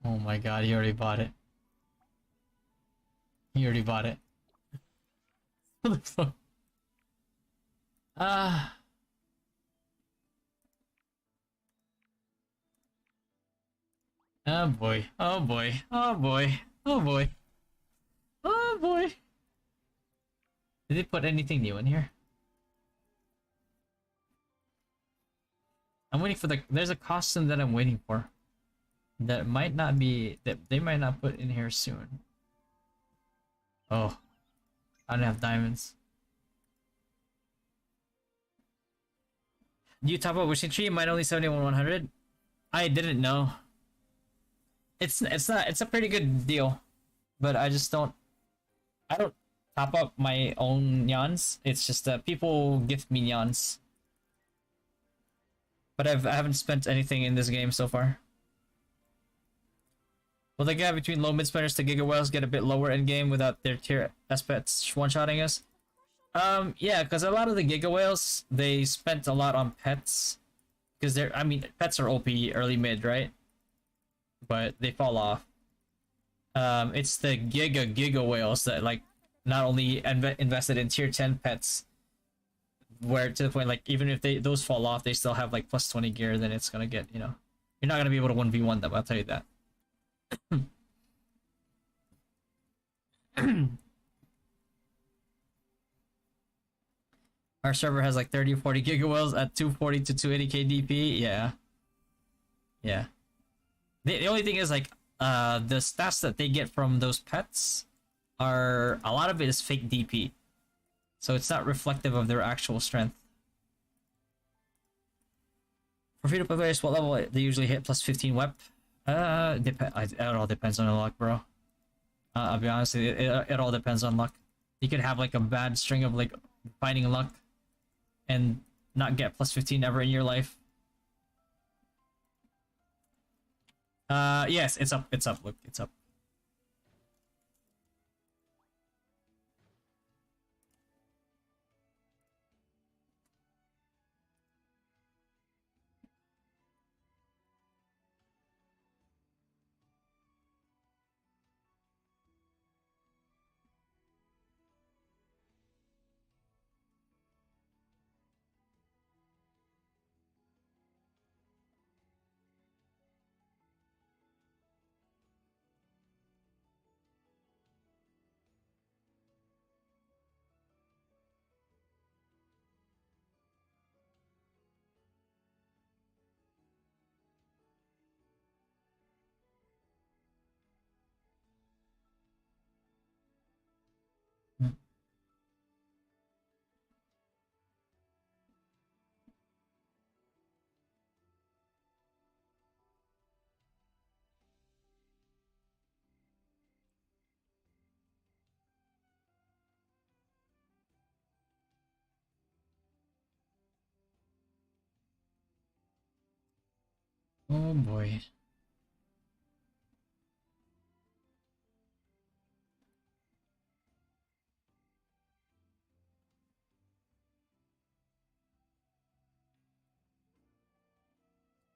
Oh my god, he already bought it. He already bought it. What the fuck? Ah. Oh boy. Oh boy. Oh boy. Oh boy. Oh boy. Did they put anything new in here? I'm waiting for there's a costume that I'm waiting for. That might not be, that they might not put in here soon. Oh. I don't have diamonds. Do you top up wishing tree? Mine only 71,100. I didn't know. It's a pretty good deal, but I don't top up my own nyans. It's just that people gift me nyans. But I haven't spent anything in this game so far. Will the gap between low mid spenders to giga whales get a bit lower in game without their tier aspects one-shotting us? Yeah, because a lot of the giga whales, they spent a lot on pets. Because pets are OP early mid, right? But they fall off. It's the giga whales that like not only invested in tier 10 pets, where to the point like even if those fall off, they still have like plus 20 gear, then it's gonna get, you're not gonna be able to 1v1 them, I'll tell you that. Our server has like 30 or 40 gigawells at 240 to 280 KDP. Yeah. Yeah. The only thing is like the stats that they get from those pets are a lot of it is fake DP. So it's not reflective of their actual strength. For free-to-play players, what level they usually hit plus 15 wep? It all depends on the luck, bro. I'll be honest, it all depends on luck. You could have like a bad string of like fighting luck and not get plus 15 ever in your life. Yes, it's up, look, it's up. Oh boy.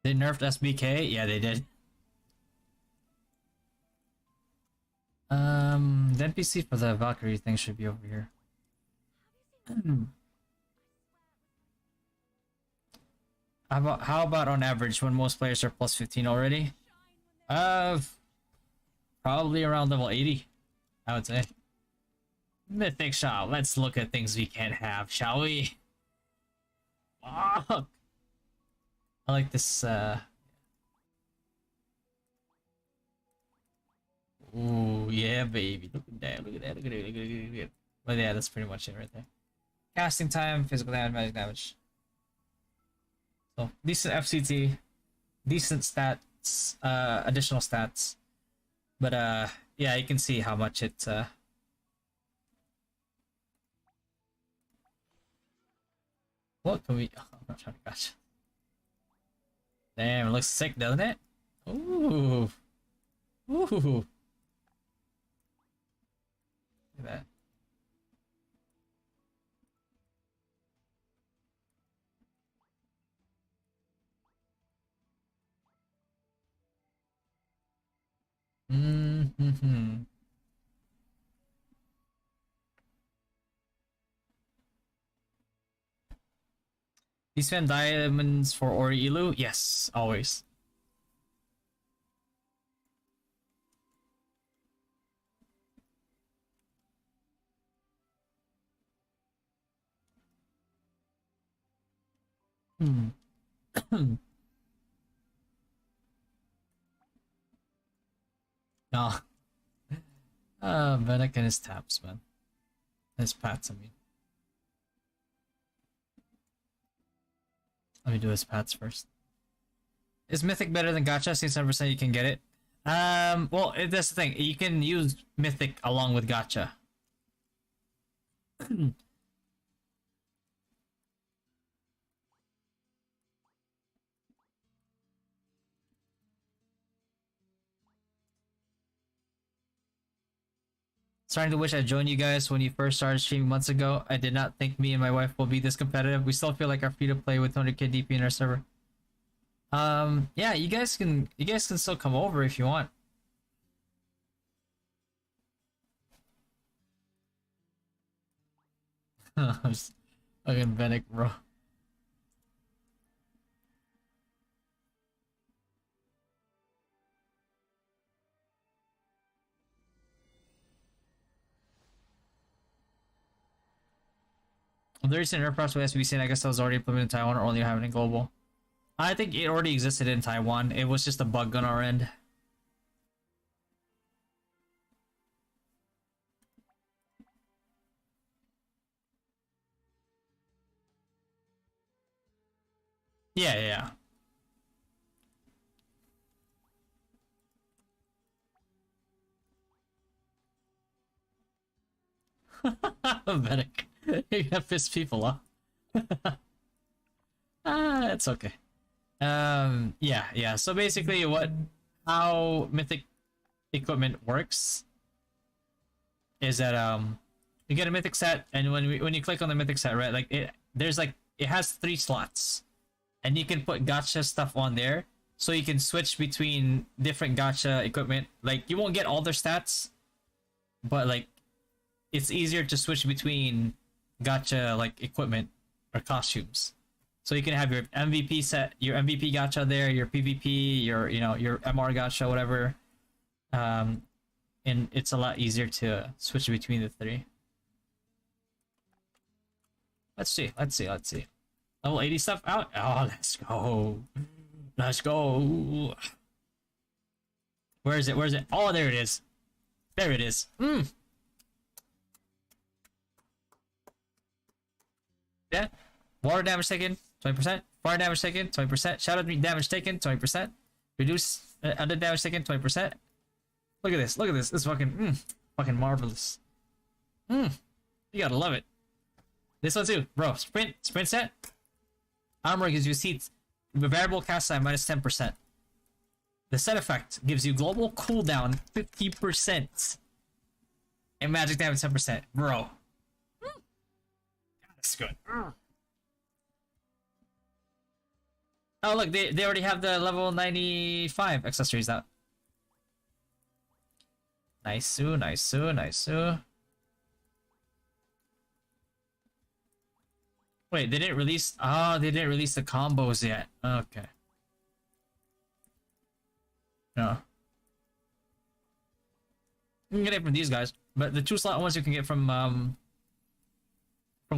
They nerfed SBK? Yeah, they did. The NPC for the Valkyrie thing should be over here. How about on average when most players are plus 15 already? Uh, Probably around level 80, I would say. Mythic shop. Let's look at things we can't have, shall we? Fuck. I like this. Ooh, yeah, baby. Look at that. Look at that. Look at it. Look at it. Look at it. But yeah, that's pretty much it right there. Casting time, physical damage, magic damage. So decent FCT, decent stats, additional stats. But yeah, you can see how much it what can we I'm not trying to gotcha. Damn, it looks sick, doesn't it? Ooh. Ooh. Look at that. Mm-hmm. You spend diamonds for Ori Ilu? Yes, always. Hmm. No. Venick and his taps, man. His pats, I mean. Let me do his pats first. Is Mythic better than Gacha? Since 100% you can get it. Well, that's the thing. You can use Mythic along with Gacha. Starting to wish I joined you guys when you first started streaming months ago. I did not think me and my wife will be this competitive. We still feel like our free to play with 200k DP in our server. Yeah, you guys can still come over if you want. Fucking Venick, bro. There is an aircraft with SBC, and I guess that was already implemented in Taiwan or only having in global. I think it already existed in Taiwan. It was just a bug on our end. Yeah, yeah. Medic. You're gonna piss people off. It's okay. Yeah, yeah. So basically, how Mythic equipment works is that you get a Mythic set, and when you click on the Mythic set, right, like it has 3 slots, and you can put gacha stuff on there, so you can switch between different gacha equipment. Like you won't get all their stats, but like it's easier to switch between gacha like equipment or costumes. So you can have your MVP set, your MVP gacha there, your PvP, your MR gacha, whatever. And it's a lot easier to switch between the 3. Let's see. Level 80 stuff out. Oh, let's go. Let's go. Where is it? Oh, there it is. There it is. Yeah. Water damage taken, 20%. Fire damage taken, 20%. Shadow damage taken, 20%. Reduce under damage taken, 20%. Look at this. This is fucking marvelous. You gotta love it. This one too, bro. Sprint set. Armor gives you seats. Variable cast time minus 10%. The set effect gives you global cooldown 50%. And magic damage 10%. Bro. That's good. Oh look, they already have the level 95 accessories out. Nice. Wait, they didn't release they didn't release the combos yet. Okay. No. You can get it from these guys, but the 2 slot ones you can get from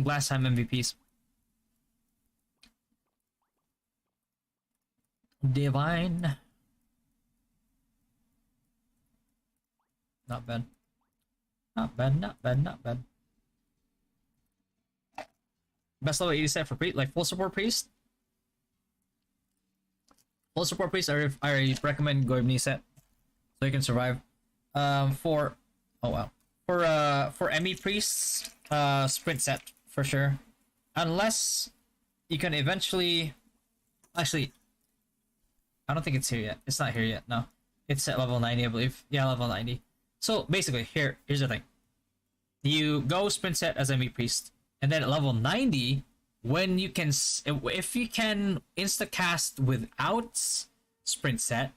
glass time MVPs. Divine. Not bad. Not bad. Best level 80 set for priest, like full support priest. Full support priest, I recommend Goibni set, so you can survive. For ME priests, sprint set for sure, unless you can eventually. Actually, I don't think it's here yet. It's not here yet. No, it's at level 90, I believe. Yeah, level 90. So basically, here's the thing. You go sprint set as ME priest, and then at level 90, when you can, if you can insta cast without sprint set,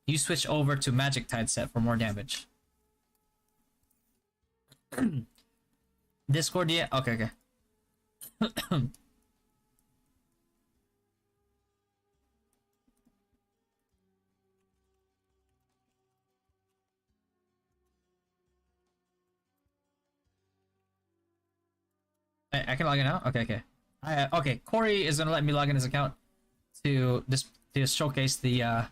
you switch over to magic tide set for more damage. Discord, yeah. Okay. I can log in now? Okay. Okay, Corey is gonna let me log in his account to showcase the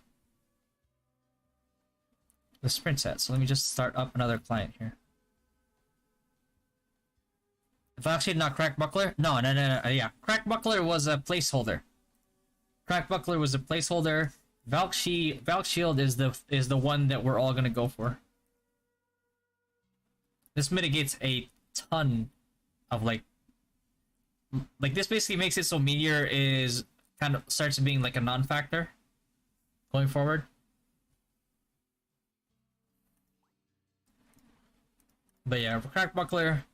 sprint set. So let me just start up another client here. If I actually not Crack Buckler? No. Yeah, Crack Buckler was a placeholder. Valk Shield is the one that we're all gonna go for. This mitigates a ton of like this basically makes it so Meteor is kind of starts being like a non-factor going forward. But yeah, for Crack Buckler,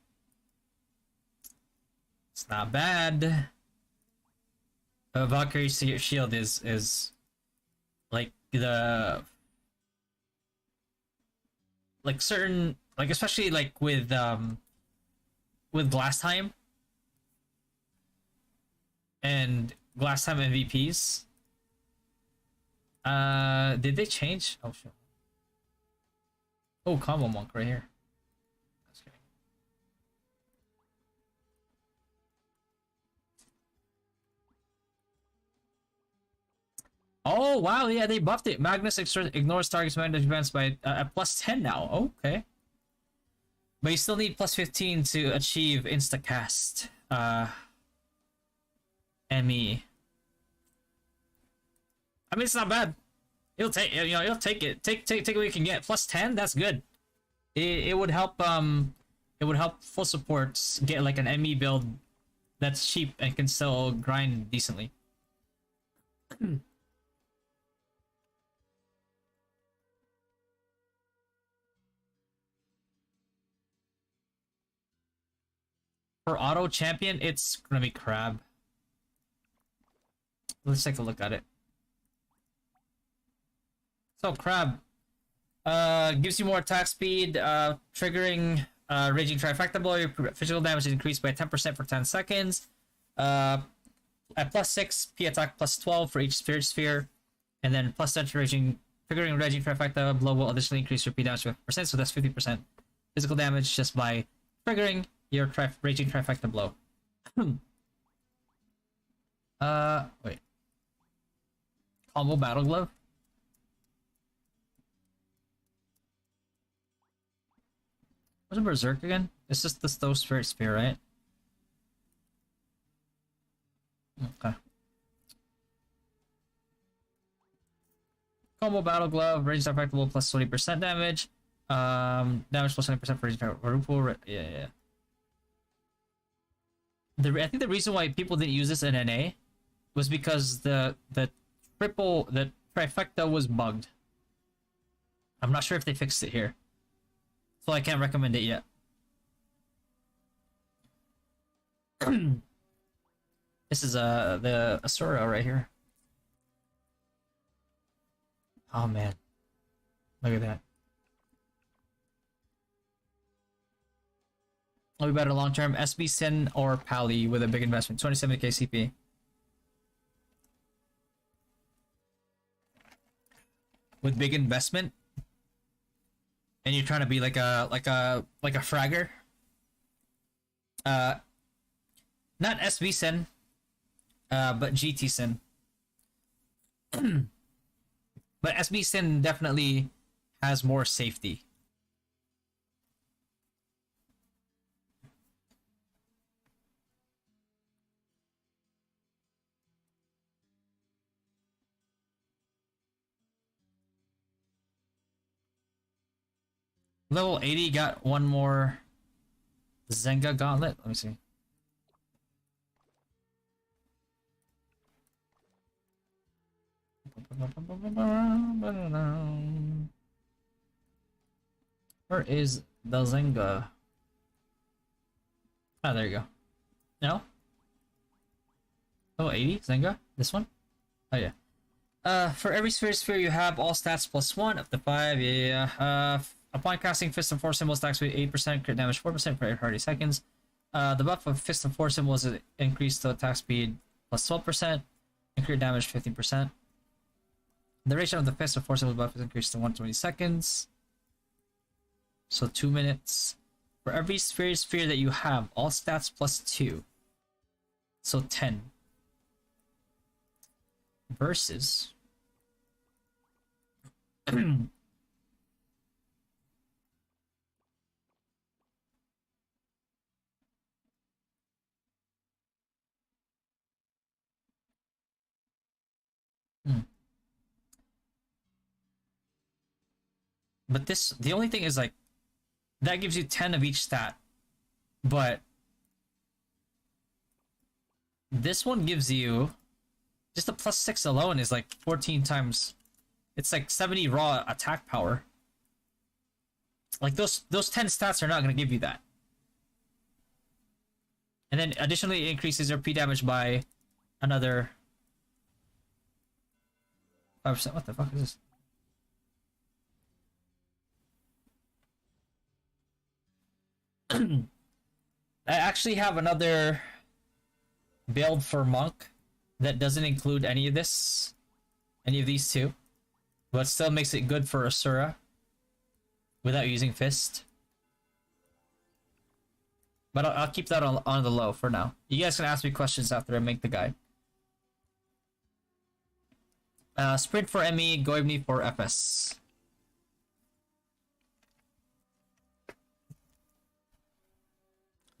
it's not bad. Valkyrie Shield is like the like certain like especially like with Glass Time and Glass Time MVPs. Did they change? Oh shit. Oh, combo monk right here. That's great. Oh wow, yeah, they buffed it. Magnus ignores targets magic defense by plus 10 now. Okay. But you still need plus 15 to achieve instacast. ME. I mean, it's not bad. You'll take, you'll take it. Take what you can get. Plus 10, that's good. It would help full supports get like an ME build that's cheap and can still grind decently. For auto champion, it's gonna be Crab. Let's take a look at it. So Crab gives you more attack speed, triggering raging trifecta blow. Your physical damage is increased by 10% for 10 seconds. At plus 6, P attack plus 12 for each spirit sphere, and then plus 10 triggering raging trifecta blow will additionally increase your P damage by 50%, so that's 50% physical damage just by triggering your raging trifecta blow. Wait. Combo battle glove. What's a berserk again? It's just the Stowe Spirit Spear, right? Okay. Combo battle glove, range affectable plus 20% damage. Damage plus 20% for each rupal. Yeah. I think the reason why people didn't use this in NA was because the trifecta was bugged. I'm not sure if they fixed it here, so I can't recommend it yet. This is the Asura right here. Oh man, look at that. It'll be better long term. SB Sin or Pally with a big investment. 27k CP. With big investment, and you're trying to be like a fragger. Not SB Sin, but GT Sin. But SB Sin definitely has more safety. Level 80 got one more Zenga gauntlet. Let me see. Where is the Zenga? Ah, there you go. No? Oh, 80? Zenga? This one? Oh, yeah. For every sphere you have all stats plus 1 up to 5. Yeah. Upon casting Fist of 4 symbols, attacks with 8%, crit damage 4% for every 30 seconds. The buff of Fist of 4 symbols is increased to attack speed plus 12%, and crit damage 15%. The duration of the Fist of 4 symbols buff is increased to 120 seconds. So 2 minutes. For every sphere that you have, all stats plus 2. So 10. Versus... But this, the only thing is like, that gives you 10 of each stat. But this one gives you, just the plus 6 alone is like 14 times, it's like 70 raw attack power. Like those 10 stats are not going to give you that. And then additionally it increases your P damage by another 5%. What the fuck is this? I actually have another build for Monk that doesn't include any of this, any of these two, but still makes it good for Asura without using Fist. But I'll keep that on the low for now. You guys can ask me questions after I make the guide. Sprint for ME, Goibni for FS.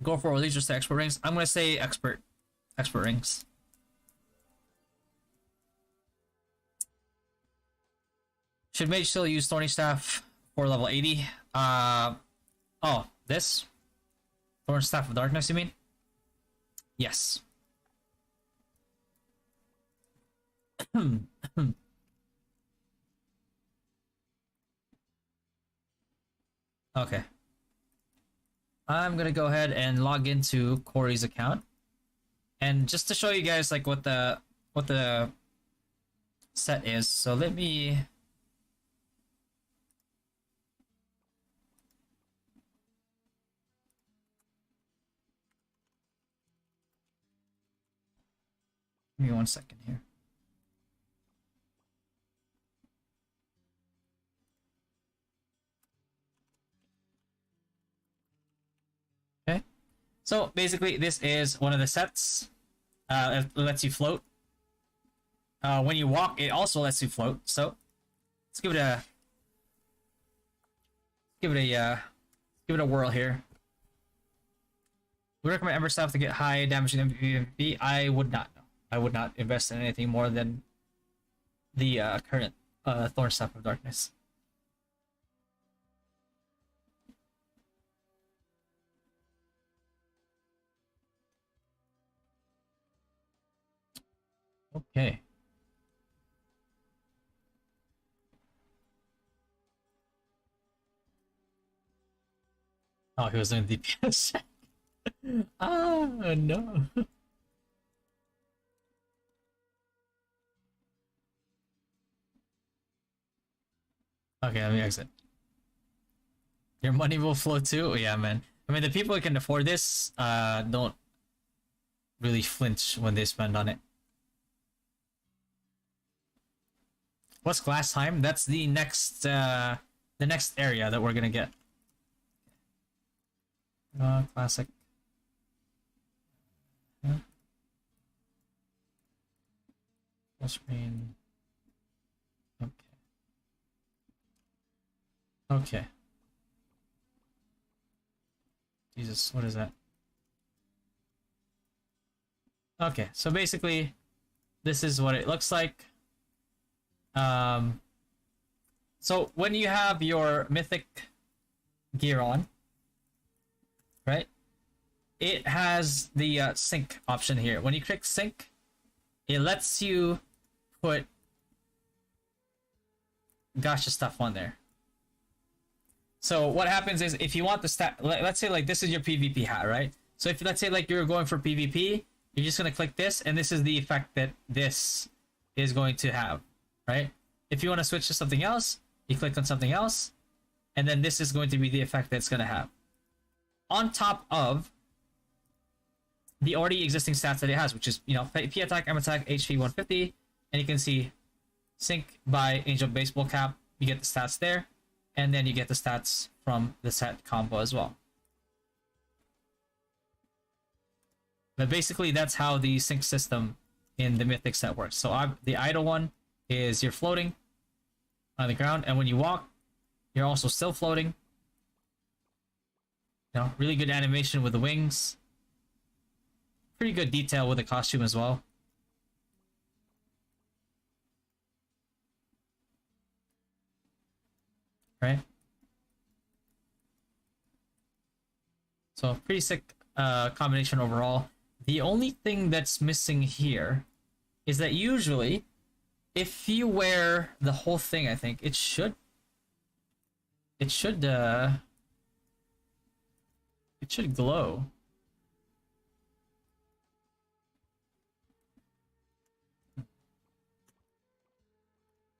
Go for Allegiance to expert rings. I'm gonna say expert rings. Should mage still use Thorny Staff for level 80? Oh, this? Thorn Staff of Darkness, you mean? Yes. Okay. I'm gonna go ahead and log into Corey's account. And just to show you guys like what the set is, so let me give me 1 second here. Okay. So basically this is one of the sets. It lets you float. When you walk, it also lets you float. So let's give it a whirl here. We recommend Ember Staff to get high damage in PvP. I would not. I would not invest in anything more than the current Thorn Staff of Darkness. Okay. Oh, he was doing DPS. Oh no. Okay, let me exit. Your money will flow too? Yeah, man. I mean, the people who can afford this don't really flinch when they spend on it. What's glass time? That's the next area that we're gonna get. Classic. Full screen. Okay. Okay. Jesus, what is that? Okay, so basically, this is what it looks like. So when you have your mythic gear on, right? It has the sync option here. When you click sync, it lets you put gacha stuff on there. So what happens is if you want the stat, let's say like this is your PvP hat, right? So if let's say like you're going for PvP, you're just gonna click this, and this is the effect that this is going to have, right? If you want to switch to something else, you click on something else, and then this is going to be the effect that it's gonna have. On top of the already existing stats that it has, which is, you know, P attack, M attack, HP 150, and you can see sync by Angel Baseball Cap. You get the stats there, and then you get the stats from the set combo as well. But basically, that's how the sync system in the Mythic set works. So the idle one is you're floating on the ground, and when you walk, you're also still floating. You know, really good animation with the wings. Pretty good detail with the costume as well. Right? So pretty sick combination overall. The only thing that's missing here is that usually if you wear the whole thing, I think it should glow.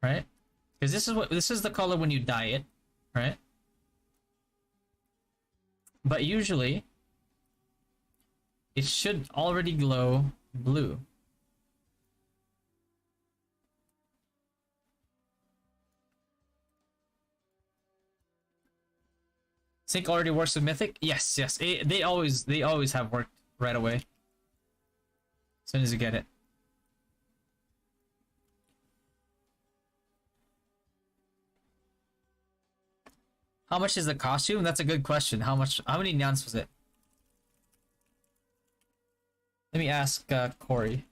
Right? Because this is the color when you dye it, right? But usually it should already glow blue. Sync already works with Mythic? Yes, yes. They always have worked right away. As soon as you get it. How much is the costume? That's a good question. How much? How many nyans was it? Let me ask Corey.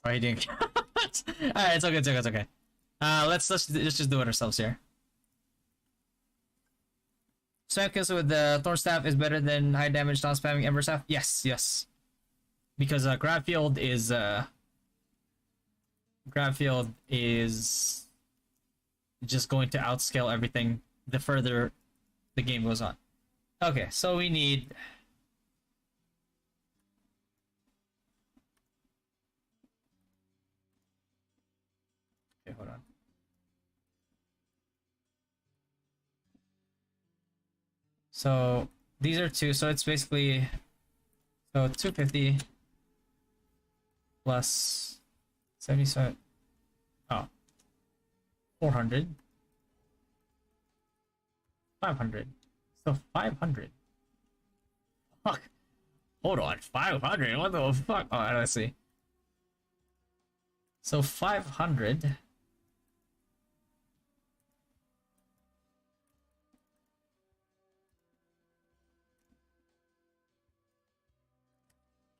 Oh, he didn't. All right, it's okay. It's okay. It's okay. Let's just do it ourselves here. Spam kills with the Thorn Staff is better than high damage non-spamming Ember Staff. Yes, yes. Because Grabfield is just going to outscale everything the further the game goes on. Okay, so we need okay, hold on. So these are two, so it's basically 250 plus 77. Oh, 400. 500. So 500. Fuck. Hold on, 500. What the fuck? Oh, let's see. So 500.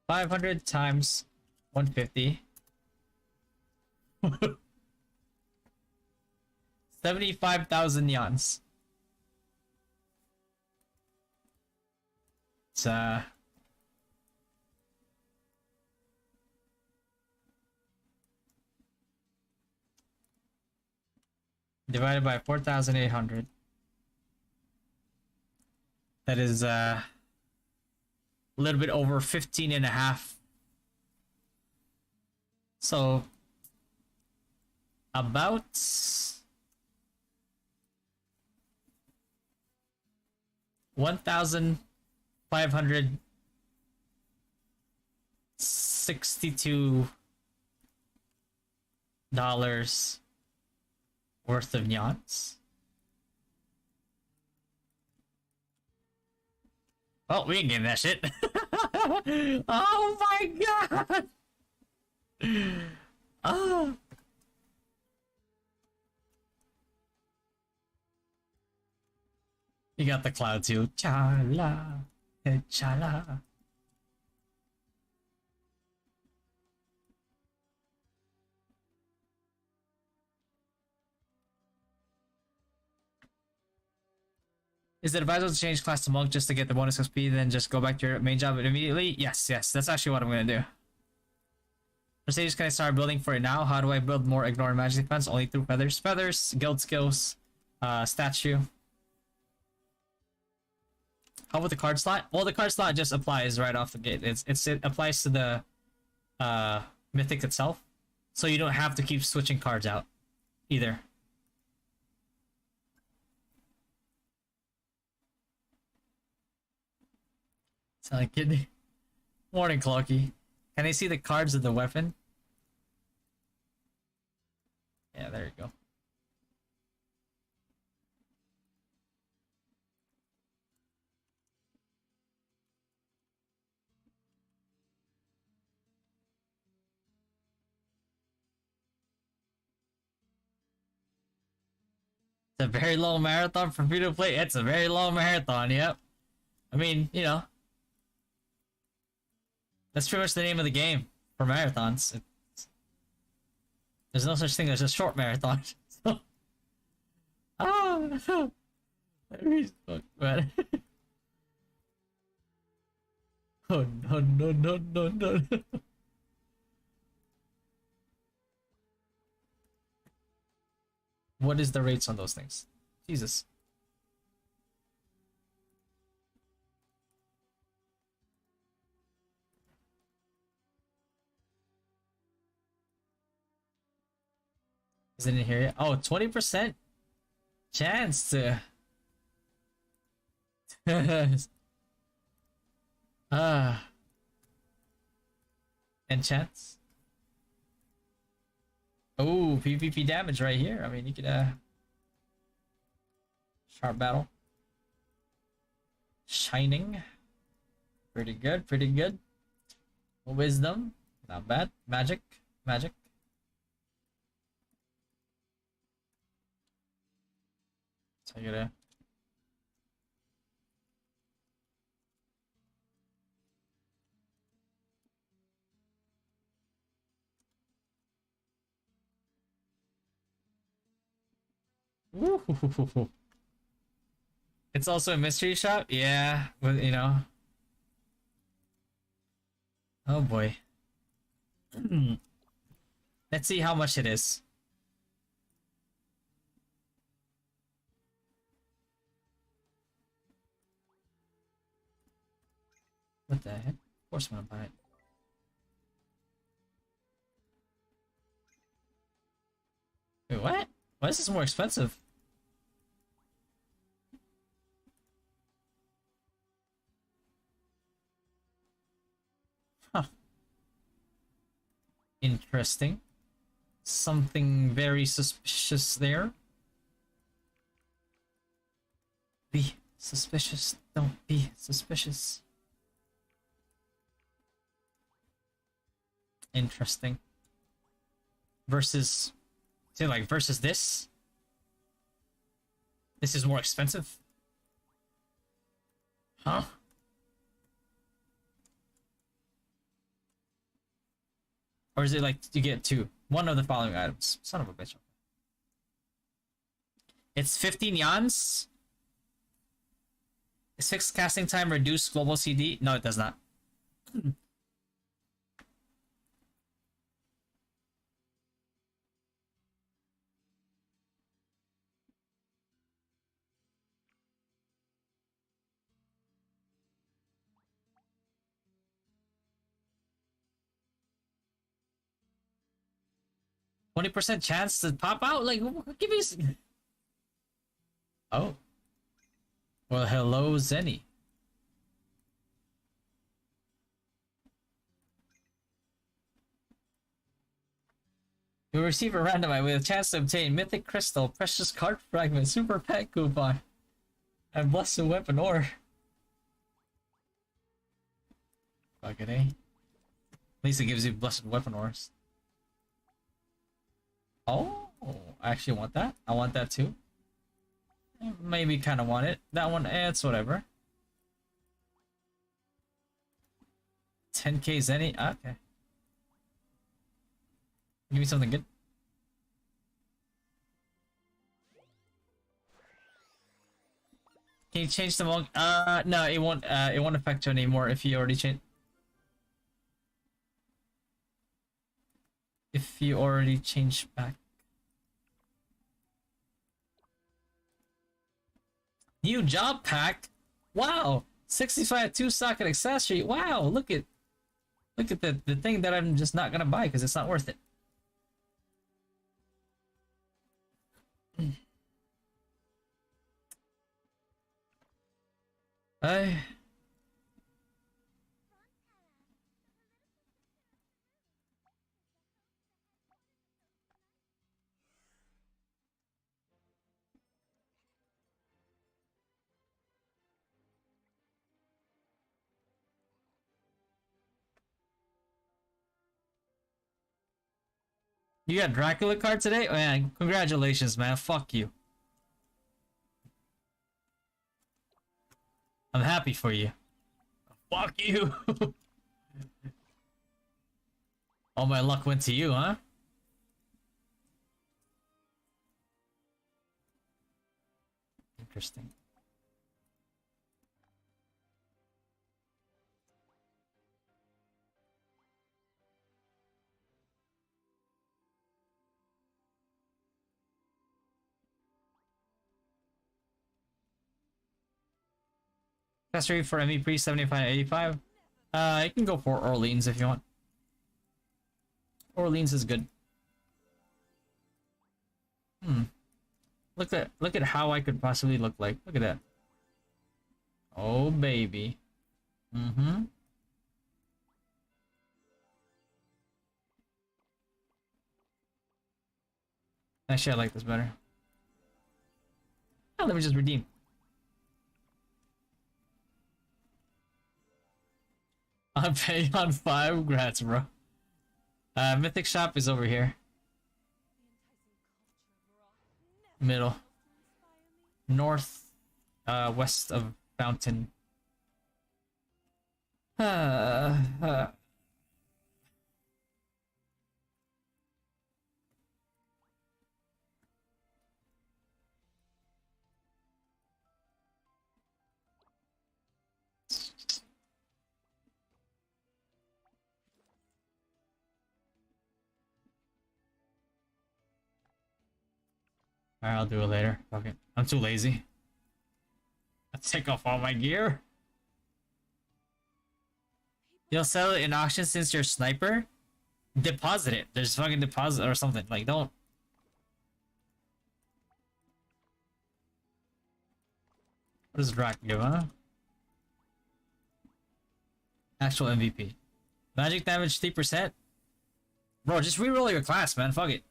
$500 times 150. 75,000 yans. It's divided by 4,800. That is a little bit over 15 and a half. So about 1,562 worth of nyans. Oh, we can get that shit. Oh my god. Oh. You got the cloud too. Chala. Chala. Is it advisable to change class to monk just to get the bonus XP, then just go back to your main job immediately? Yes, yes, that's actually what I'm gonna do. Prestige, can I start building for it now? How do I build more ignore magic defense? Only through feathers. Feathers, guild skills, statue. How about the card slot? Well, the card slot just applies right off the gate. It applies to the mythic itself, so you don't have to keep switching cards out either. Sound like kidney. Morning, Clocky. Can I see the cards of the weapon? Yeah, there you go. It's a very long marathon for free to play. It's a very long marathon, yep. I mean, you know. That's pretty much the name of the game for marathons. There's no such thing as a short marathon. So, oh, man. Oh no no no no no. What is the rates on those things? Jesus. Is it in here yet? Oh, 20% chance to and chance. Oh, PvP damage right here. I mean, you could sharp battle. Shining. Pretty good, pretty good. Wisdom, not bad. Magic, magic. So I gotta. Ooh. It's also a mystery shop? Yeah, but you know. Oh boy. Let's see how much it is. What the heck? Of course I'm gonna buy it. Wait, what? Why is this more expensive? Huh. Interesting. Something very suspicious there. Be suspicious. Don't be suspicious. Interesting. Versus, say like versus this. This is more expensive. Huh? Or is it like you get two? One of the following items. Son of a bitch. It's 15 yans. Is fixed casting time reduce global CD? No, it does not. 20% chance to pop out? Like, give me... Oh. Well, hello, Zenny. You'll receive a random item with a chance to obtain Mythic Crystal, Precious Card Fragment, Super Pet Coupon, and Blessed Weapon Ore. Fuck it, eh? At least it gives you Blessed Weapon Ores. Oh, I actually want that. I want that too. Maybe kind of want it. That one, it's whatever. 10k Zenny? Okay. Give me something good. Can you change the monk? No, it won't affect you anymore if you already changed. If you already changed back. New job pack? Wow! 65 2-socket accessory. Wow, look at the thing that I'm just not gonna buy because it's not worth it. I You got Dracula card today? Oh, man, congratulations, man. Fuck you. I'm happy for you. Fuck you. All my luck went to you, huh? Interesting. Accessory for MVP 7585. You can go for Orleans if you want. Orleans is good. Look at how I could possibly look like. Look at that. Oh baby. Actually, I like this better. Oh, let me just redeem. Pay on 5 grats, bro. Mythic shop is over here. Middle. North, west of Fountain. Uh, Alright, I'll do it later. Fuck it. I'm too lazy. Let's take off all my gear. You'll sell it in auction since you're a sniper? Deposit it. There's fucking deposit or something. Like, don't. What does Rack give, huh? Actual MVP. Magic damage 3%? Bro, just reroll your class, man. Fuck it.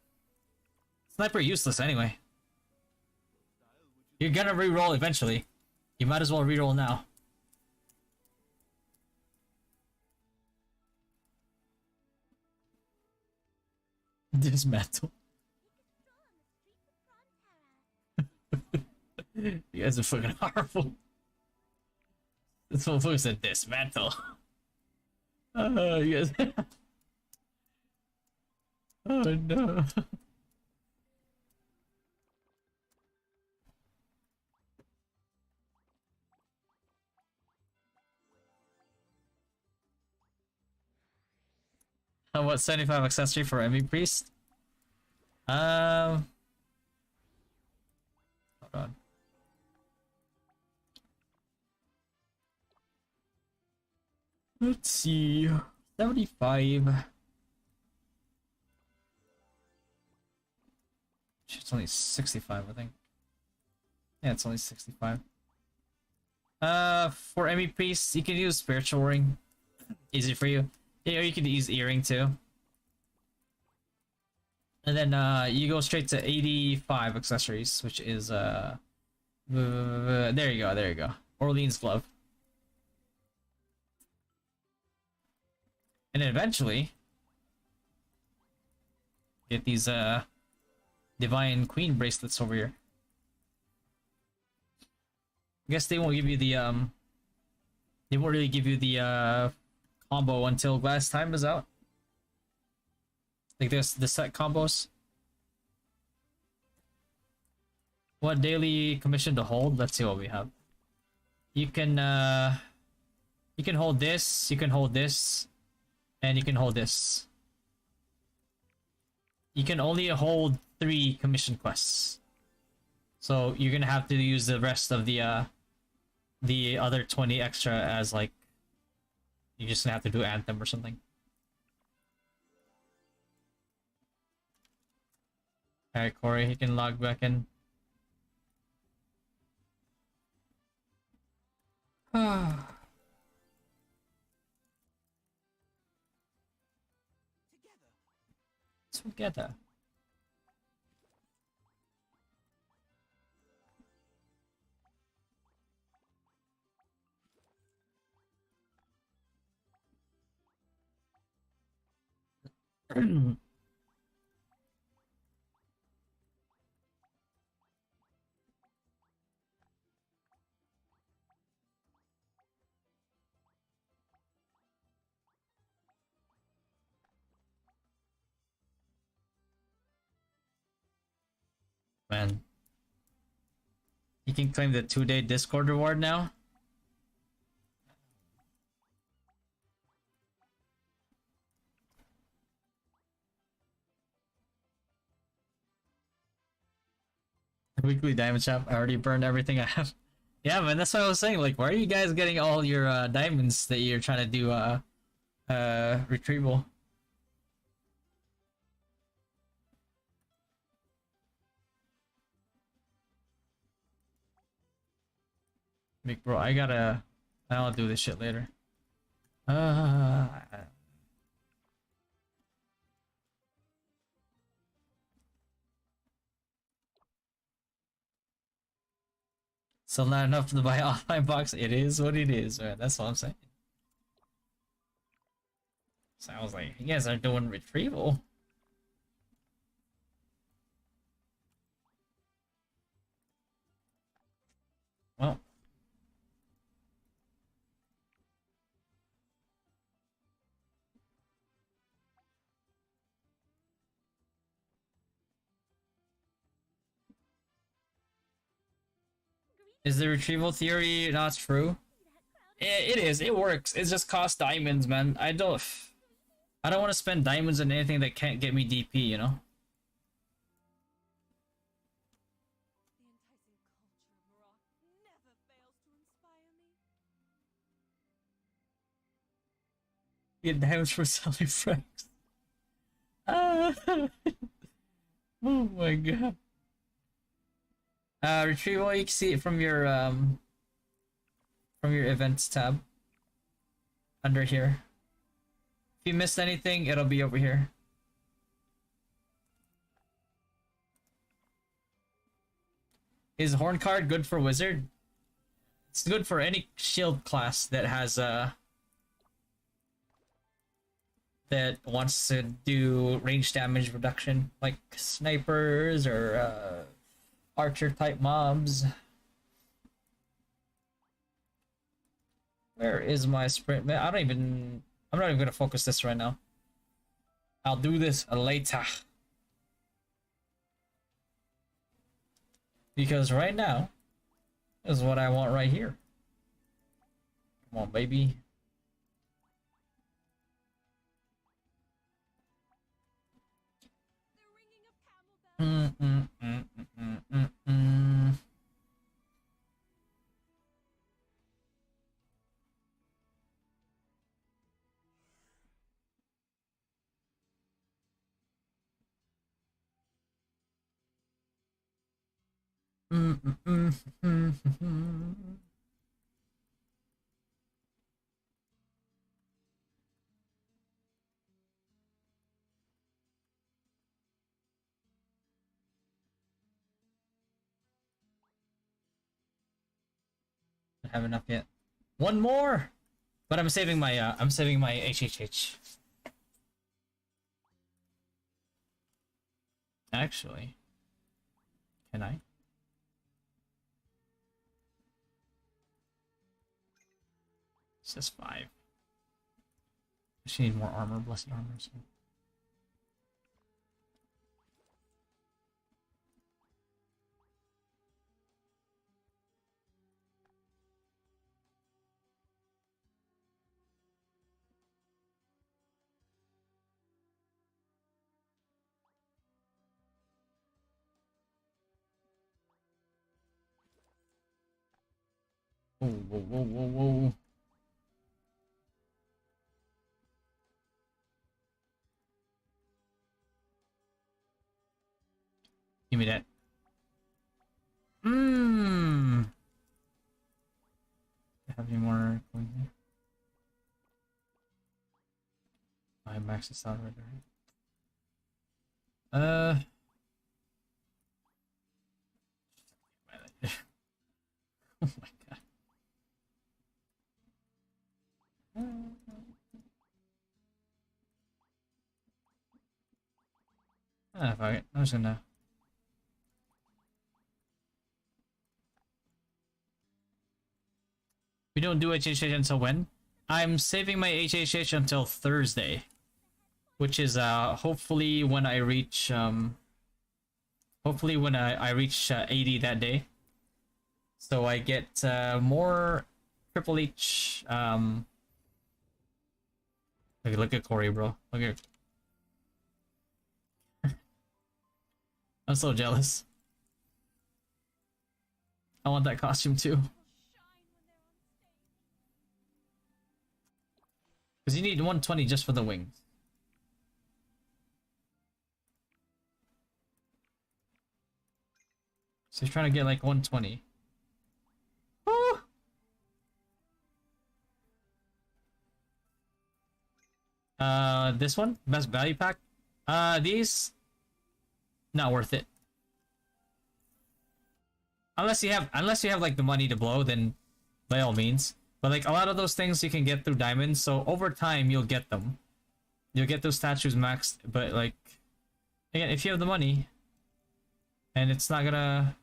Sniper useless anyway. You're gonna reroll eventually. You might as well reroll now. Dismantle. You guys are fucking horrible. This motherfucker said dismantle. You guys. Oh no. How about 75 accessory for Emmy Priest? Hold on. Let's see. 75. It's only 65, I think. Yeah, it's only 65. For Emmy Priest, you can use Spiritual Ring. Easy for you. Yeah, or you can use Earring too. And then you go straight to 85 accessories, which is there you go, there you go. Orleans Glove. And then eventually get these Divine Queen bracelets over here. I guess they won't give you the they won't really give you the combo until Glass Time is out. Like this, the set combos. What daily commission to hold? Let's see what we have. You can hold this, you can hold this, and you can hold this. You can only hold 3 commission quests. So you're gonna have to use the rest of the other 20 extra as like you're just gonna have to do Anthem or something. Alright, Corey, he can log back in. Together. Man. You can claim the 2-day Discord reward now? Weekly diamond shop. I already burned everything I have. Yeah, man, that's what I was saying. Like, where are you guys getting all your diamonds that you're trying to do retrieval? Big bro, I'll do this shit later. Still not enough to buy an offline box. It is what it is, man. That's all I'm saying. So I was like, you guys are doing retrieval. Well. Is the retrieval theory not true? It is. It works. It just costs diamonds, man. I don't want to spend diamonds on anything that can't get me DP, you know? Get diamonds for selling frags. Ah. Oh my god. Retrieval, you can see it from your events tab. Under here. If you missed anything, it'll be over here. Is Horn card good for wizard? It's good for any shield class that has that wants to do range damage reduction, like snipers or archer type mobs. Where is my sprint? Man, I'm not even gonna focus this right now. I'll do this later. Because right now is what I want right here. Come on, baby. Don't have enough yet. One more, but I'm saving my HHH. Actually, can I? It says 5. I just need more armor, blessed armor. So. Whoa, whoa, whoa, whoa, whoa. Give me that. Have any more coins here? I maxed this out right there. Oh my god. Ah, fuck it. I'm just gonna. We don't do HHH until when? I'm saving my HHH until Thursday, which is hopefully when I reach hopefully when I reach 80 that day, so I get more Triple H. Look at Corey, bro. Look at. I'm so jealous. I want that costume too. Because you need 120 just for the wings. So he's trying to get like 120. Oh! This one? Best value pack? These? Not worth it. Unless you have like the money to blow, then by all means. But like a lot of those things you can get through diamonds, so over time you'll get them. You'll get those statues maxed, but like, again, if you have the money, and it's not gonna,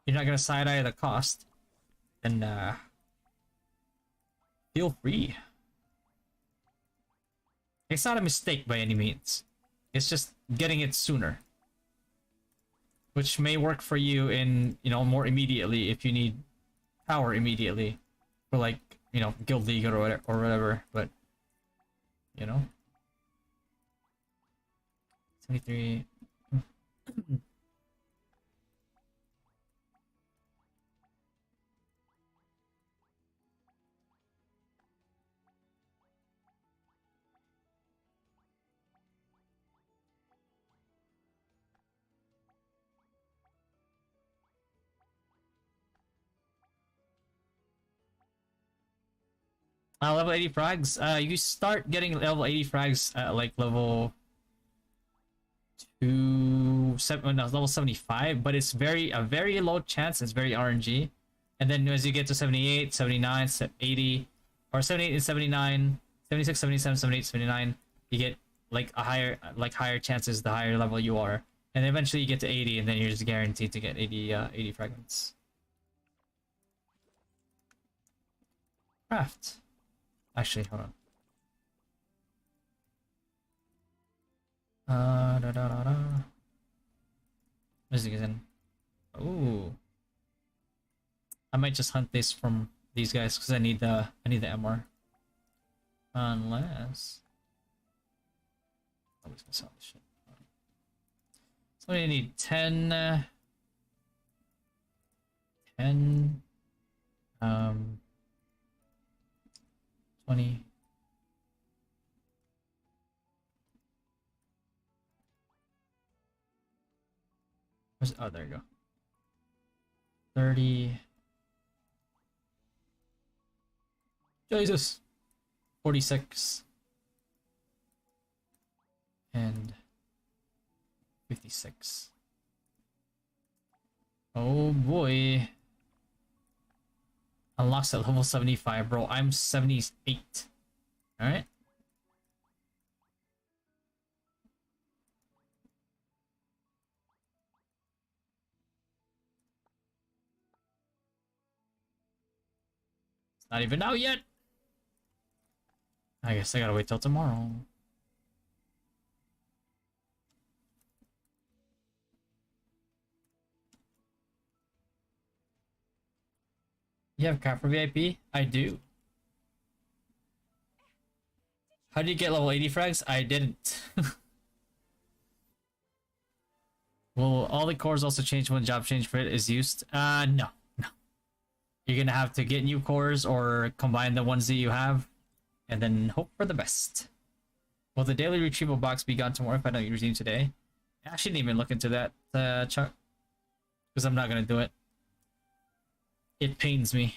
you're not gonna side eye the cost, then feel free. It's not a mistake by any means. It's just getting it sooner, which may work for you in, you know, more immediately if you need power immediately for, like, you know, guild league or whatever, but you know, 73. Level 80 frags. You start getting level 80 frags at like level no, level 75, but it's a very low chance. It's very RNG. And then as you get to 78, 79, 80, or 78 and 79, 76, 77, 78, 79, you get like higher chances the higher level you are. And then eventually you get to 80, and then you're just guaranteed to get 80 fragments. Craft. Actually, hold on. Music is in. Ooh. I might just hunt this from these guys because I need the MR. Unless always gonna sell this shit. So I need 10 20. Oh, there you go. 30. Jesus. 46. And 56. Oh boy. Unlocks at level 75, bro. I'm 78. Alright. Not even out yet. I guess I gotta wait till tomorrow. You have card for VIP? I do. How do you get level 80 frags? I didn't. Will all the cores also change when job change for it is used? No. You're gonna have to get new cores or combine the ones that you have and then hope for the best. Will the daily retrieval box be gone tomorrow if I don't redeem today? I shouldn't even look into that, Chuck. Because I'm not gonna do it. It pains me.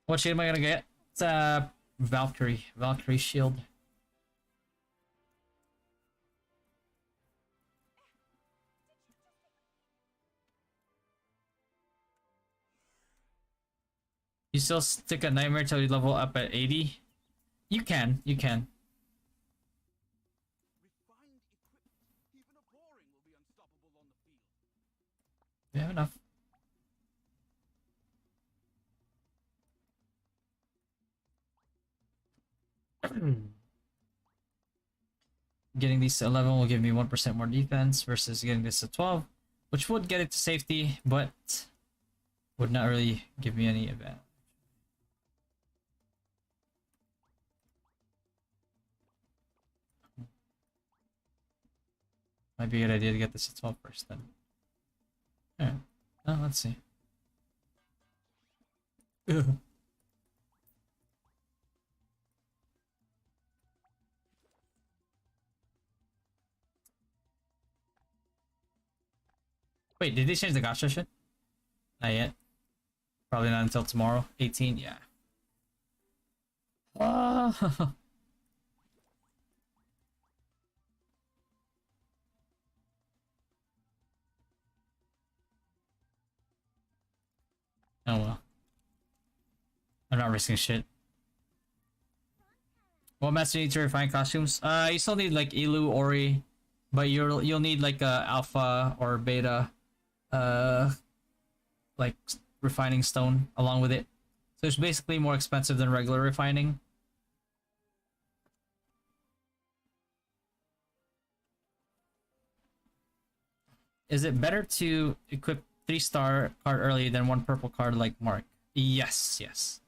What shade am I gonna get? It's Valkyrie shield. You still stick a nightmare till you level up at 80? You can. Yeah, enough. Getting these to 11 will give me 1% more defense versus getting this to 12, which would get it to safety, but would not really give me any advantage. Might be a good idea to get this to 12 first then. Alright. Oh, let's see. Wait, did they change the gacha shit? Not yet. Probably not until tomorrow. 18, yeah. Oh well. I'm not risking shit. What master need to refine costumes? You still need like Elu, Ori, but you'll need like a alpha or beta, uh, like refining stone along with it. So it's basically more expensive than regular refining. Is it better to equip 3-star card early than 1 purple card like Mark? Yes, yes.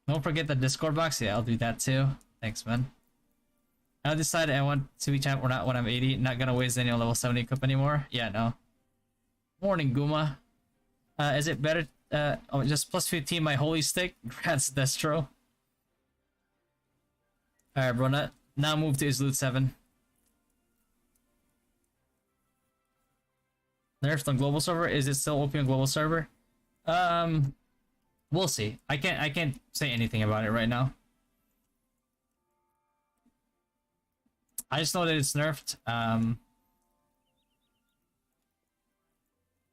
Don't forget the Discord box. Yeah, I'll do that too. Thanks, man. I decided I want to be champ or not when I'm 80. Not gonna waste any level 70 equip anymore. Yeah, no. Morning, Guma. Is it better? Oh, just plus 15 my holy stick. Grants Destro. Alright, bro. Now move to his loot 7. Nerfed on global server. Is it still OP on global server? We'll see. I can't say anything about it right now. I just know that it's nerfed.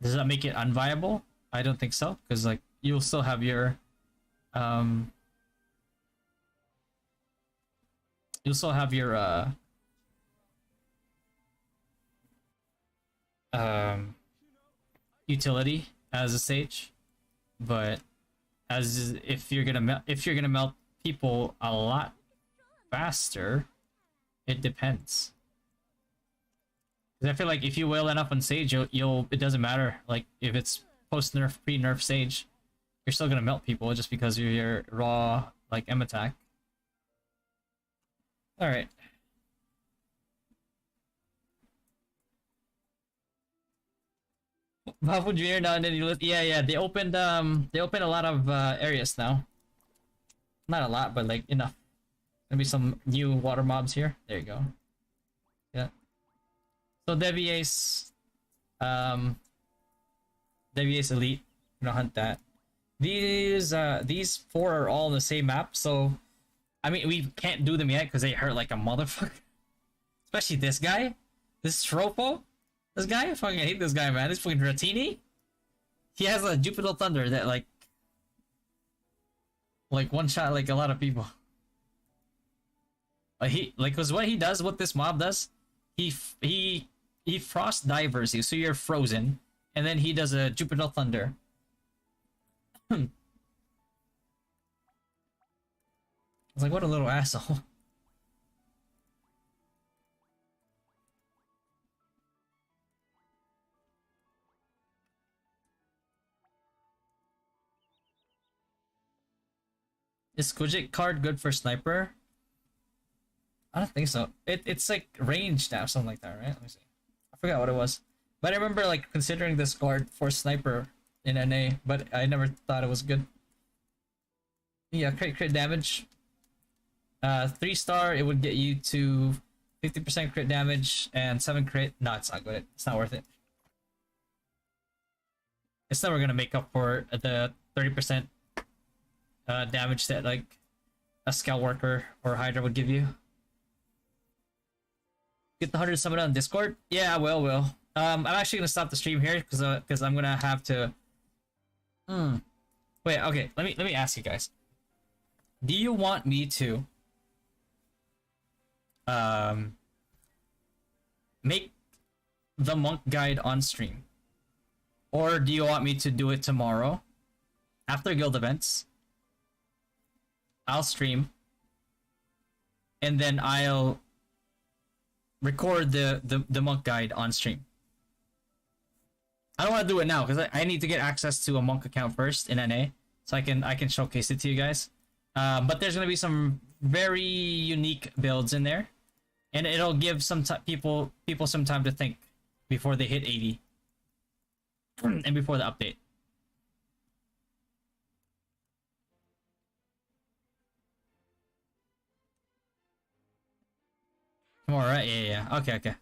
Does that make it unviable? I don't think so, because like you'll still have your you'll still have your utility as a sage, but as if you're gonna melt people a lot faster, it depends. Because I feel like if you wail enough on sage, you'll it doesn't matter like if it's post nerf, pre nerf sage, you're still gonna melt people just because of your raw like M attack. All right. Baffle Junior now and then you yeah, they opened a lot of areas now. Not a lot, but like enough. Gonna be some new water mobs here. There you go. Yeah. So Deviace Deviace Elite, I'm gonna hunt that. These 4 are all on the same map, so I mean we can't do them yet because they hurt like a motherfucker. Especially this guy. This Tropo. This guy? I fucking hate this guy, man. This fucking Ratini. He has a Jupiter Thunder that like one shot like a lot of people. Cause what he does, what this mob does, he frost divers you, so you're frozen, and then he does a Jupiter Thunder. I was like, what a little asshole. Is Kujik card good for sniper? I don't think so. It's like range now, something like that, right? Let me see. I forgot what it was. But I remember like considering this card for sniper in NA, but I never thought it was good. Yeah, crit damage. 3-star, it would get you to 50% crit damage and 7 crit. No, it's not good. It's not worth it. It's never gonna make up for the 30% damage that like a Scout Worker or Hydra would give you. Get the 100 summon on Discord? Yeah, I will. I'm actually gonna stop the stream here because I'm gonna have to. Wait, okay. Let me ask you guys. Do you want me to make the monk guide on stream, or do you want me to do it tomorrow after guild events? I'll stream, and then I'll record the monk guide on stream. I don't want to do it now because I need to get access to a monk account first in NA, so I can showcase it to you guys. But there's gonna be some very unique builds in there, and it'll give some people some time to think before they hit 80 and before the update. All right, yeah. Okay.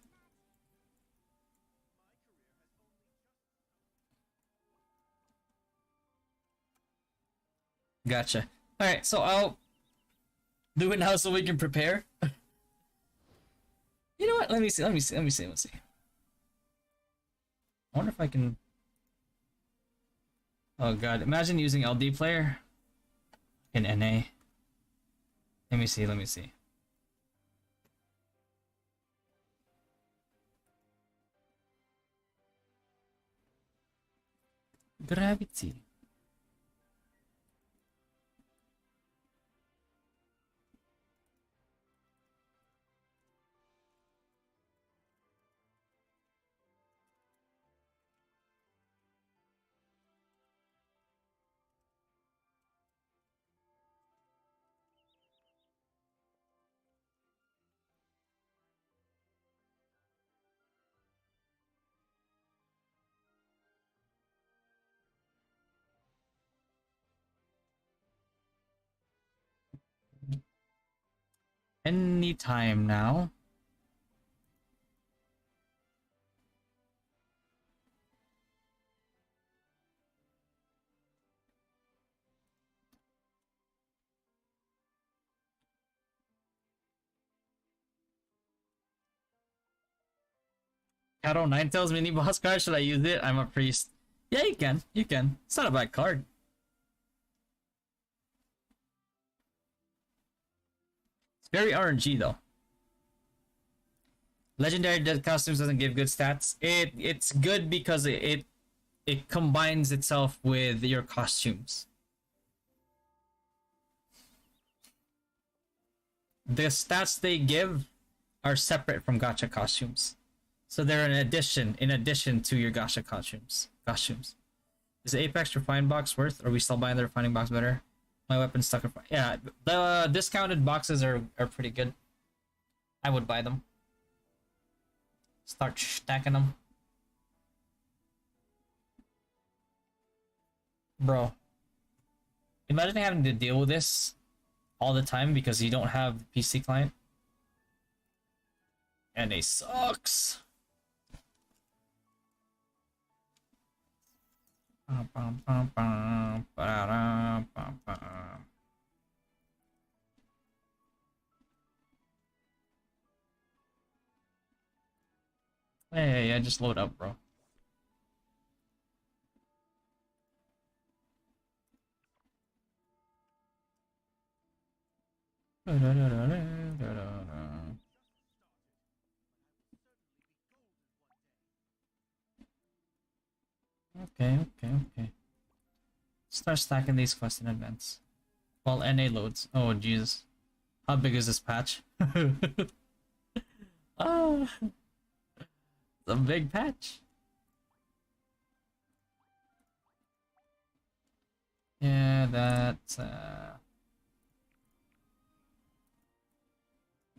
Gotcha. Alright, so I'll do it now so we can prepare. You know what? Let me see. I wonder if I can. Oh god, imagine using LD player in NA. Let me see. Gravity. Anytime now. Shadow Ninetales mini boss card. Should I use it? I'm a priest. Yeah, you can. You can. It's not a bad card. It's very RNG though. Legendary dead costumes doesn't give good stats. It's good because it combines itself with your costumes. The stats they give are separate from gacha costumes. So they're an addition in addition to your gacha costumes. Is the Apex refined box worth? Or are we still buying the refining box better? My weapon's stuck in. Yeah, the discounted boxes are pretty good. I would buy them. Start stacking them. Bro. Imagine having to deal with this all the time because you don't have the PC client. And it sucks. Hey, I just load up, bro. Okay. Start stacking these quests in advance. While NA loads. Oh, Jesus. How big is this patch? Oh, it's a big patch. Yeah, that's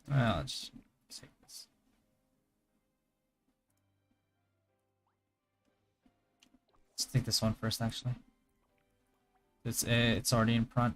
well, let's take this. Let's take this one first, actually. It's already in front.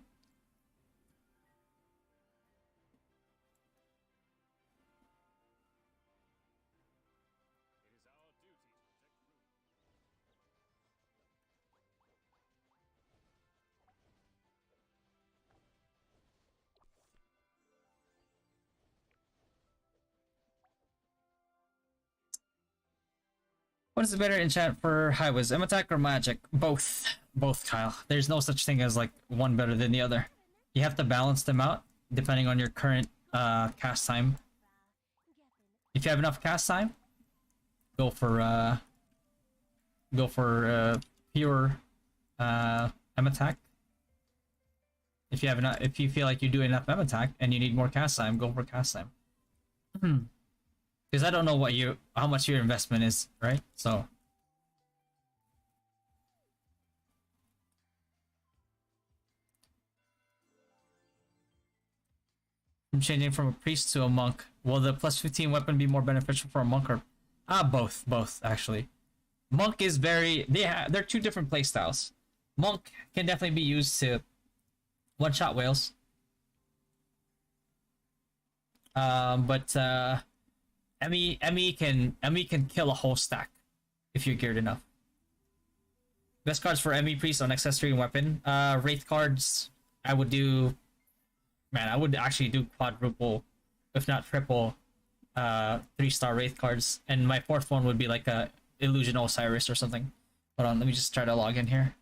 What is the better enchant for highways? M attack or magic? Both. Both, Kyle. There's no such thing as like one better than the other. You have to balance them out depending on your current cast time. If you have enough cast time, go for pure M attack. If you have enough, if you feel like you do enough M attack and you need more cast time, go for cast time. Because I don't know how much your investment is, right? So I'm changing from a priest to a monk. Will the plus 15 weapon be more beneficial for a monk or both actually. Monk is they're two different playstyles. Monk can definitely be used to one-shot whales. But Emmy can kill a whole stack if you're geared enough. Best cards for Emmy priest on accessory and weapon. Wraith cards, I would do, man, I would actually do quadruple, if not triple, 3-star Wraith cards, and my fourth one would be like a Illusion Osiris or something. Hold on, let me just try to log in here.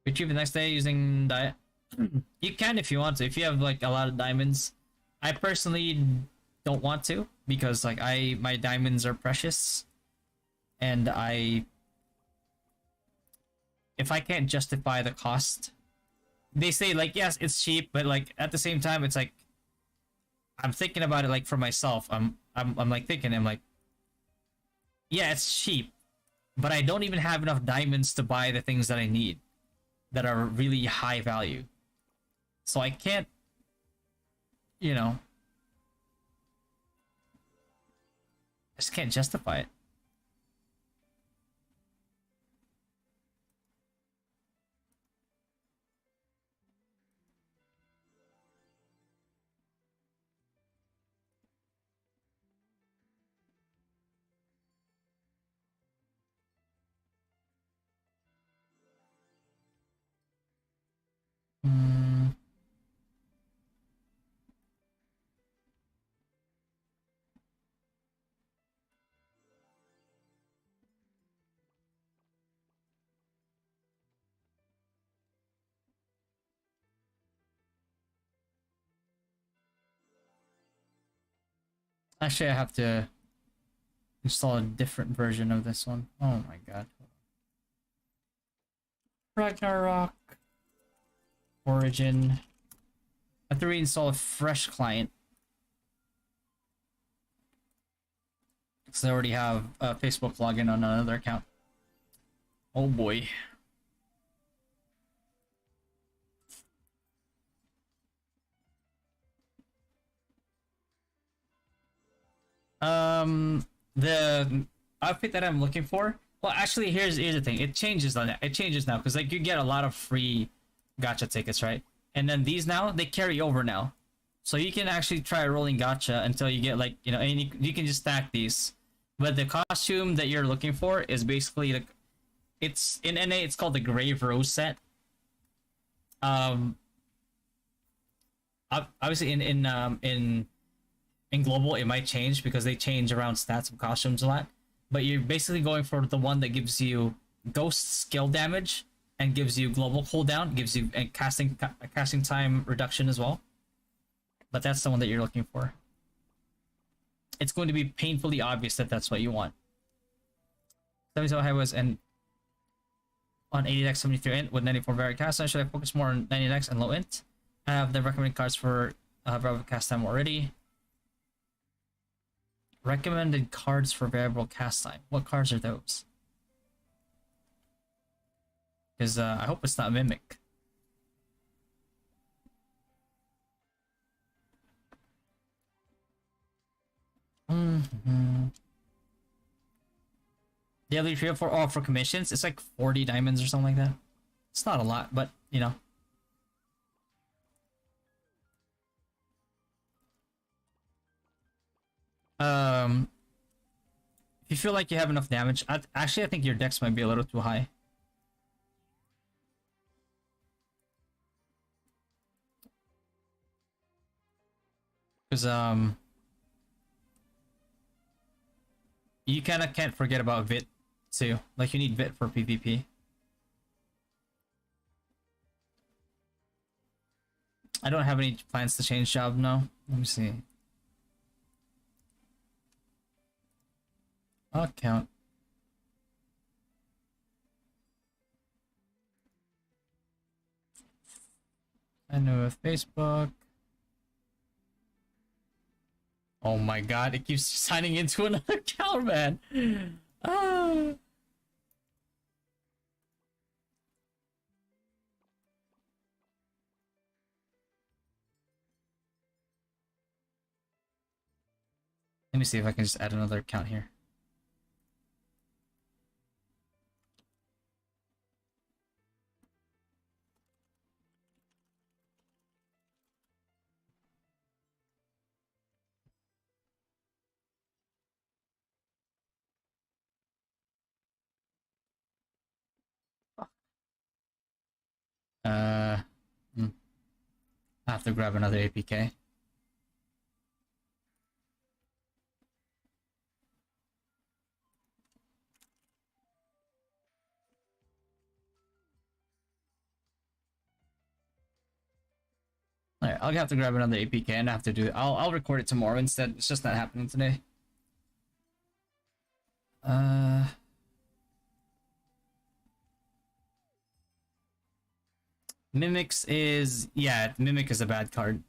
Retrieve the next day using diet. You can if you want to. If you have like a lot of diamonds, I personally don't want to because like my diamonds are precious, and if I can't justify the cost, they say like yes it's cheap, but like at the same time it's like I'm thinking about it like for myself. I'm like thinking I'm like yeah it's cheap, but I don't even have enough diamonds to buy the things that I need that are really high value. So I can't, you know, I just can't justify it. Mm, actually, I have to install a different version of this one. Oh my god. Ragnarok. Origin. I have to reinstall a fresh client. Because I already have a Facebook login on another account. Oh boy. The outfit that I'm looking for. Well, actually, here's the thing. It changes on it. It changes now because like you get a lot of free gacha tickets, right? And then these now they carry over now, so you can actually try rolling gacha until you get like and you can just stack these. But the costume that you're looking for is basically like it's in NA. It's called the Grave Rose set. Um, obviously in global it might change because they change around stats of costumes a lot, but you're basically going for the one that gives you ghost skill damage and gives you global cooldown, gives you a casting time reduction as well. But that's the one that you're looking for. It's going to be painfully obvious that that's what you want. 77 high was and on 80x 73 int with 94 varied cast time. Should I focus more on 90x and low int? I have the recommended cards for variable cast time already. Recommended cards for variable cast time. What cards are those? Because I hope it's not Mimic. Daily trio for commissions. It's like 40 diamonds or something like that. It's not a lot, but you know. If you feel like you have enough damage, actually I think your dex might be a little too high. Because you kind of can't forget about Vit too. Like you need Vit for PvP. I don't have any plans to change job now. Let me see. Account. I know with Facebook. Oh my god, it keeps signing into another account, man. Ah. Let me see if I can just add another account here. Uh, I have to grab another APK. Alright, I'll have to grab another APK and I have to do it. I'll record it tomorrow instead. It's just not happening today. Mimics is, yeah, Mimic is a bad card.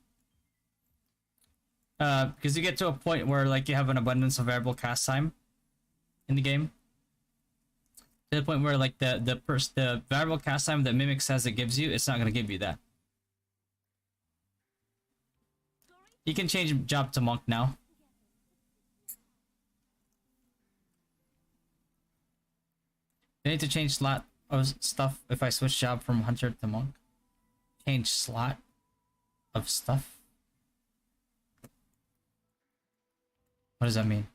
Because you get to a point where like you have an abundance of variable cast time in the game. To the point where like the variable cast time that Mimic says it gives you, it's not gonna give you that. You can change job to monk now. I need to change slot of stuff if I switch job from hunter to monk. Change slot of stuff. What does that mean?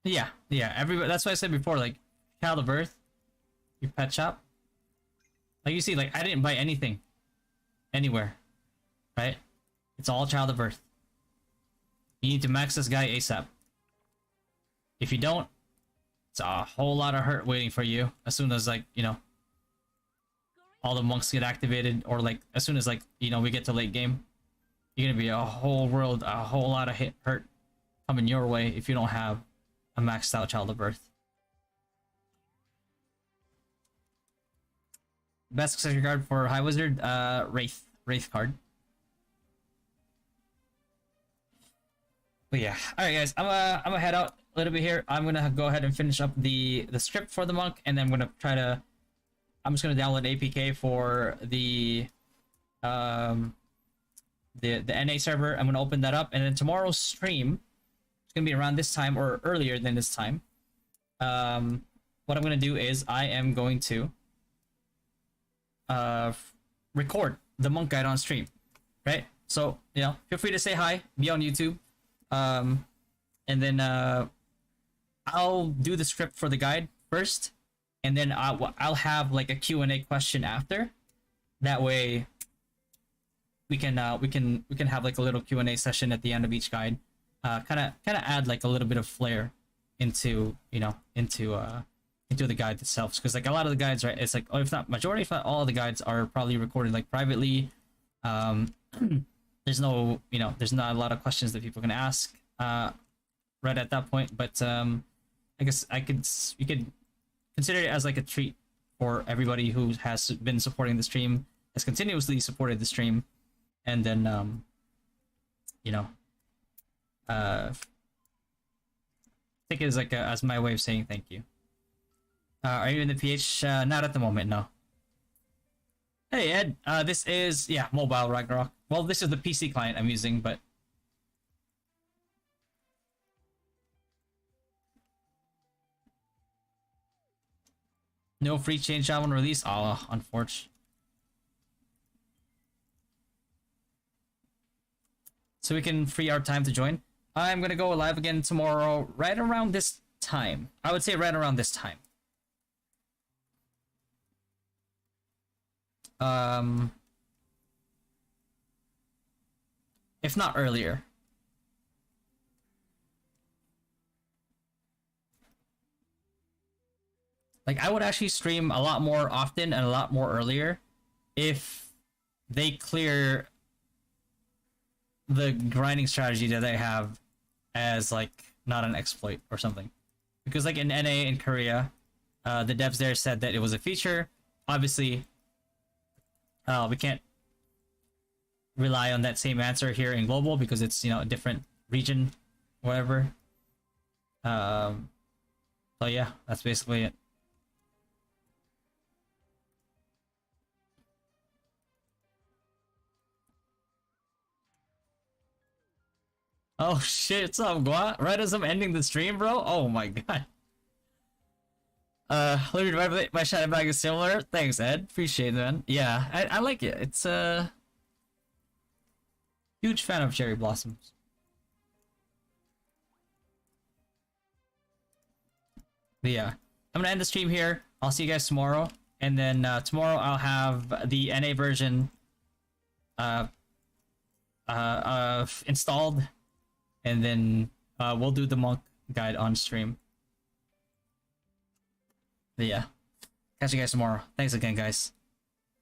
Yeah, everybody, that's what I said before, like child of birth, your pet shop. Like you see, like I didn't buy anything anywhere, right? It's all child of birth. You need to max this guy ASAP. If you don't, it's a whole lot of hurt waiting for you as soon as, like, you know, all the monks get activated, or like as soon as, like, you know, we get to late game. You're gonna be a whole lot of hurt coming your way if you don't have a maxed out child of birth. Best accessory card for High Wizard, Wraith card. But yeah, all right, guys, I'm gonna head out a little bit here. I'm gonna go ahead and finish up the script for the monk, and then I'm gonna try to. I'm just gonna download APK for the NA server. I'm gonna open that up, and then tomorrow's stream is gonna be around this time or earlier than this time. What I'm gonna do is I am going to record the monk guide on stream, right? So, you know, feel free to say hi, be on YouTube, and then I'll do the script for the guide first, and then I'll have like a Q&A question after. That way we can have like a little Q&A session at the end of each guide. Kind of add like a little bit of flair into, you know, into the guide itself, because like a lot of the guides, right, it's like, oh, if not majority, if not all of the guides are probably recorded like privately. There's no, you know, there's not a lot of questions that people can ask right at that point, but I guess you could consider it as like a treat for everybody who has been supporting the stream, has continuously supported the stream, and then you know, think it is like as my way of saying thank you. Are you in the PH? Not at the moment, no. Hey Ed, this is, yeah, mobile Ragnarok. Well, this is the PC client I'm using, but no free change job on release. Oh, unfortunate. So we can free our time to join. I'm gonna go live again tomorrow, right around this time. I would say right around this time. If not earlier. Like, I would actually stream a lot more often and a lot more earlier if they clear the grinding strategy that they have as like not an exploit or something. Because like in NA in Korea, the devs there said that it was a feature. Obviously, we can't rely on that same answer here in global because it's, you know, a different region, whatever. So yeah, that's basically it. Oh shit, what's up, Gua? Right as I'm ending the stream, bro? Oh my god. Literally, my shadow bag is similar. Thanks, Ed. Appreciate it, man. Yeah, I like it. It's a huge fan of cherry blossoms. But yeah, I'm gonna end the stream here. I'll see you guys tomorrow, and then tomorrow I'll have the NA version uh installed, and then we'll do the monk guide on stream. But yeah, catch you guys tomorrow. Thanks again, guys.